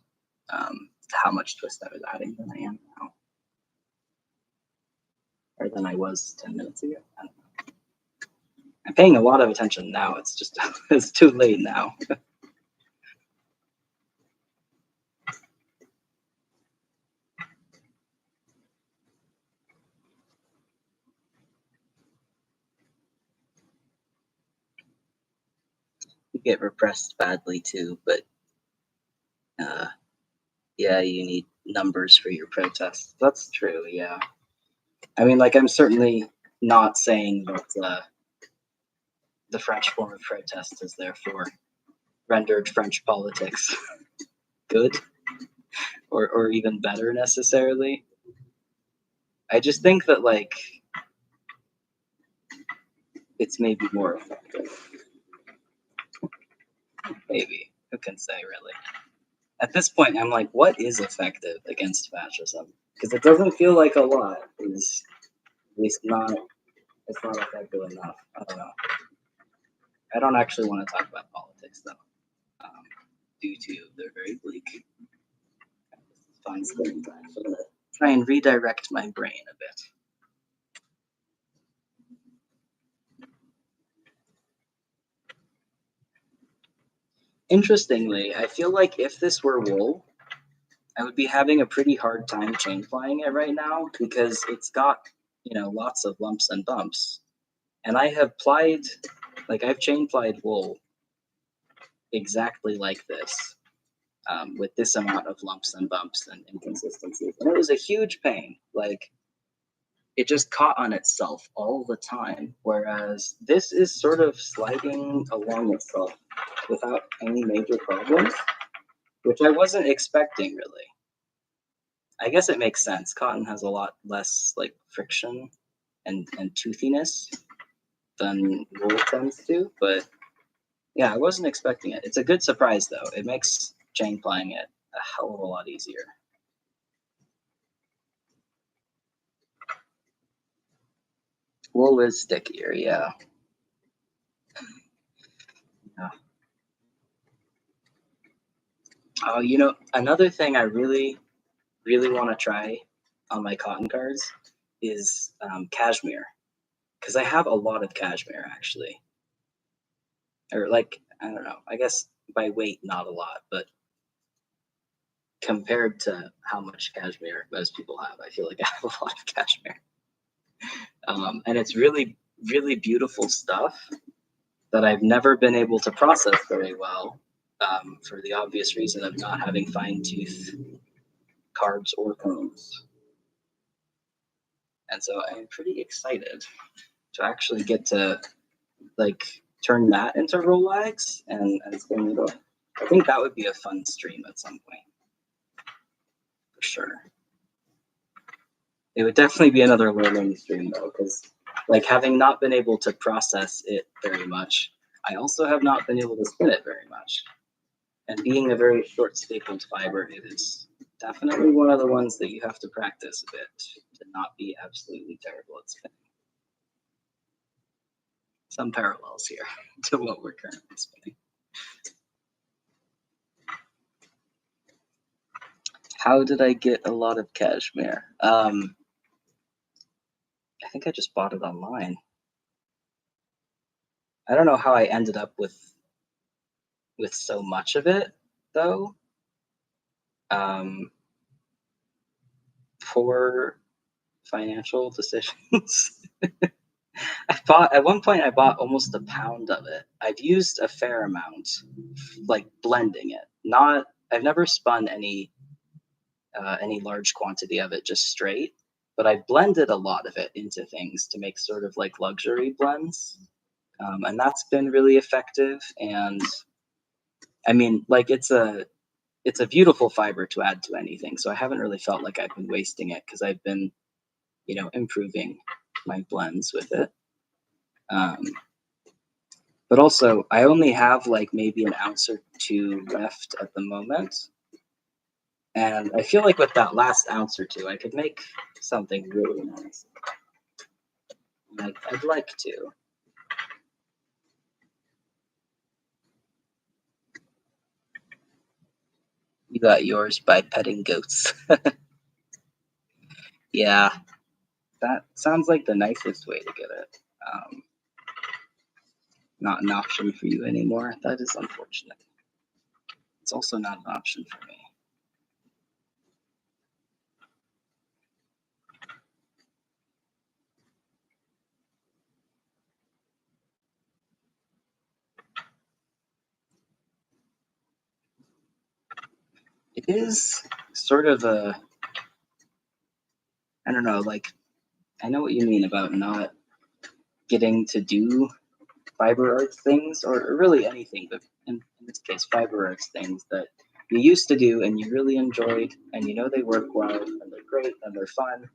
to how much twist I was adding than I am now. Or than I was 10 minutes ago. I don't know. I'm paying a lot of attention now. It's just, it's too late now. You get repressed badly too, but yeah, you need numbers for your protests. That's true, yeah. I mean, like, I'm certainly not saying that the French form of protest is therefore rendered French politics good or even better necessarily. I just think that, like, it's maybe more effective. Maybe. Who can say, really? At this point, I'm like, what is effective against fascism? Because it doesn't feel like a lot is at least not, it's not effective enough. I don't know. I don't actually want to talk about politics, though, due to they're very bleak. Fun spending time for that. try and redirect my brain a bit. Interestingly, I feel like if this were wool, I would be having a pretty hard time chain flying it right now because it's got, lots of lumps and bumps. And I have plied, I've chain plied wool exactly like this, with this amount of lumps and bumps and inconsistencies. And it was a huge pain. It just caught on itself all the time. Whereas this is sort of sliding along itself without any major problems, which I wasn't expecting really. I guess it makes sense. Cotton has a lot less friction and toothiness than wool tends to, but yeah, I wasn't expecting it. It's a good surprise though. It makes chain plying it a hell of a lot easier. Wool is stickier, yeah. Oh, another thing I really, really want to try on my cotton cards is cashmere, because I have a lot of cashmere actually. Or I don't know, I guess by weight, not a lot, but compared to how much cashmere most people have, I feel like I have a lot of cashmere. And it's really, really beautiful stuff that I've never been able to process very well, for the obvious reason of not having fine tooth carbs or combs. And so I'm pretty excited to actually get to turn that into Rolex and spin it up. I think that would be a fun stream at some point. For sure. It would definitely be another learning stream though, because having not been able to process it very much, I also have not been able to spin it very much. And being a very short stapled fiber, it is definitely one of the ones that you have to practice a bit to not be absolutely terrible at spinning. Some parallels here to what we're currently spinning. How did I get a lot of cashmere? I think I just bought it online. I don't know how I ended up with so much of it though. Poor financial decisions. At one point I bought almost a pound of it. I've used a fair amount, blending it. I've never spun any large quantity of it just straight, but I've blended a lot of it into things to make sort of luxury blends. And that's been really effective. And I mean, it's a beautiful fiber to add to anything. So I haven't really felt like I've been wasting it because I've been, improving my blends with it. But also I only have maybe an ounce or two left at the moment. And I feel like with that last ounce or two, I could make something really nice. I'd like to. You got yours by petting goats. Yeah, that sounds like the nicest way to get it. Not an option for you anymore. That is unfortunate. It's also not an option for me. It is sort of I don't know, I know what you mean about not getting to do fiber arts things, or really anything, but in this case, fiber arts things that you used to do and you really enjoyed, and they work well, and they're great, and they're fun,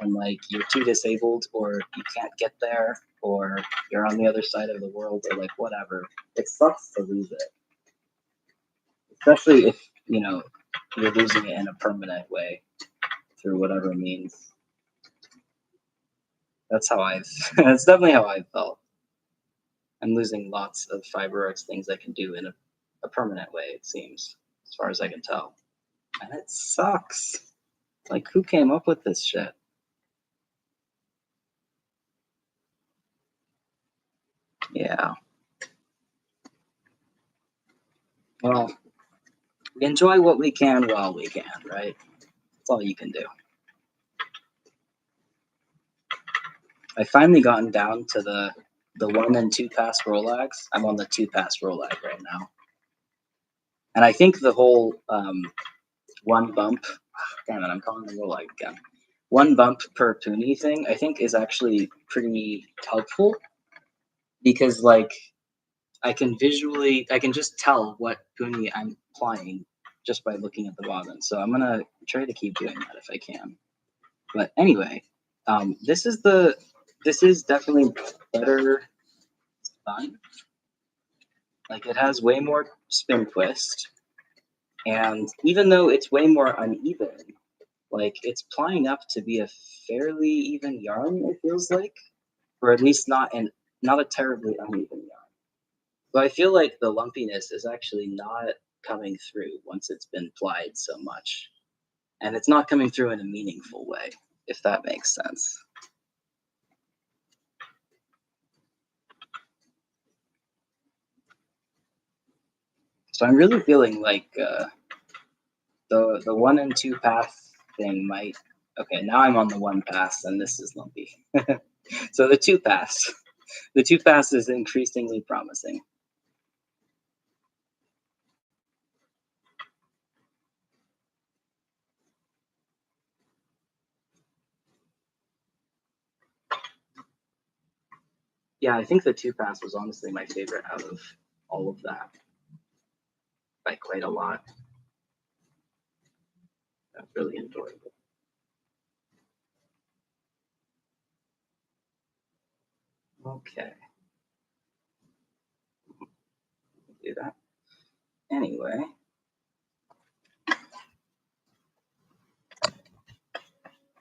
and you're too disabled, or you can't get there, or you're on the other side of the world, or whatever. It sucks to lose it. Especially if, you're losing it in a permanent way through whatever means. That's definitely how I've felt. I'm losing lots of fiber arts things I can do in a permanent way, it seems, as far as I can tell. And it sucks. Like, who came up with this shit? Yeah. Well, we enjoy what we can while we can, right? That's all you can do. I finally gotten down to the 1 and 2 pass roll-lags. I'm on the 2 pass roll-lag right now. And I think the whole one bump, damn it, I'm calling the roll-lag again. One bump per puni thing, I think is actually pretty helpful because like I can just tell what puni I'm applying just by looking at the bobbin. So I'm gonna try to keep doing that if I can. But anyway, this is definitely better spun. Like it has way more spin twist, and even though it's way more uneven, like it's plying up to be a fairly even yarn. It feels like, or at least not a terribly uneven yarn. So I feel like the lumpiness is actually not coming through once it's been plied so much, and it's not coming through in a meaningful way, if that makes sense. So I'm really feeling like the 1 and 2 pass thing might. Okay, now I'm on the 1 pass, and this is lumpy. So the 2 pass is increasingly promising. Yeah, I think the 2 pass was honestly my favorite out of all of that by quite a lot. That's really enjoyable. Okay. Do that. Anyway.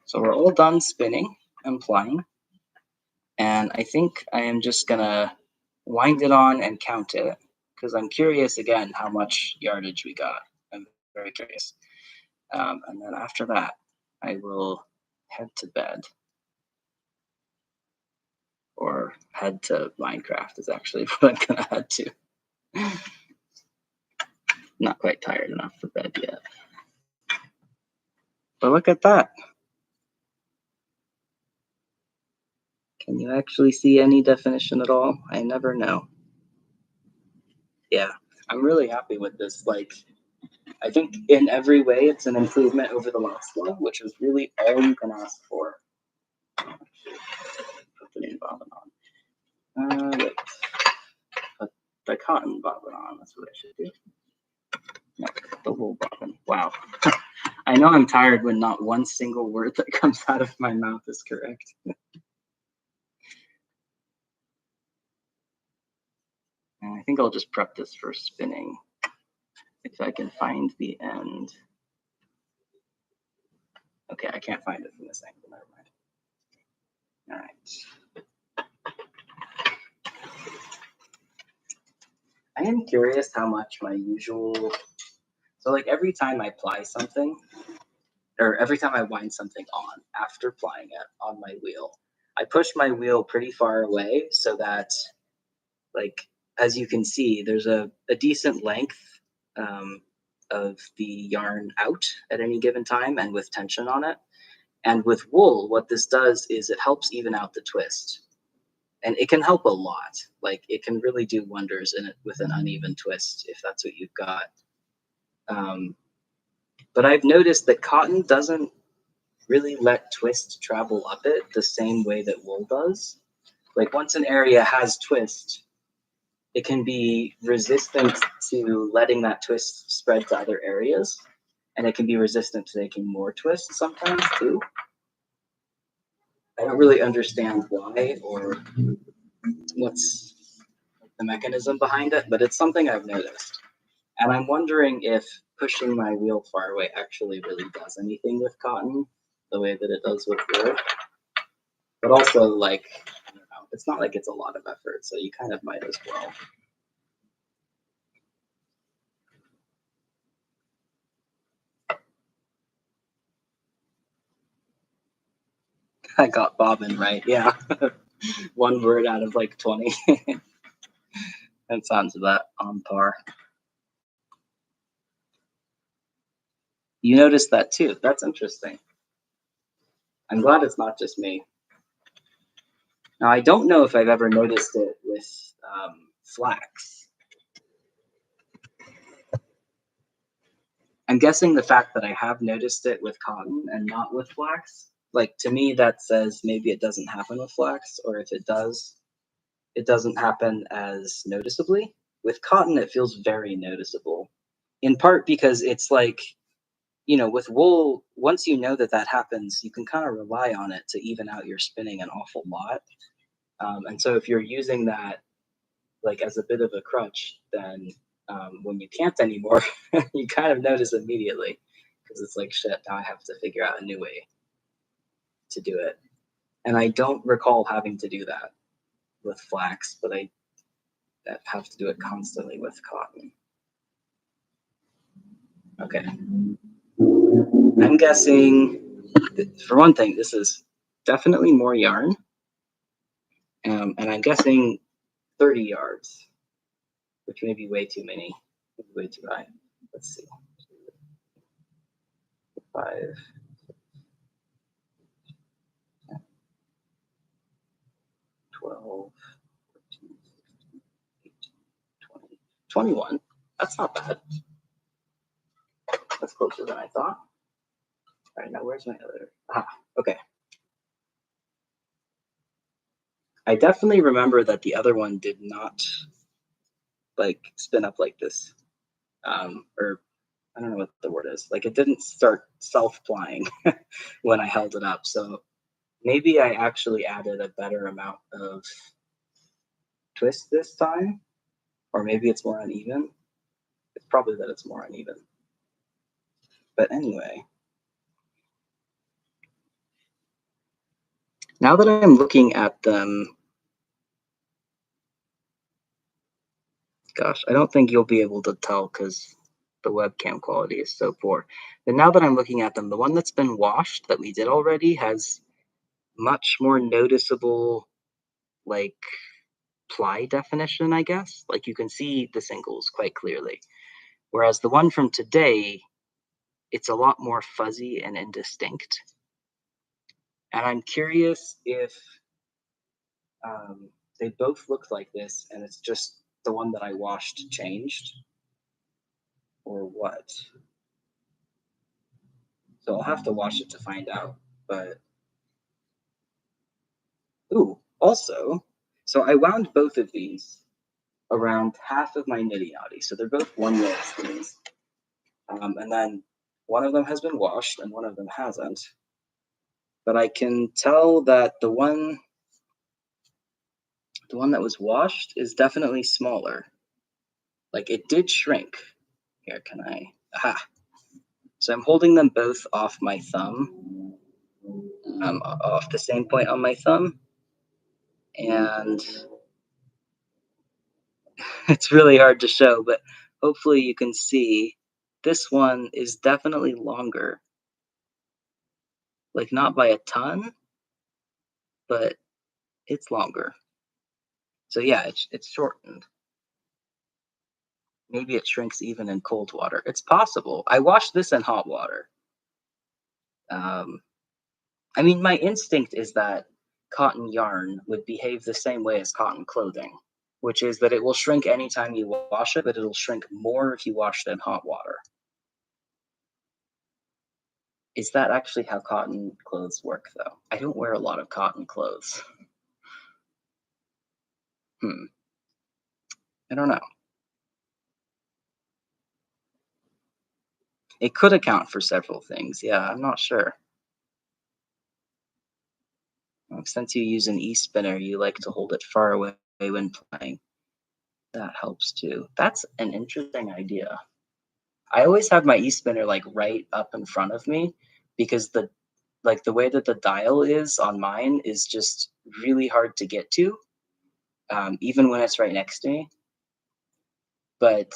So we're all done spinning and plying. And I think I am just gonna wind it on and count it because I'm curious again how much yardage we got. I'm very curious. And then after that, I will head to bed. Or head to Minecraft is actually what I'm gonna head to. Not quite tired enough for bed yet. But look at that. Can you actually see any definition at all? I never know. Yeah, I'm really happy with this. Like, I think in every way it's an improvement over the last one, which is really all you can ask for. Put the new bobbin on. Wait. Put the cotton bobbin on. That's what I should do. No, the wool bobbin. Wow. I know I'm tired when not one single word that comes out of my mouth is correct. And I think I'll just prep this for spinning if I can find the end. Okay, I can't find it from this angle. Never mind. All right. I am curious how much my usual. So, like every time I ply something, or every time I wind something on after plying it on my wheel, I push my wheel pretty far away so that, like, as you can see, there's a decent length of the yarn out at any given time and with tension on it. And with wool, what this does is it helps even out the twist. And it can help a lot. Like it can really do wonders in it with an uneven twist if that's what you've got. But I've noticed that cotton doesn't really let twist travel up it the same way that wool does. Like once an area has twist, it can be resistant to letting that twist spread to other areas. And it can be resistant to making more twists sometimes too. I don't really understand why or what's the mechanism behind it, but it's something I've noticed. And I'm wondering if pushing my wheel far away actually really does anything with cotton the way that it does with wool. But also, like, I don't know, it's not like it's a lot of effort, so you kind of might as well. I got bobbin right. Yeah. One word out of like 20. That sounds about on par. You noticed that too. That's interesting. I'm glad it's not just me. Now, I don't know if I've ever noticed it with flax. I'm guessing the fact that I have noticed it with cotton and not with flax, like to me, that says maybe it doesn't happen with flax, or if it does, it doesn't happen as noticeably. With cotton, it feels very noticeable, in part because it's like, with wool, once you know that that happens, you can kind of rely on it to even out your spinning an awful lot. And so if you're using that like as a bit of a crutch, then when you can't anymore, you kind of notice immediately because it's like, shit, now I have to figure out a new way to do it. And I don't recall having to do that with flax, but I have to do it constantly with cotton. Okay. I'm guessing, for one thing, this is definitely more yarn. And I'm guessing 30 yards, which may be way too many, way too high. Let's see. 5, 12, 14, 18, 20, 21. That's not bad. That's closer than I thought. All right, now where's my other? Okay. I definitely remember that the other one did not like spin up like this. Or I don't know what the word is. Like it didn't start self-plying when I held it up. So maybe I actually added a better amount of twist this time, or maybe it's more uneven. It's probably that it's more uneven. But anyway, now that I'm looking at them, gosh, I don't think you'll be able to tell because the webcam quality is so poor. But now that I'm looking at them, the one that's been washed that we did already has much more noticeable, like, ply definition, I guess. Like you can see the singles quite clearly. Whereas the one from today, it's a lot more fuzzy and indistinct. And I'm curious if they both look like this and it's just the one that I washed changed or what. So I'll have to wash it to find out. But ooh, also, so I wound both of these around half of my niddy noddy. So they're both 1 minute spins. And then one of them has been washed and one of them hasn't. But I can tell that the one that was washed is definitely smaller. Like it did shrink. Here, can I? Aha. So I'm holding them both off my thumb, off the same point on my thumb. And it's really hard to show, but hopefully you can see this one is definitely longer. Like not by a ton, but it's longer. So yeah, it's shortened. Maybe it shrinks even in cold water. It's possible. I washed this in hot water. I mean, my instinct is that cotton yarn would behave the same way as cotton clothing, which is that it will shrink anytime you wash it, but it'll shrink more if you wash it in hot water. Is that actually how cotton clothes work, though? I don't wear a lot of cotton clothes. I don't know. It could account for several things. Yeah, I'm not sure. Since you use an e-spinner, you like to hold it far away when playing. That helps too. That's an interesting idea. I always have my e-spinner like right up in front of me because the way that the dial is on mine is just really hard to get to, even when it's right next to me. But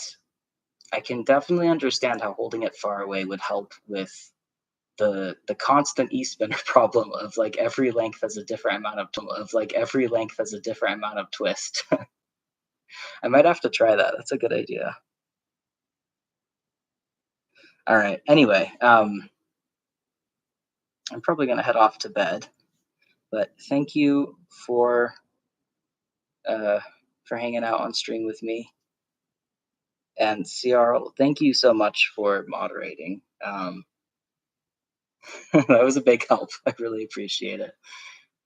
I can definitely understand how holding it far away would help with the constant e-spinner problem of like every length has a different amount of twist. I might have to try that. That's a good idea. All right. Anyway, I'm probably gonna head off to bed, but thank you for hanging out on stream with me. And CR, thank you so much for moderating. That was a big help. I really appreciate it.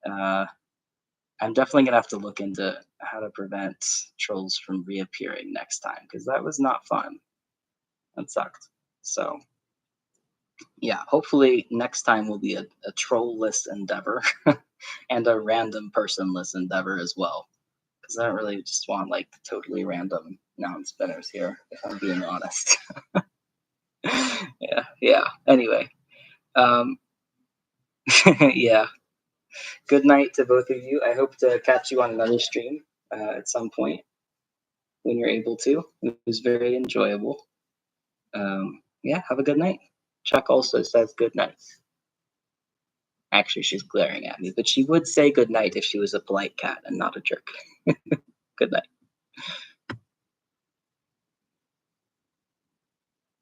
I'm definitely gonna have to look into how to prevent trolls from reappearing next time, because that was not fun. That sucked. So yeah, hopefully next time will be a troll-less endeavor and a random person-less endeavor as well. Because I don't really just want like totally random non-spinners here, if I'm being honest. Yeah. Anyway, yeah. Good night to both of you. I hope to catch you on another stream at some point when you're able to. It was very enjoyable. Yeah, have a good night. Chuck also says good night. Actually, she's glaring at me, but she would say good night if she was a polite cat and not a jerk. Good night.